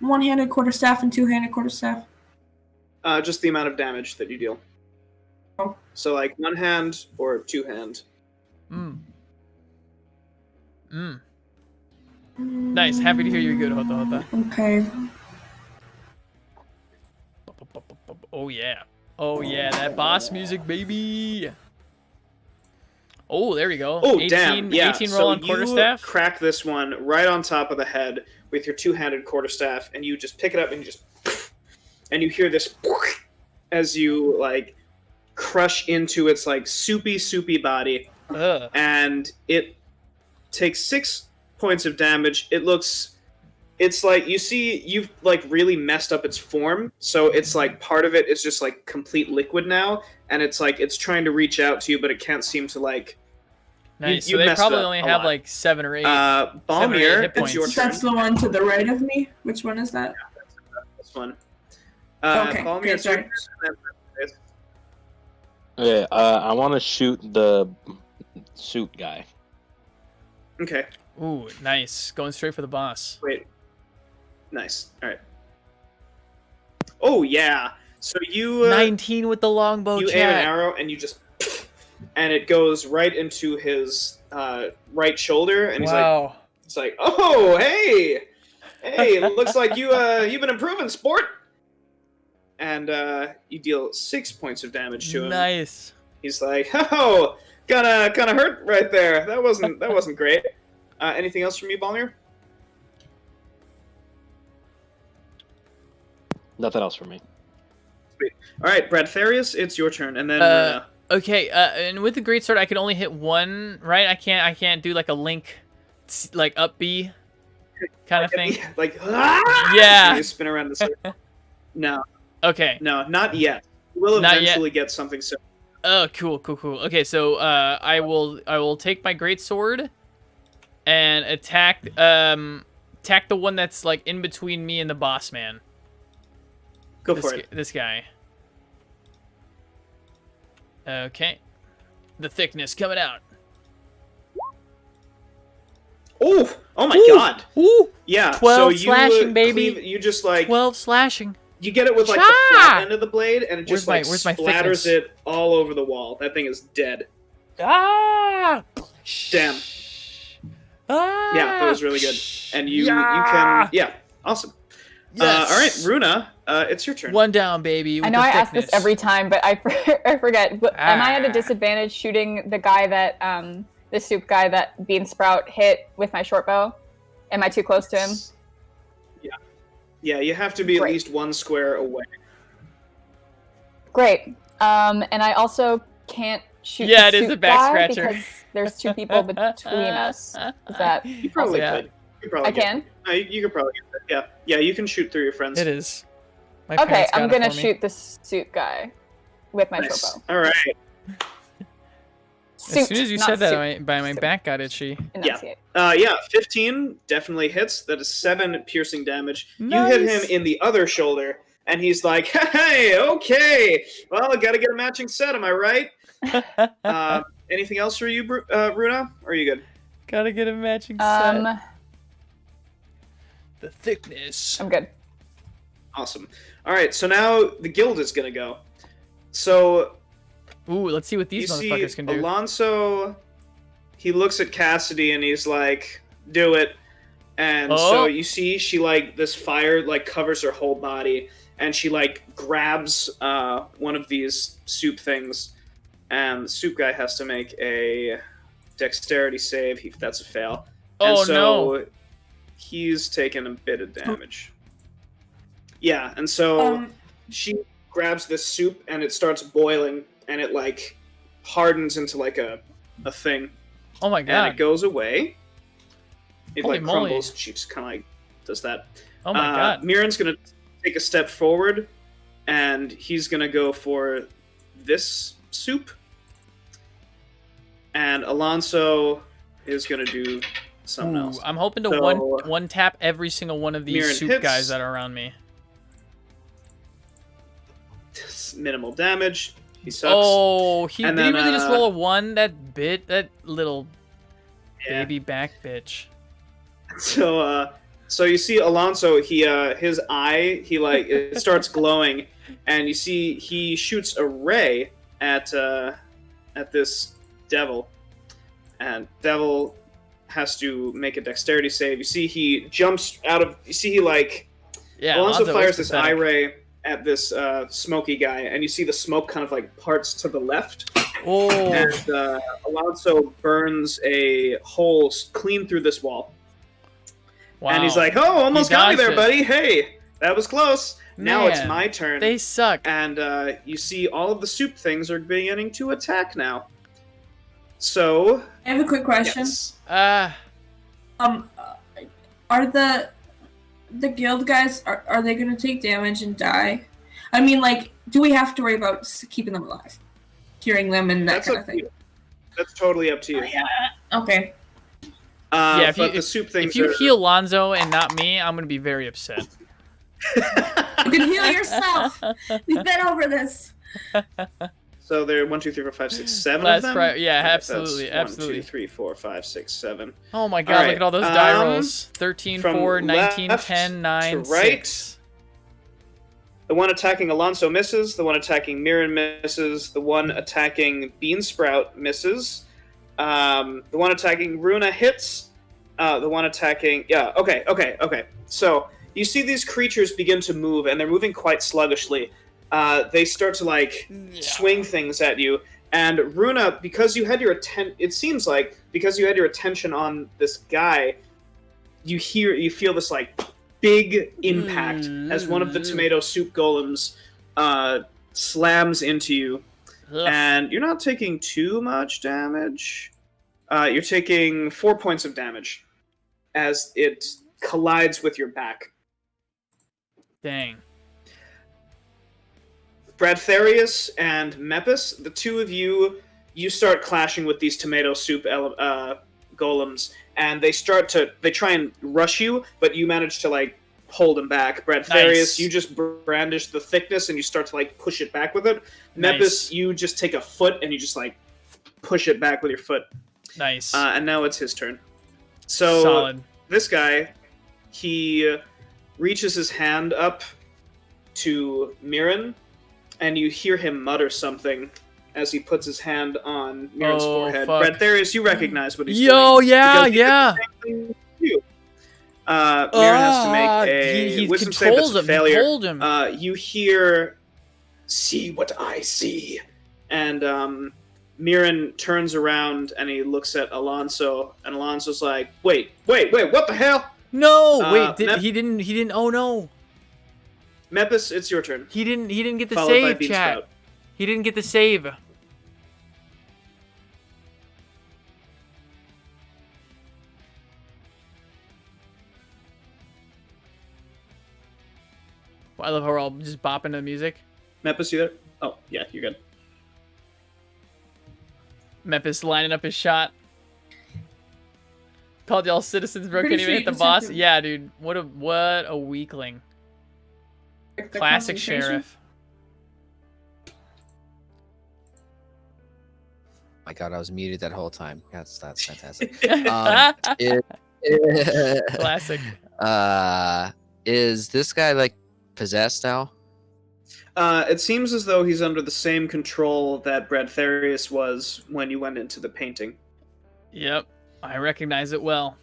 one-handed quarterstaff and two-handed quarterstaff? Just the amount of damage that you deal. Oh. So like one hand or two hand. Nice. Happy to hear you're good, Hota Hota. Okay. Oh yeah. Oh yeah, that boss music, baby. Oh, there we go. Oh 18, damn! Yeah. 18 roll so on you quarterstaff. crack this one right on top of the head with your two-handed quarterstaff, and you just pick it up and you just, and you hear this as you like crush into its like soupy body, Ugh. and it takes 6 points of damage. It's like you've like really messed up its form, so it's like part of it is just like complete liquid now, and it's like it's trying to reach out to you, but it can't seem to like. Nice. you So they messed probably up only a have lot. like 7 or 8. 7 or 8 Balmir, hit it's your points. turn. That's the one to the right of me. Which one is that? This one. Okay, Balmir, good, it's your sorry. turn. Okay, I want to shoot the suit guy. Okay, Ooh, nice. Going straight for the boss. wait. Nice. All right. Oh yeah. So you 19 with the longbow, you aim chat. an arrow and you just, and it goes right into his right shoulder, and he's like, Wow. it's like, oh hey, looks like you've been improving, sport. And you deal 6 points of damage to him. Nice. He's like, oh, kind of hurt right there. That wasn't great. Anything else from you, Balmir? Nothing else for me. All right, Bradtherius, it's your turn, and then Runa. Okay, and with the greatsword, I can only hit one, right? I can't do like a link, like up B, kind of thing. Like, ah! Yeah. You spin around the circle. No, Okay. no, not yet. You will Not yet. eventually get something so. Oh, cool. Okay, so I will take my greatsword and attack the one that's like in between me and the boss man. Go for it. This guy. Okay. The thickness coming out. Oh, Oh my Ooh, god. Ooh. Yeah. 12 so slashing, baby. You just like 12 slashing. you get it with like Cha! the flat end of the blade, and it just Where's my splatters thickness? it all over the wall. That thing is dead. Ah! Damn. Ah! Yeah, that was really good. And you Yeah! can awesome. Yes. All right, Runa, it's your turn. One down, baby. I with know the I ask this thickness. every time, but I forget. Am I at a Ah. disadvantage shooting the guy that, the soup guy that Bean Sprout hit with my short bow? Am I too close to him? Yeah, you have to be Great. at least 1 square away. Great. And I also can't shoot Yeah, the it is soup a back guy scratcher. because there's 2 people between us. Is that You probably Yeah. could. You probably I can? No, you could probably get that. Yeah, you can shoot through your friends. It is. My Okay, parents got I'm it gonna for me. shoot the soup guy with my Nice. short bow. All right. As soon as you said that, my Soup. back got itchy. Enunciate. Yeah, 15 definitely hits. That is 7 piercing damage. You hit him in the other shoulder, and he's like, "Hey, okay. Well, I gotta get a matching set. Am I right?" Anything else for you, Runa? Or are you good? Gotta get a matching set. Um, The thickness. I'm good. Awesome. All right, so now the guild is gonna go. So Ooh, let's see what these you motherfuckers see can do. Alonso. He looks at Cassidy and he's like, "Do it." And Oh. so you see she like this fire like covers her whole body, and she like grabs one of these soup things, and the soup guy has to make a dexterity save. That's a fail. Oh, and so no. he's taken a bit of damage. Yeah, and so she grabs this soup and it starts boiling, and it like hardens into like a thing, Oh my and god. it goes away. It Holy like moly. crumbles. She just kind of like does that. Oh my god. Miran's gonna take a step forward, and he's gonna go for this soup. And Alonso is gonna do something Ooh, else. I'm hoping to So- one tap every single one of these Miran soup hits. guys that are around me. Minimal damage. He sucks. Oh, And did he then, really just roll a 1? That little Yeah. baby back bitch. So you see Alonso. He his eye. He like it starts glowing, and you see he shoots a ray at this devil, and devil has to make a dexterity save. You see he jumps out of. You see he like Yeah, Alonso Alonso fires is this pathetic. eye ray at this smoky guy, and you see the smoke kind of like parts to the left, Oh, and Alonso burns a hole clean through this wall. wow. And he's like, "Oh, almost He got me dodged there, it. buddy. Hey, that was close. Now it's Man, my turn." They suck. And you see all of the soup things are beginning to attack now. So, I have a quick question. yes. Are the guild guys are they gonna take damage and die? I mean, like, do we have to worry about keeping them alive, curing them, and that That's kind up of to thing? you. That's totally up to you. Okay. Yeah, but the soup things if you are... heal Lonzo and not me, I'm gonna be very upset. You can heal yourself. We've been over this. So there are 1, 2, 3, 4, 5, 6, 7 That's of them? right. Yeah, Alright, absolutely, that's absolutely. 1, 2, 3, 4, 5, 6, 7. Oh my god, Alright, look at all those die um, rolls. 13, from 4, 19, left 10, 9, to right. 6. The one attacking Alonso misses. The one attacking Miran misses. The one attacking Beansprout misses. The one attacking Runa hits. The one attacking... Yeah, okay. So, you see these creatures begin to move, and they're moving quite sluggishly. They start to, like, swing things at you. And Runa, because you had your it seems like, because you had your attention on this guy, you feel this, like, big impact as one of the tomato soup golems slams into you. Ugh. And you're not taking too much damage. You're taking 4 points of damage as it collides with your back. Dang. Bradtherius and Mepis, the two of you start clashing with these tomato soup golems, and they try and rush you, but you manage to like hold them back. Bradtherius, Nice. you just brandish the thickness and you start to like push it back with it. Nice. Mepis, you just take a foot and you just like push it back with your foot. Nice. And now it's his turn. So Solid. this guy, he reaches his hand up to Mirren, and you hear him mutter something as he puts his hand on Mirren's forehead. Fuck. Bradtherius, you recognize what he's Yo, doing. yeah, because he did the yeah. same thing to you. Mirren has to make a wisdom save that's a failure. He told him. You hear, "See what I see," and Mirren turns around and he looks at Alonso, and Alonso's like, "Wait, what the hell?" No, wait, he didn't. Oh no, Mepis, it's your turn. he didn't get the Followed by save, chat. Beansprout. He didn't get the save. I love how we're all just bopping to the music. Mepis, you there? Oh, yeah, you're good. Mepis lining up his shot. Called y'all citizens, bro. Pretty Can't even sure hit the you just boss. have to- Yeah, dude. What a weakling. The Classic concentration. sheriff. My God, I was muted that whole time. That's fantastic. Classic. Is this guy like possessed now? It seems as though he's under the same control that Bradtherius was when you went into the painting. Yep. I recognize it well.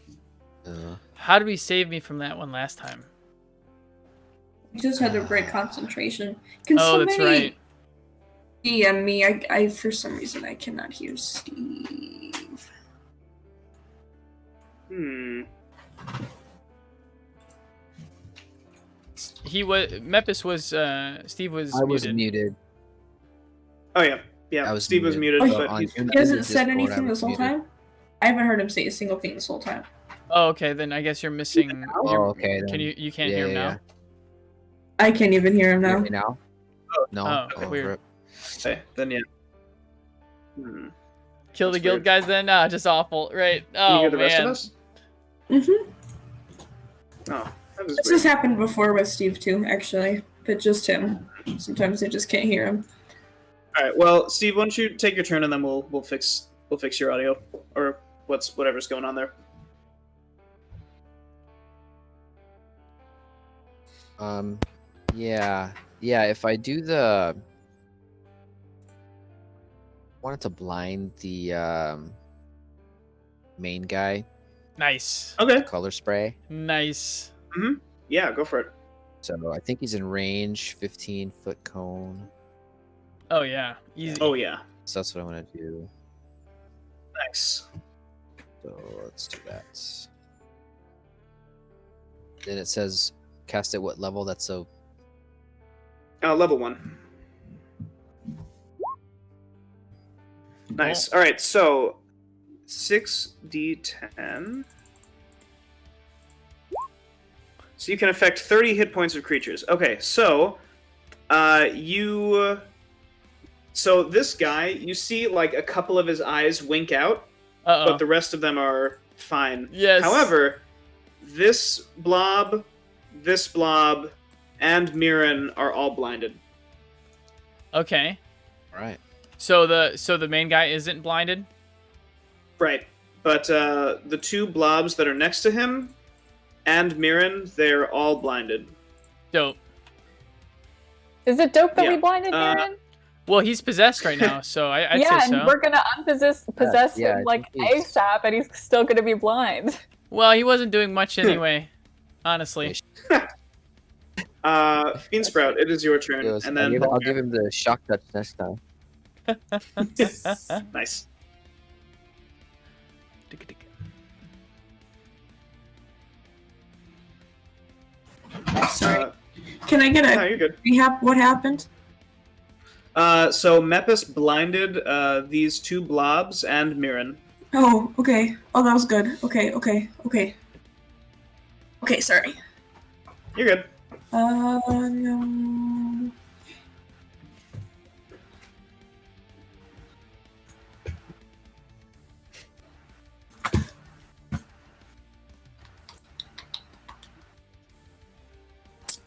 Uh, How did we save me from that one last time? You just had to break concentration. Can Oh, somebody that's right. DM me? I for some reason I cannot hear Steve. Mepis was Steve was I was muted. muted. Oh, yeah. Yeah, I was Steve was muted, muted. Oh, but he's... He hasn't said Discord, I anything was this whole muted. time? I haven't heard him say a single thing this whole time. Oh, okay, then I guess you're missing. Oh, okay. Can then. you can't Yeah, hear him yeah, now? I can't even hear him Hear now. me now? No. Oh, weird. rip. Okay, then yeah. Kill the That's guild weird. guys then? Nah, just awful. Right. Can you Oh hear the rest of man. us? Mm-hmm. Oh, that was This weird. has happened before with Steve too, actually, but just him. Sometimes I just can't hear him. All right, well, Steve, why don't you take your turn and then we'll fix your audio or whatever's going on there. Yeah. If I do the, wanted to blind the main guy, Nice. Okay. color spray. Nice. Yeah, go for it. So I think he's in range, 15-foot cone. Oh yeah. Easy. Oh yeah, So that's what I'm gonna do. nice. So let's do that. Then it says cast at what level? That's so Level 1. Nice. All right, so 6d10. So you can affect 30 hit points of creatures. Okay, so so this guy, you see like a couple of his eyes wink out, Uh but oh. the rest of them are fine. Yes. However, this blob, and Mirren are all blinded. Okay. all right. So the main guy isn't blinded. Right. But the two blobs that are next to him and Mirren, they're all blinded. Dope. Is it dope that Yeah. we blinded Aaron? Well, he's possessed right now, so I'd yeah, say so. and we're gonna possess yeah, him like please. ASAP, and he's still gonna be blind. Well, he wasn't doing much anyway. Honestly. Beansprout, it is your turn. Yes, And then I'll give him the shock touch next time. nice. Sorry. Can I get No, a you're good. recap? What happened? So Mepis blinded these two blobs and Mirren. Oh, okay. Oh, that was good. Okay. Okay, sorry. You're good. No.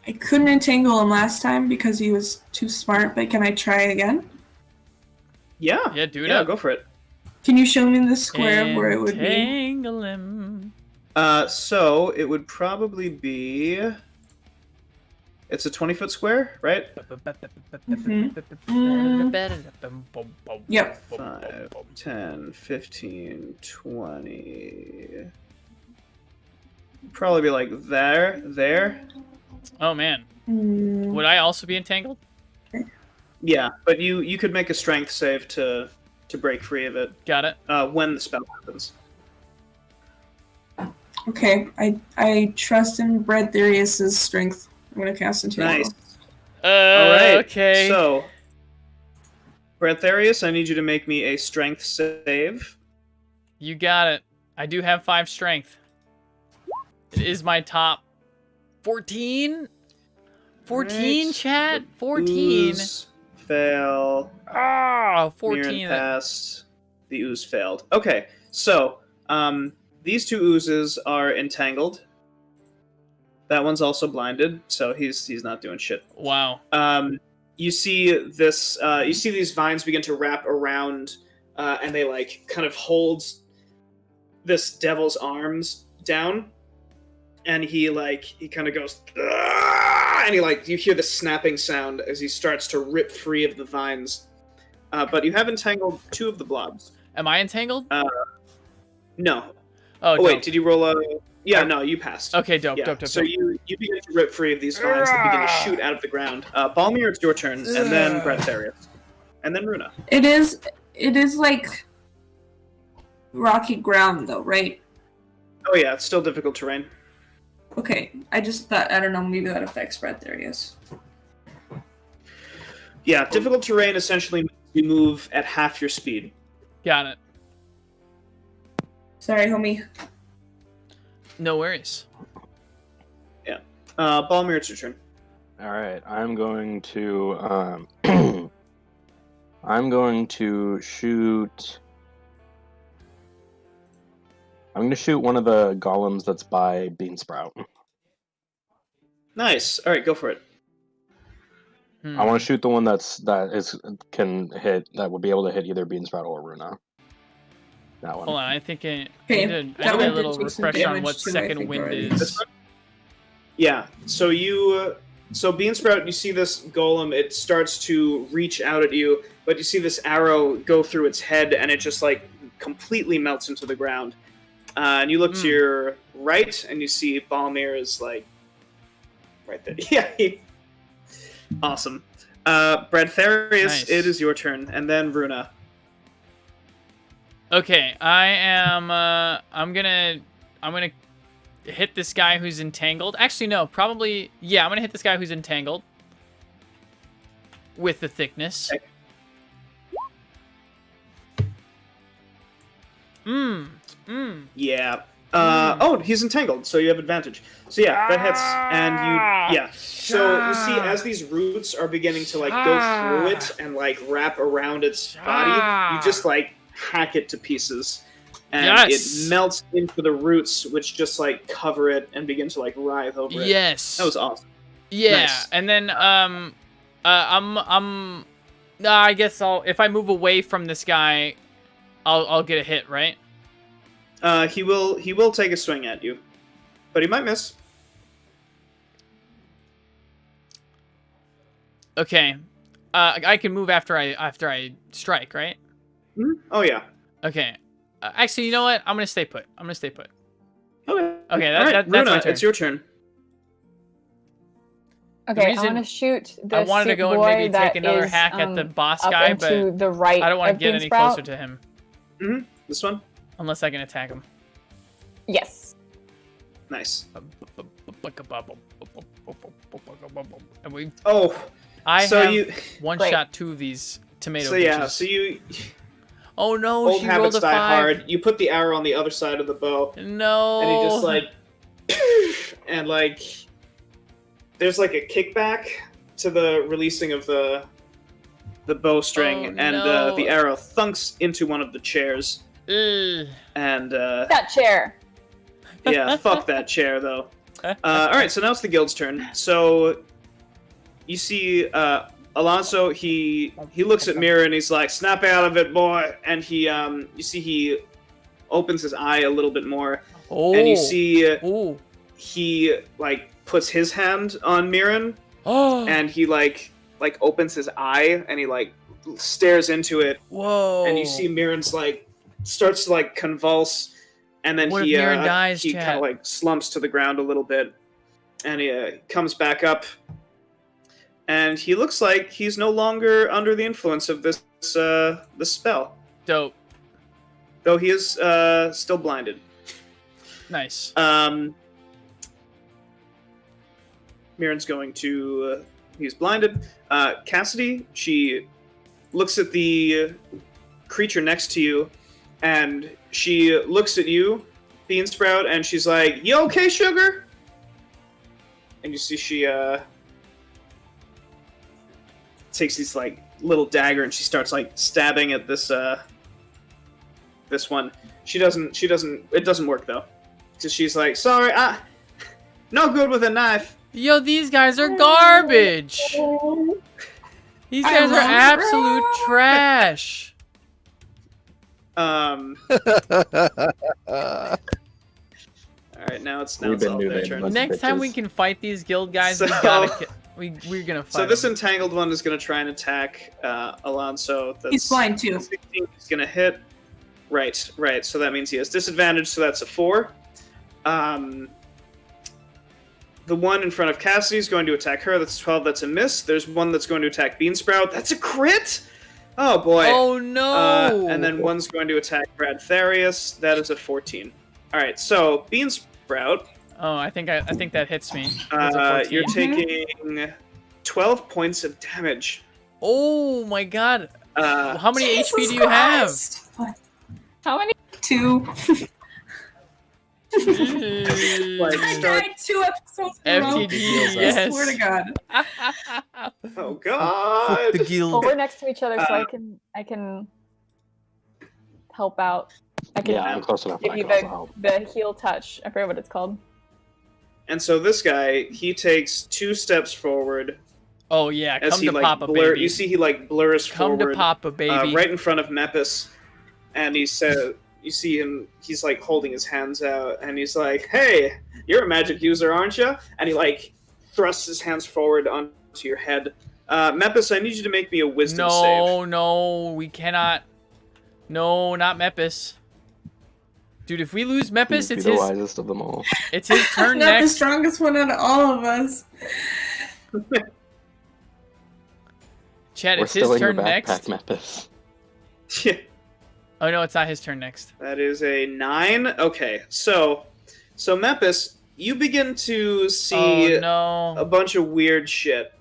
I couldn't entangle him last time because he was too smart, but can I try again? Yeah. Yeah, do it Yeah, up. go for it. Can you show me the square of where it would be? Entangle him. So it would probably be. It's a 20-foot square, right? Yep. 5, 10, 15, 20. Probably be like there. Oh man. Would I also be entangled? Yeah, but you could make a strength save to break free of it. Got it. When the spell happens. Okay, I trust in Bradtherius' strength. I'm gonna cast Entangle. Nice. All right. Okay. So, Bradtherius, I need you to make me a strength save. You got it. I do have 5 strength. It is my top 14. 14, Right. chat. 14. Ooze, fail. 14. Mirren passed. The ooze failed. Okay, so these 2 oozes are entangled. That one's also blinded, so he's not doing shit. Wow. You see this. You see these vines begin to wrap around, and they like kind of hold this devil's arms down, and he kind of goes, "Aah!" and you hear the snapping sound as he starts to rip free of the vines. But you have entangled 2 of the blobs. Am I entangled? No. Oh, wait, dope. did you roll a? Yeah, no, you passed. Okay, dope, Yeah. dope. So you begin to rip free of these vines that begin to shoot out of the ground. Balmir, it's your turn, and then Bradtherius, and then Runa. It is like rocky ground though, right? Oh yeah, it's still difficult terrain. Okay, I just thought, I don't know, maybe that affects Bradtherius. Yeah, difficult terrain essentially means you move at half your speed. Got it. Sorry, homie. No worries. Yeah. Balmir, it's your turn. All right, I'm going to I'm going to shoot. I'm going to shoot one of the golems that's by Beansprout. Nice. All right, go for it. I want to shoot the one that will be able to hit either Beansprout or Runa. That one. Hold on, I think I Okay, need that a one little did take some refresh on damage what too, I second think, wind already. is. Yeah. So so Beansprout, you see this golem. It starts to reach out at you, but you see this arrow go through its head, and it just completely melts into the ground. And you look to your right, and you see Balmir is right there. Yeah. Awesome. Bradtherius, Nice. It is your turn, and then Runa. Okay, I'm gonna hit this guy who's entangled. Actually, no, probably, yeah, I'm gonna hit this guy who's entangled with the thickness. Yeah. Oh, he's entangled, so you have advantage. So yeah, that hits, and yeah. So you see, as these roots are beginning to go through it and wrap around its body, you just hack it to pieces, and it melts into the roots, which just cover it and begin to writhe over it. Yes. That was awesome. Yeah, Nice. and then I guess if I move away from this guy, I'll get a hit, right? He will take a swing at you, but he might miss. Okay. I can move after I strike, right? Mm-hmm. Oh yeah. Okay. Actually, you know what? I'm gonna stay put. Okay. Okay, All right, that's Runa, my turn. it's your turn. Okay, I reason want to shoot the I wanted to sick go and boy maybe that take another is, hack at the boss up guy, and but to the right I don't want to of get any Beansprout. closer to him Mm-hmm. This one. unless I can attack him. Yes. Nice. And we, Oh. I so have you. one Great. shot 2 of these tomato So yeah. bitches. So you. Oh no, Old she rolled habits a die 5. hard. You put the arrow on the other side of the bow, No. and he just and there's a kickback to the releasing of the bowstring, Oh, and no. the arrow thunks into one of the chairs. Ugh. And That chair. yeah, fuck that chair though. All right, so now it's the guild's turn. So you see Alonso. He looks at Mira and he's like, "Snap out of it, boy!" And he you see he opens his eye a little bit more, Oh. And you see Oh. he like puts his hand on Mirren, Oh. and he like opens his eye and he like stares into it. Whoa. And you see Mirren's like starts to like convulse, and then What he if Mirren dies, he chat? kind of like slumps to the ground a little bit, and he comes back up, and he looks like he's no longer under the influence of this spell, Dope. though he is still blinded. Nice. Mirren's going to he's blinded. Cassidy, she looks at the creature next to you, and she looks at you, Beansprout, and she's like, "You okay, sugar?" And you see she takes this like little dagger and she starts like stabbing at this this one. She doesn't. It doesn't work though, because she's like, "Sorry, no good with a knife." Yo, these guys are garbage. These guys are absolute trash. All right, now it's We've all been their moving. turn. Let's Next time bitches. we can fight these guild guys, So- we're gonna fight. So this them. entangled one is going to try and attack Alonso. That's He's blind too. 16 is going to hit. Right. So that means he has disadvantage. So that's a 4. The one in front of Cassidy is going to attack her. That's 12. That's a miss. There's one that's going to attack Beansprout. That's a crit. Oh boy. Oh no! And then one's going to attack Bradtherius. That is a 14. All right. So Beansprout. Oh, I think that hits me. That's a 14. You're taking 12 points of damage. Oh my god! How many Jesus HP do you have? Christ. How many? 2. Like, I start- died 2 episodes in a row. FTD, I yes. swear to God. Oh God! The Well, guild. we're next to each other, so I can help out. I can Yeah, I'm close enough. give I you can also help. the heal touch. I forget what it's called. And so this guy, he takes 2 steps forward Oh yeah, as come he to like Papa blur. baby. You see, he like blurs Come forward, to Papa baby. right in front of Mepis, and he said, "You see him? He's like holding his hands out, and he's like, "Hey, you're a magic user, aren't you?" And he like thrusts his hands forward onto your head. Mepis, I need you to make me a wisdom save. No, we cannot. No, not Mepis. Dude, if we lose Mepis, He'd be it's the his. wisest of them all. It's his turn Not the next. strongest one out of all of us. Chad, We're it's his still in your turn backpack, next. Mepis. Yeah, Oh no, it's not his turn next. that is a 9. Okay, so Mepis, you begin to see Oh no. a bunch of weird shit.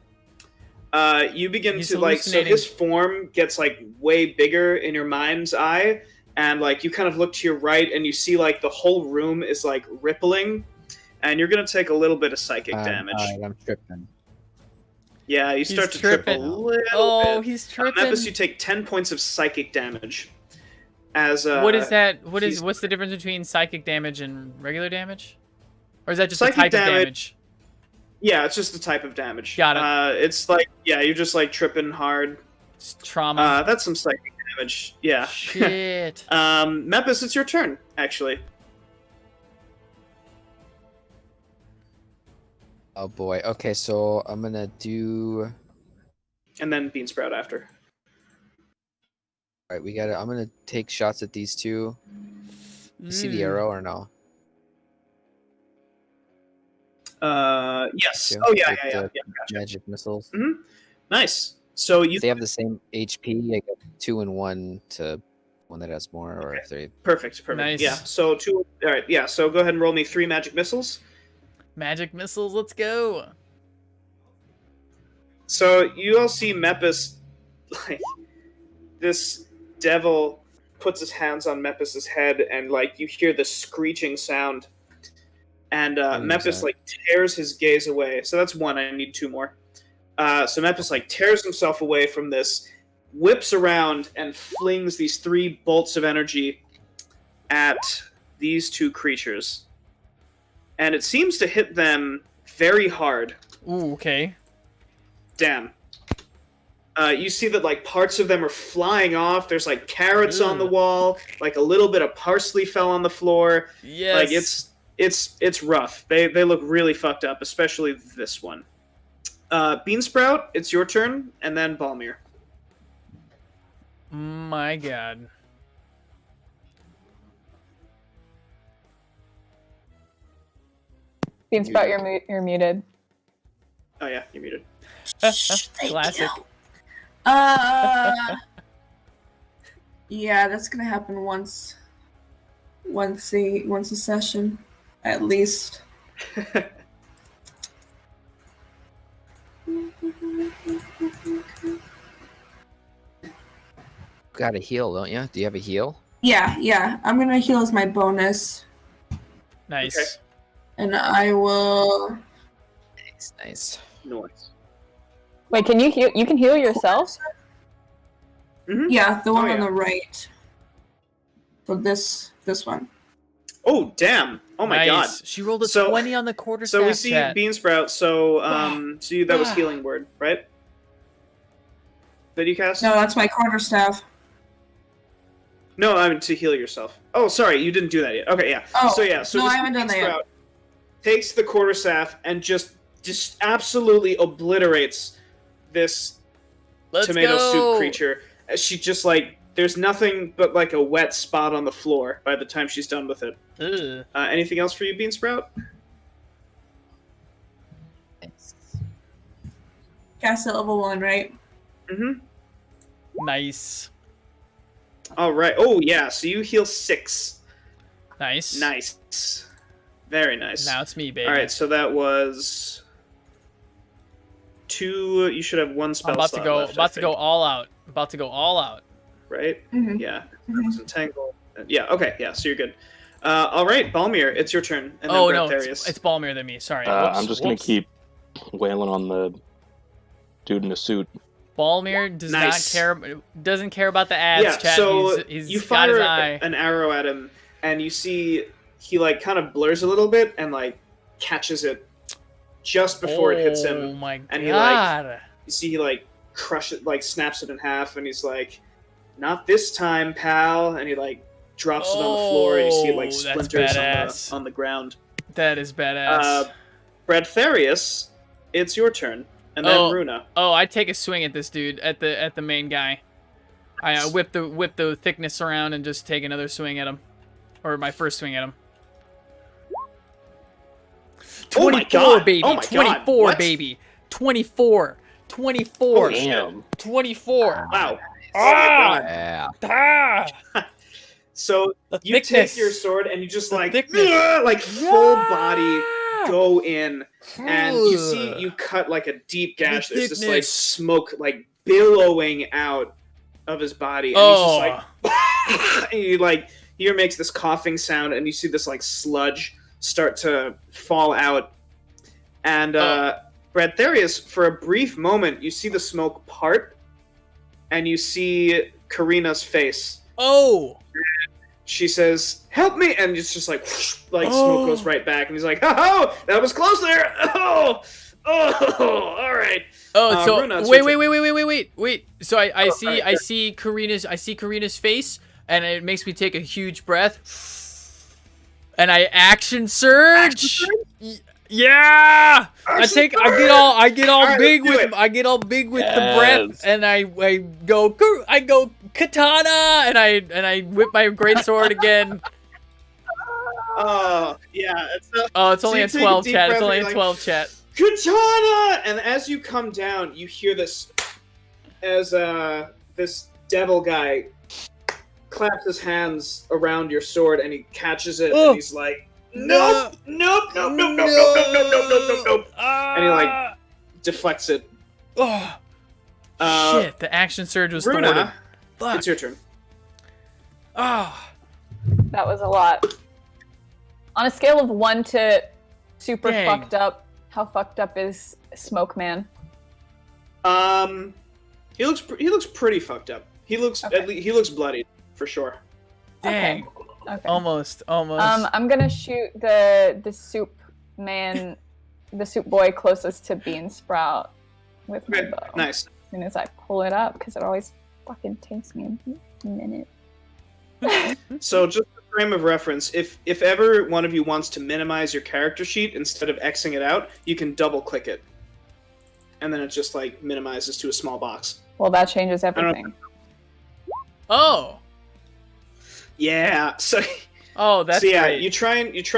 You begin He's to like, so hallucinating. his form gets like way bigger in your mind's eye, and like you kind of look to your right and you see like the whole room is like rippling, and you're gonna take a little bit of psychic damage. Alright, I'm tripping. Yeah, you He's start to trip a tripping. little Oh, bit. he's tripping. Mepis, you take 10 points of psychic damage. As What is that? he's- What's the difference between psychic damage and regular damage? Or is that just Psychic a type of damage- damage? Yeah, it's just a type of damage. Got it. It's like, yeah, you're just like tripping hard. It's trauma. That's some psychic damage. Yeah. Shit. Mepis, it's your turn, actually. Oh boy. Okay, so I'm gonna do. And then Beansprout after. Alright, we got it. I'm gonna take shots at these two. You see the Mm. arrow or no? Yes. Two. Oh, yeah, With yeah, yeah. the Yeah, gotcha. Magic missiles. Nice. So you They have the same HP. I got 2 and 1 to one that has more, or Okay. if they. perfect. Nice. Yeah. So 2. All right. Yeah. So go ahead and roll me 3 magic missiles. Magic missiles, let's go. So you all see Mepis, like this devil puts his hands on Mepis's head, and like you hear the screeching sound, and Mepis like tears his gaze away. So that's 1. I need 2 more. So Mepis like tears himself away from this, whips around, and flings these 3 bolts of energy at these 2 creatures, and it seems to hit them very hard. Ooh, okay. Damn. You see that like parts of them are flying off. There's like carrots on the wall. Like a little bit of parsley fell on the floor. Yes. Like it's rough. They look really fucked up, especially this one. Beansprout, it's your turn, and then Balmir. My God. Beansprout, you're muted. Oh yeah, you're muted. Classic. Yeah, that's gonna happen once a session, at least. Got a heal, don't you? Do you have a heal? Yeah. I'm gonna heal as my bonus, Nice. Okay. and I will. Nice. Nice. Wait, can you heal? You can heal yourself? Mm-hmm. Yeah, the one Oh, on yeah. the right. So this one. Oh damn! Oh my Nice. god! She rolled a So- 20 on the quarter So we staff see chat. Beansprout. So that was healing word, right? That you cast? No, that's my quarterstaff. No, I mean to heal yourself. Oh, sorry, you didn't do that yet. Okay, yeah. Oh, So no, this I haven't done that yet. Beansprout takes the quarterstaff and just absolutely obliterates this Let's tomato go. soup creature. She just like there's nothing but like a wet spot on the floor by the time she's done with it. Ugh. Anything else for you, Beansprout? Cast at level 1, right? Mm-hmm. Nice. All right. Oh yeah. So you heal 6. Nice. Nice. Very nice. Now it's me, baby. All right. So that was 2. You should have 1 spell I'm about to slot go. left, I About to go think. all out. About to go all out. Right. Mm-hmm. Yeah. That was entangled. Yeah. Okay. Yeah. So you're good. All right, Balmir, it's your turn. And then Oh no, Bradtherius. it's Balmir than me. Sorry. I'm just gonna keep wailing on the dude in the suit. Balmir does Nice. not care. Doesn't care about the ads. Yeah. Chat. So he's you got his fire eye. an arrow at him, and you see he like kind of blurs a little bit and like catches it just before it hits him. Oh my and he, god. You see he like crushes, like snaps it in half, and he's like, "Not this time, pal!" And he like drops it on the floor. And you see it like Oh, that's splinters badass. on the ground. That is badass. Bradtherius, it's your turn, and then Oh. Runa. Oh, I take a swing at this dude, at the main guy. I whip the thickness around and just take another swing at him, or my first swing at him. Oh my 24, God. baby. Oh my God. 24, What? baby. 24. 24. Damn. 24. Wow. Ah! Yeah. Ah! So The you thickness. take your sword and you just The like thickness. like full Yeah. body go in, and you see you cut like a deep gash. There's this like thickness. smoke like billowing out of his body, and Oh. he's just like and you like he makes this coughing sound, and you see this like sludge start to fall out, and Bradtherius, for a brief moment, you see the smoke part, and you see Karina's face. Oh. She says, "Help me!" and it's just like smoke goes right back, and he's like, "Oh, that was close there! Oh, all right." Oh, so Runa, it's wait. So I see sorry, I see Karina's face, and it makes me take a huge breath, and I action surge. Yeah, I get all Alright, big let's do with it. I get all big with the breath, Yes. and I go katana, and I whip my greatsword again. Yeah. Oh, it's only you a take 12 deep chat. breath It's only and a you're 12 chat. Katana! And as you come down, you hear this as this devil guy claps his hands around your sword, and he catches it, Oh. and he's like, "Nope, nope, nope, nope, nope, nope, nope, nope, nope, nope, nope, nope," and he like deflects it. Oh, shit! The action surge was thwarted. Runa, Fuck. it's your turn. Ah. That was a lot. On a scale of 1 to super Dang. fucked up, how fucked up is Smoke Man? He looks pretty fucked up. He looks Okay. he looks bloodied for sure. Dang. Okay. Almost. I'm gonna shoot the soup man, the soup boy closest to Beansprout with my Okay, bow. nice. soon as I pull it up, because it always fucking takes me a minute. So just a frame of reference, if ever one of you wants to minimize your character sheet instead of Xing it out, you can double click it. And then it just like minimizes to a small box. Well, that changes everything. Oh. Yeah. So that's so yeah, great. you try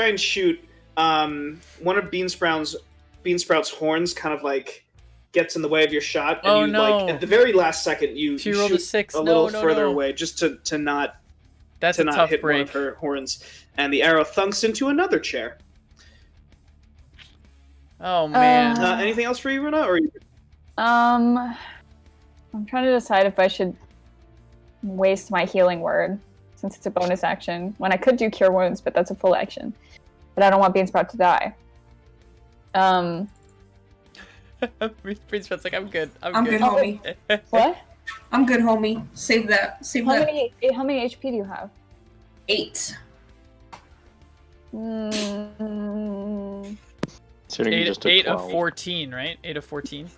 and shoot one of Beansprout's horns kind of like gets in the way of your shot, and like at the very last second you rolled a shoot 6. a little further away just to not That's a tough hit break. one of her horns, and the arrow thunks into another chair. Oh man. Anything else for you, Runa? Or I'm trying to decide if I should waste my healing word since it's a bonus action. When I could do cure wounds, but that's a full action. But I don't want Beansprout to die. Beansprout's like, I'm good. I'm good, homie. What? I'm good, homie. Save that. Save How that. many HP do you have? 8. Considering you just took 8 12. of 14, right? 8 of 14.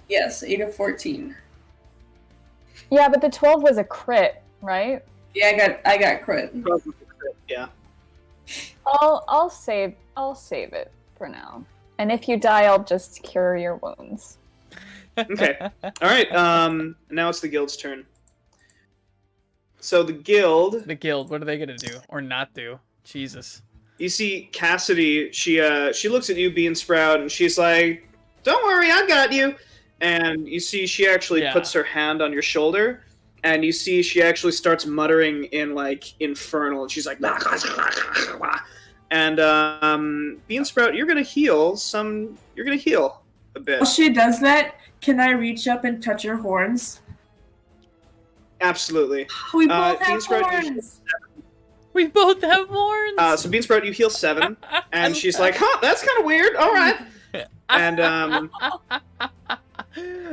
Yes, 8 of 14. Yeah, but the 12 was a crit, right? Yeah, I got crit. yeah. I'll save it for now. And if you die, I'll just cure your wounds. Okay. All right. Now it's the guild's turn. So the guild. What are they gonna do or not do? Jesus. You see Cassidy. She looks at you, Beansprout, and she's like, "Don't worry, I got you." And you see she actually puts her hand on your shoulder, and you see she actually starts muttering in like infernal, and she's like, and Beansprout, you're gonna heal a bit. While she does that, can I reach up and touch her horns? Absolutely. We both have Beansprout, horns! We both have horns. So Beansprout, you heal 7, and she's like, "Huh, that's kind of weird. All right." And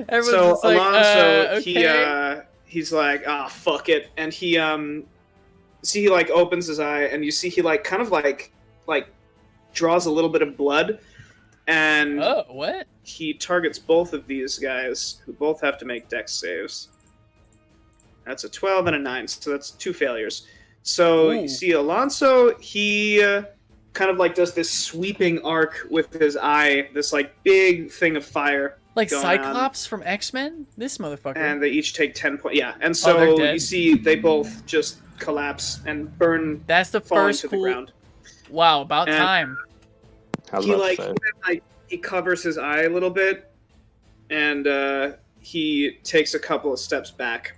Everyone's so like, Alonso, okay. he's like, "Ah, fuck it," and he see he like opens his eye, and you see he like kind of like draws a little bit of blood, and what? He targets both of these guys, who both have to make dex saves. That's a 12 and a 9, so that's 2 failures. So you see Alonso, he kind of like does this sweeping arc with his eye, this like big thing of fire. Like Cyclops from X-Men? This motherfucker. And they each take 10 points. Yeah, and so you see they both just collapse and burn. That's the first to the ground. Wow, about time. He covers his eye a little bit, and he takes a couple of steps back.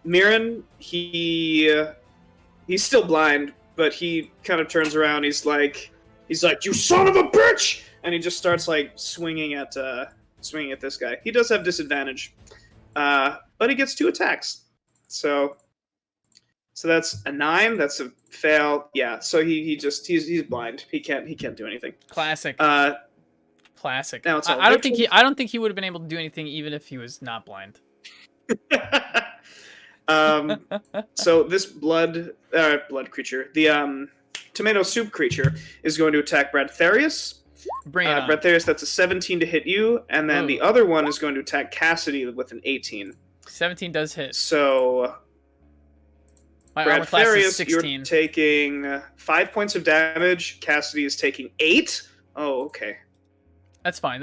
Mirren, he's still blind, but he kind of turns around. He's like, "You son of a bitch!" And he just starts like swinging at this guy. He does have disadvantage, but he gets 2 attacks. So that's a 9. That's a fail. Yeah. So he's blind. He can't do anything. Classic. Classic. Now it's I don't think he would have been able to do anything even if he was not blind. So this blood creature, the tomato soup creature, is going to attack Bradtherius. Bring it on. Bradtherius, that's a 17 to hit you, and then the other one is going to attack Cassidy with an 18. 17 does hit. So my armor class is 16. You're taking 5 points of damage. Cassidy is taking 8. Oh, okay. That's fine.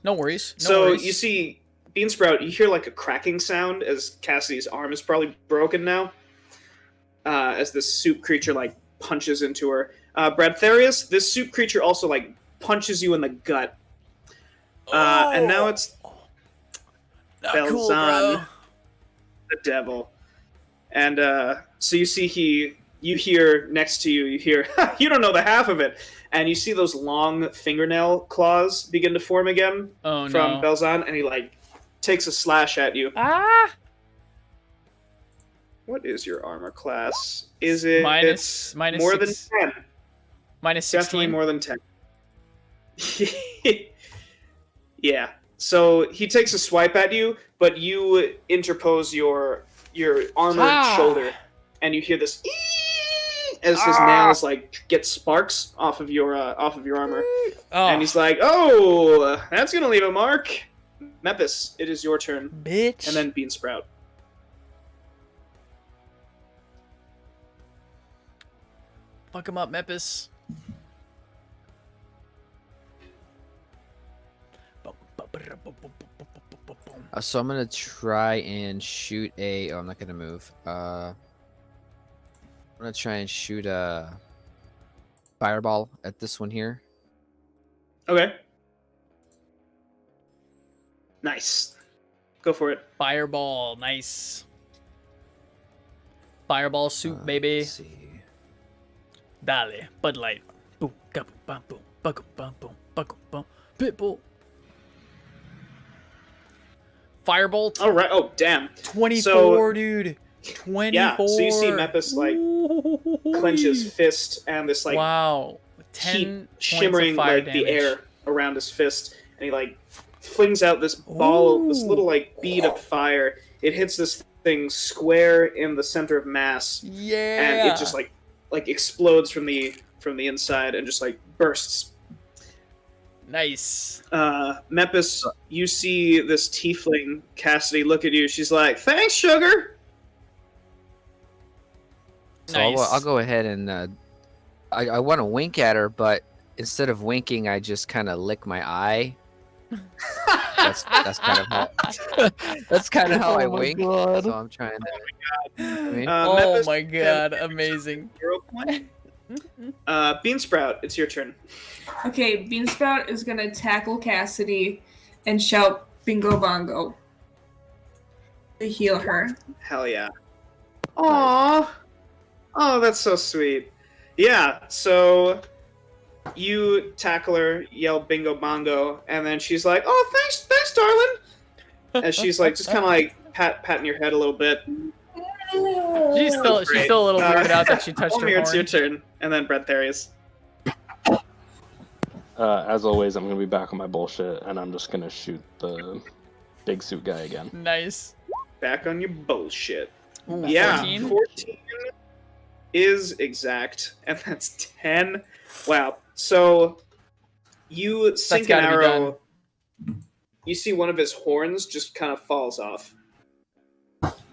No worries. You see Beansprout, you hear like a cracking sound as Cassidy's arm is probably broken now. As this soup creature like punches into her. Bradtherius, this soup creature also like punches you in the gut. And now it's Belzan, the devil. And so you see you hear next to you, you don't know the half of it. And you see those long fingernail claws begin to form again from Belzan, and he like takes a slash at you. Ah! What is your armor class? Is it minus more than 10? Minus 16. Definitely more than 10. Yeah. So he takes a swipe at you, but you interpose your armored shoulder, and you hear this as his nails like get sparks off of your armor. And he's like, "Oh, that's gonna leave a mark." Mepis, it is your turn. Bitch. And then Beansprout. Fuck him up, Mepis. So I'm gonna try and shoot a. Oh, I'm not gonna move. I'm gonna try and shoot a fireball at this one here. Okay. Nice. Go for it. Fireball, nice. Fireball soup, baby. Let's see. Dale, Bud Light. Boom, boom, boom, boom, boom, boom, boom, boom, Pitbull. Firebolt. All right. Oh, damn. 24, dude. 24. Yeah. So you see Mepis clench his fist, and this wow, heat shimmering the air around his fist, and he flings out this ball, this little bead of fire. It hits this thing square in the center of mass. Yeah. And it just explodes from the inside and just bursts. Nice. Mepis, you see this tiefling Cassidy look at you. She's like, "Thanks, sugar." So Nice. I'll go ahead and I want to wink at her, but instead of winking, I just kind of lick my eye. That's kind of how I wink. God. So I'm trying to. Oh Mepis, my god, amazing. 0 point. Beansprout, it's your turn. Okay, Beansprout is gonna tackle Cassidy and shout "Bingo Bongo" to heal her. Hell yeah. Aww. Oh, that's so sweet. Yeah, so you tackle her, yell "Bingo Bongo," and then she's like, "Oh, thanks, darling." As she's just kind of patting your head a little bit. She's still a little weirded out that she touched her Balmir, it's your horn. turn, and then Bradtherius. As always, I'm gonna be back on my bullshit, and I'm just gonna shoot the big suit guy again. Nice. Back on your bullshit. Ooh, Yeah, 14? 14 is exact, and that's 10. Wow. So you sink an gotta be arrow. You see one of his horns just kind of falls off.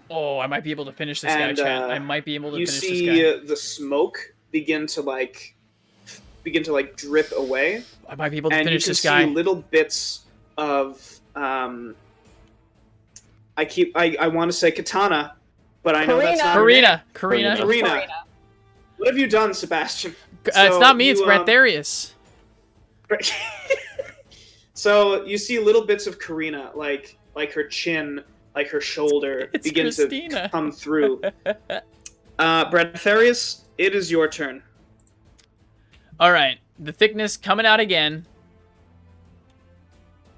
Oh, I might be able to finish this guy, And, chat. I might be able to You finish see this guy. the smoke begin to drip away, I might be able to and you finish can this see guy. little bits of I want to say katana, but I know that's not her name. Karina. What have you done, Sebastian? It's So not me, it's you, Bradtherius. So you see little bits of Karina, like her chin, like her shoulder, It's begin Christina. to come through. Bradtherius, it is your turn. All right, the thickness coming out again.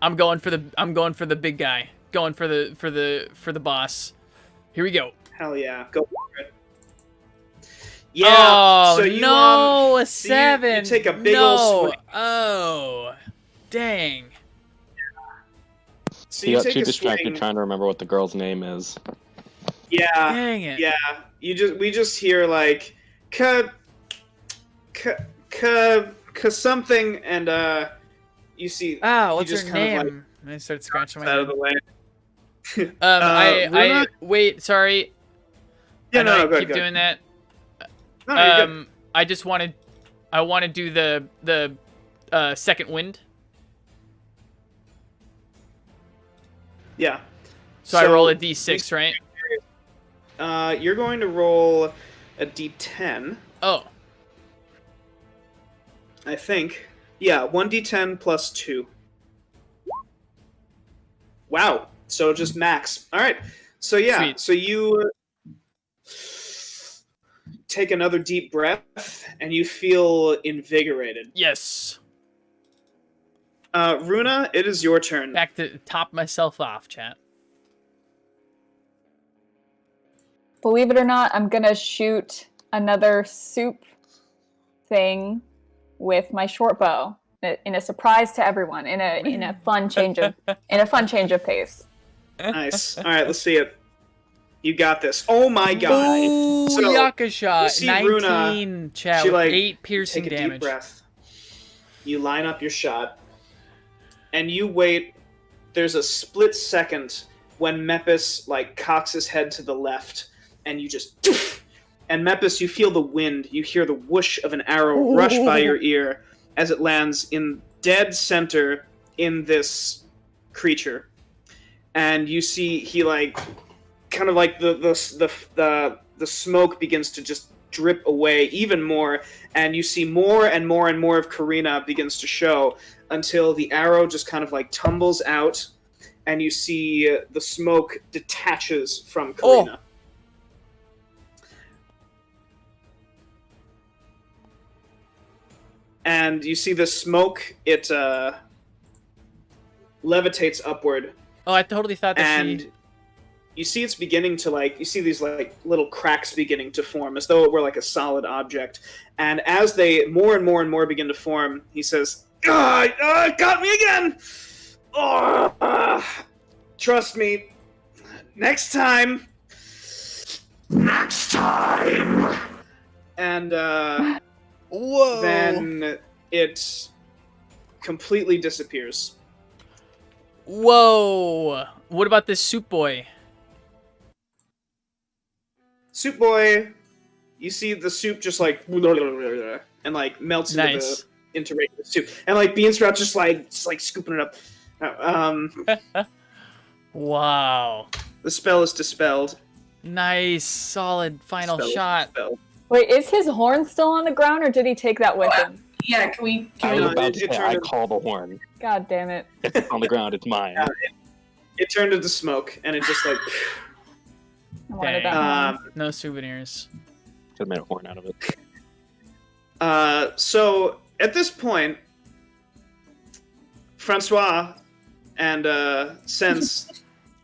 I'm going for the big guy. Going for the boss. Here we go. Hell yeah, go for it. Yeah. Oh so you, no, a so 7. You take a big old swing. Oh, dang. So He you got take too a distracted swing. trying to remember what the girl's name is. Yeah. Dang it. Yeah. We just hear something, and you see. What's just her kind of, name? And I started scratching my out head. of the way. I Runa? wait. Sorry. Yeah, I know no, I go keep ahead. doing that. No, you're good. I just wanted. I want to do the second wind. Yeah. So I roll a d6, right? You're going to roll a d10, Oh, I think. Yeah, 1d10 plus 2. Wow. So just max. All right. So yeah. Sweet. So you take another deep breath, and you feel invigorated. yes. Runa, it is your turn. Back to top myself off, chat. Believe it or not, I'm gonna shoot another soup thing with my short bow in a surprise to everyone. In a fun change of pace. Nice. All right, let's see it. You got this. Oh my god. Ooh, So, Yaka shot. you see 19, Runa, chat, she, with 8 piercing Take a deep damage. breath. You line up your shot, and you wait there's a split second when Mepis like cocks his head to the left, and you just, and Mepis, you feel the wind, you hear the whoosh of an arrow rush by your ear as it lands in dead center in this creature, and you see he like kind of like the smoke begins to just drip away even more, and you see more and more and more of Karina begins to show until the arrow just kind of like tumbles out, and you see the smoke detaches from Karina. And you see the smoke, it levitates upward. Oh, I totally thought that and you see it's beginning to like, you see these like little cracks beginning to form as though it were like a solid object. And as they more and more and more begin to form, he says, got me again! Trust me, next time. And whoa! Then it completely disappears. Whoa! What about this soup boy? Soup boy, you see the soup just like and like melts into regular soup, and like Bean Sprout just like scooping it up. Wow! The spell is dispelled. Nice, solid final shot. Wait, is his horn still on the ground, or did he take that with him? Yeah, can we? I was about to say, I call the horn. God damn it! If it's on the ground, it's mine. It turned into smoke, and it just like. I wanted that horn. No souvenirs. Could have made a horn out of it. So at this point, Francois and Sense.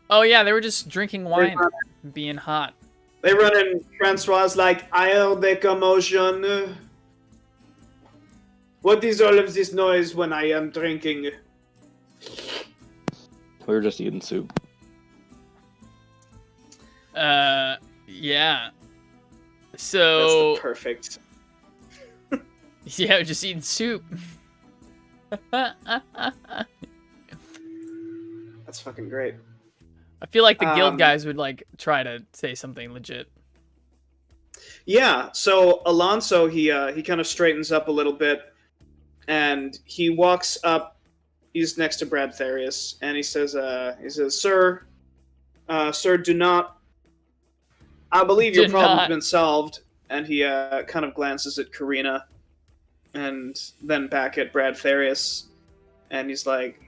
Oh yeah, they were just drinking wine, being hot. They run in. Francois like, I heard a commotion. What is all of this noise when I am drinking? We were just eating soup. Yeah. So. That's the perfect. Yeah, we're just eating soup. That's fucking great. I feel like the guild guys would like try to say something legit. Yeah, so Alonso, he kind of straightens up a little bit, and he walks up. He's next to Bradtherius, and he says, "Sir, do not. I believe your problem's been solved." And he kind of glances at Karina, and then back at Bradtherius, and he's like,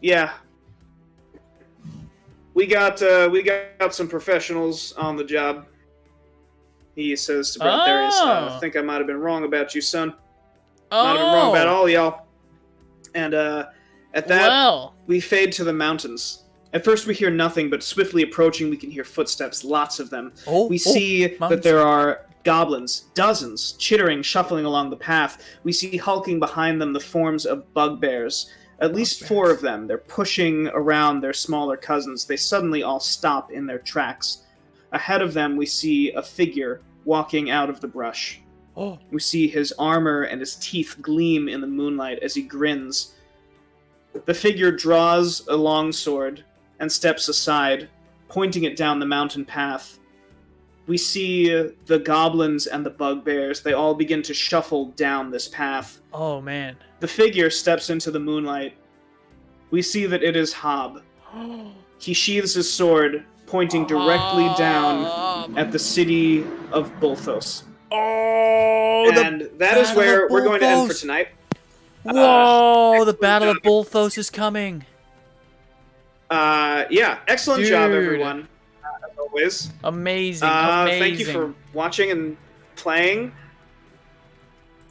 "Yeah, we got some professionals on the job." He says to Bradtherius, "I think I might have been wrong about you, son. Might have been wrong about all y'all." And at that, we fade to the mountains. At first, we hear nothing, but swiftly approaching, we can hear footsteps, lots of them. We see that there are goblins, dozens, chittering, shuffling along the path. We see hulking behind them the forms of bugbears. At least 4 of them. They're pushing around their smaller cousins. They suddenly all stop in their tracks. Ahead of them, we see a figure walking out of the brush. We see his armor and his teeth gleam in the moonlight as he grins. The figure draws a longsword and steps aside, pointing it down the mountain path. We see the goblins and the bugbears. They all begin to shuffle down this path. Oh, man. The figure steps into the moonlight. We see that it is Hob. He sheathes his sword, pointing directly down at the city of Bulthos. And that is where we're going to end for tonight. Whoa, the Battle of Bulthos is coming. Yeah, excellent job, everyone. As always. Amazing, Thank you for watching and playing.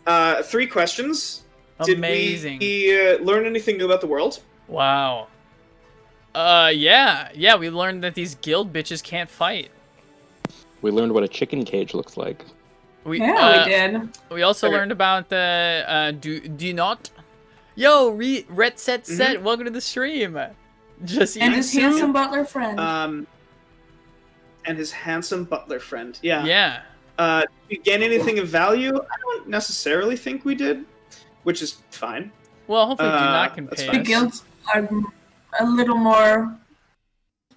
3 questions. Amazing. Did we learn anything new about the world? Wow. Yeah, we learned that these guild bitches can't fight. We learned what a chicken cage looks like. We did. We also learned about the do not. Yo, Ret Set Set, welcome to the stream. Just and his handsome butler friend. And his handsome butler friend. Yeah. Yeah. Did we gain anything of value? I don't necessarily think we did, which is fine. Well, hopefully do not can pay The guilds a little more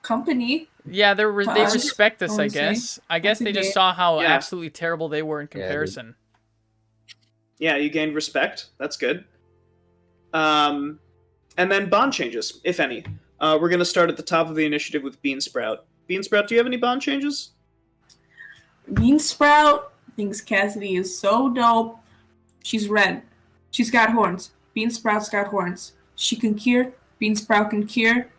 company. Yeah, they respect us, I guess. I guess they just saw how Yeah. absolutely terrible they were in comparison. Yeah, you gained respect. That's good. And then bond changes, if any. We're going to start at the top of the initiative with Beansprout. Beansprout, do you have any bond changes? Beansprout thinks Cassidy is so dope. She's red. She's got horns. Beansprout's got horns. She can cure. Beansprout can cure.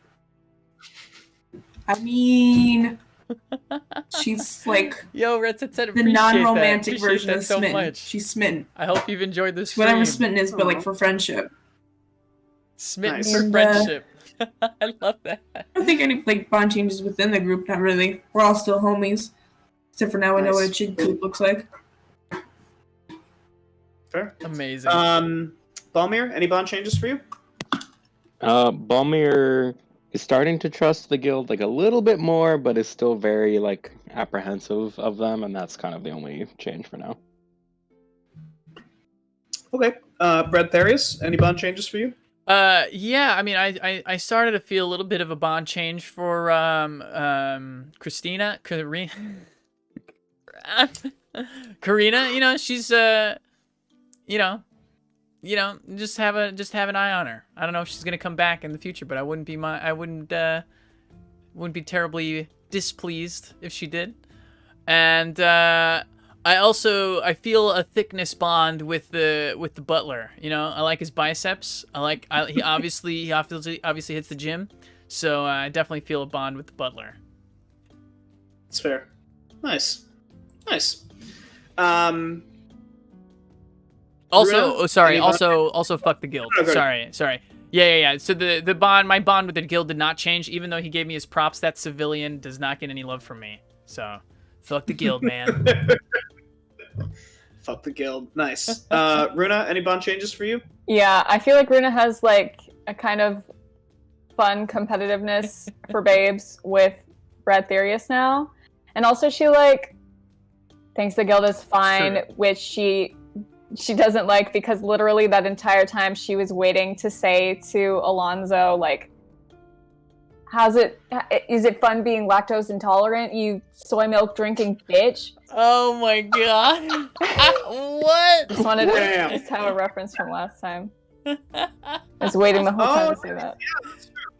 I mean, she's like Yo, Red-Set, the non-romantic version that of so smitten. much. She's smitten. I hope you've enjoyed this stream. Whatever smitten is, but like for friendship. Smitten Nice. for And, friendship. I love that. I don't think any like bond changes within the group. Not really. We're all still homies, except for now we know what a Nice. chick coop looks like. Fair. Amazing. Balmir, any bond changes for you? Balmir is starting to trust the guild like a little bit more, but is still very like apprehensive of them, and that's kind of the only change for now. Okay. Bradtherius, any bond changes for you? Yeah, I mean, I started to feel a little bit of a bond change for Karina. You know, she's just have an eye on her. I don't know if she's gonna come back in the future, but I wouldn't be terribly displeased if she did. And I feel a thickness bond with the butler. You know, I like his biceps. He obviously hits the gym, so I definitely feel a bond with the butler. It's fair. Nice. Also, Runa, sorry. any bond- Also, fuck the guild. Oh, go Sorry. Yeah. So my bond with the guild did not change, even though he gave me his props. That civilian does not get any love from me. So, fuck the guild, man. Fuck the guild. Nice. Runa, any bond changes for you? Yeah, I feel like Runa has like a kind of fun competitiveness for babes with Bradtherius now. And also she like thinks the guild is fine, Sure. which she doesn't like, because literally that entire time she was waiting to say to Alonzo, like, is it fun being lactose intolerant, you soy milk drinking bitch? Oh my god. What? Just wanted to Damn. just have a reference from last time. I was waiting the whole time to say that.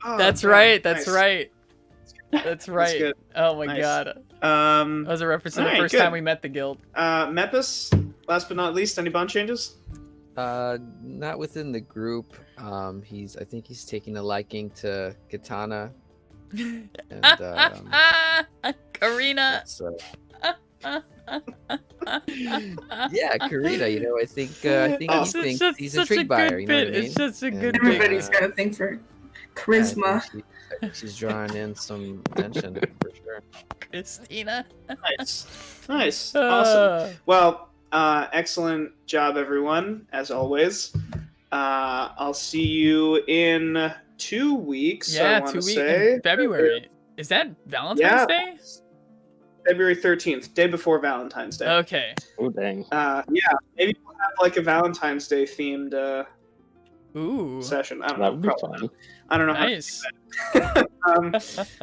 Oh, That's damn. right. Nice. That's right. good. Oh my Nice. god. That was a reference to the alright, first good. time we met the guild. Mepis, last but not least, any bond changes? Not within the group. I think he's taking a liking to Katana. And Karina. so yeah, Karina, you know, I think Awesome. he thinks he's intrigued by her, you know what I mean? It's such a good And, bit. Everybody's got a thing for charisma. I think she's drawing in some attention for sure. Christina. Nice. Awesome. Well, excellent job, everyone, as always. I'll see you in 2 weeks. Yeah, I wanna 2 weeks say. in February. Is that Valentine's Yeah. Day? February 13th, day before Valentine's Day. Okay. Oh dang! Yeah, maybe we'll have like a Valentine's Day themed Ooh. session. I don't That know. would be Probably. fun. I don't know. Nice.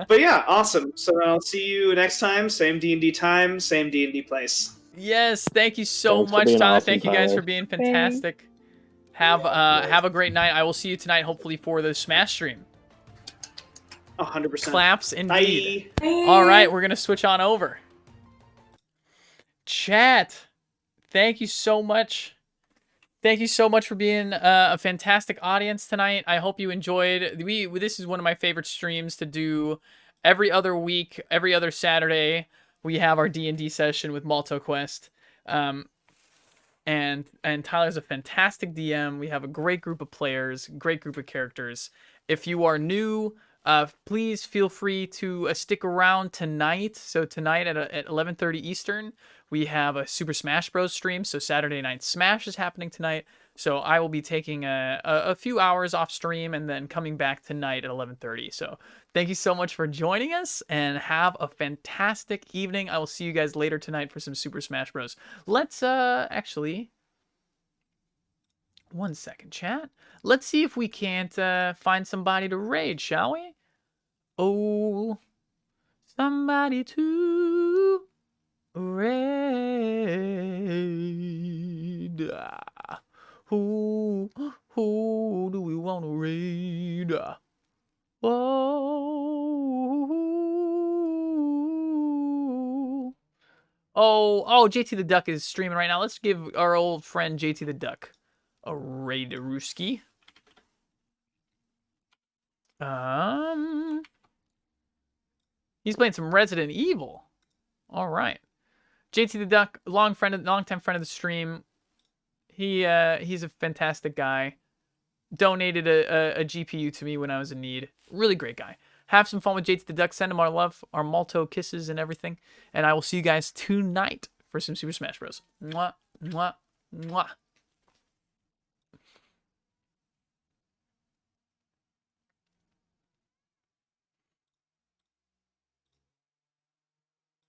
But yeah, awesome. So I'll see you next time. Same D&D time, same D&D place. Yes, thank you so Thanks for much, being Tyler. awesome, Thank you guys Tyler. for being fantastic. Have a great night. I will see you tonight, hopefully, for the Smash stream. 100%. Claps indeed. Bye. All right, we're gonna switch on over. Chat, thank you so much. Thank you so much for being a fantastic audience tonight. I hope you enjoyed. This is one of my favorite streams to do every other week, every other Saturday. We have our D&D session with Malt-O-Quest. And Tyler's a fantastic DM. We have a great group of players, great group of characters. If you are new, please feel free to stick around tonight. So tonight at 11:30 Eastern, we have a Super Smash Bros. Stream. So Saturday Night Smash is happening tonight. So I will be taking a few hours off stream and then coming back tonight at 11:30. So thank you so much for joining us and have a fantastic evening. I will see you guys later tonight for some Super Smash Bros. Let's 1 second, chat. Let's see if we can't find somebody to raid, shall we? Oh, somebody to raid. Who do we want to raid? Whoa. Oh, JT the Duck is streaming right now. Let's give our old friend JT the Duck a raid-a-rooski. He's playing some Resident Evil. All right. JT the Duck, long time friend of the stream. He's a fantastic guy. Donated a GPU to me when I was in need. Really great guy. Have some fun with JT the Duck. Send him our love, our Malt-O kisses and everything. And I will see you guys tonight for some Super Smash Bros. Mwah, mwah, mwah.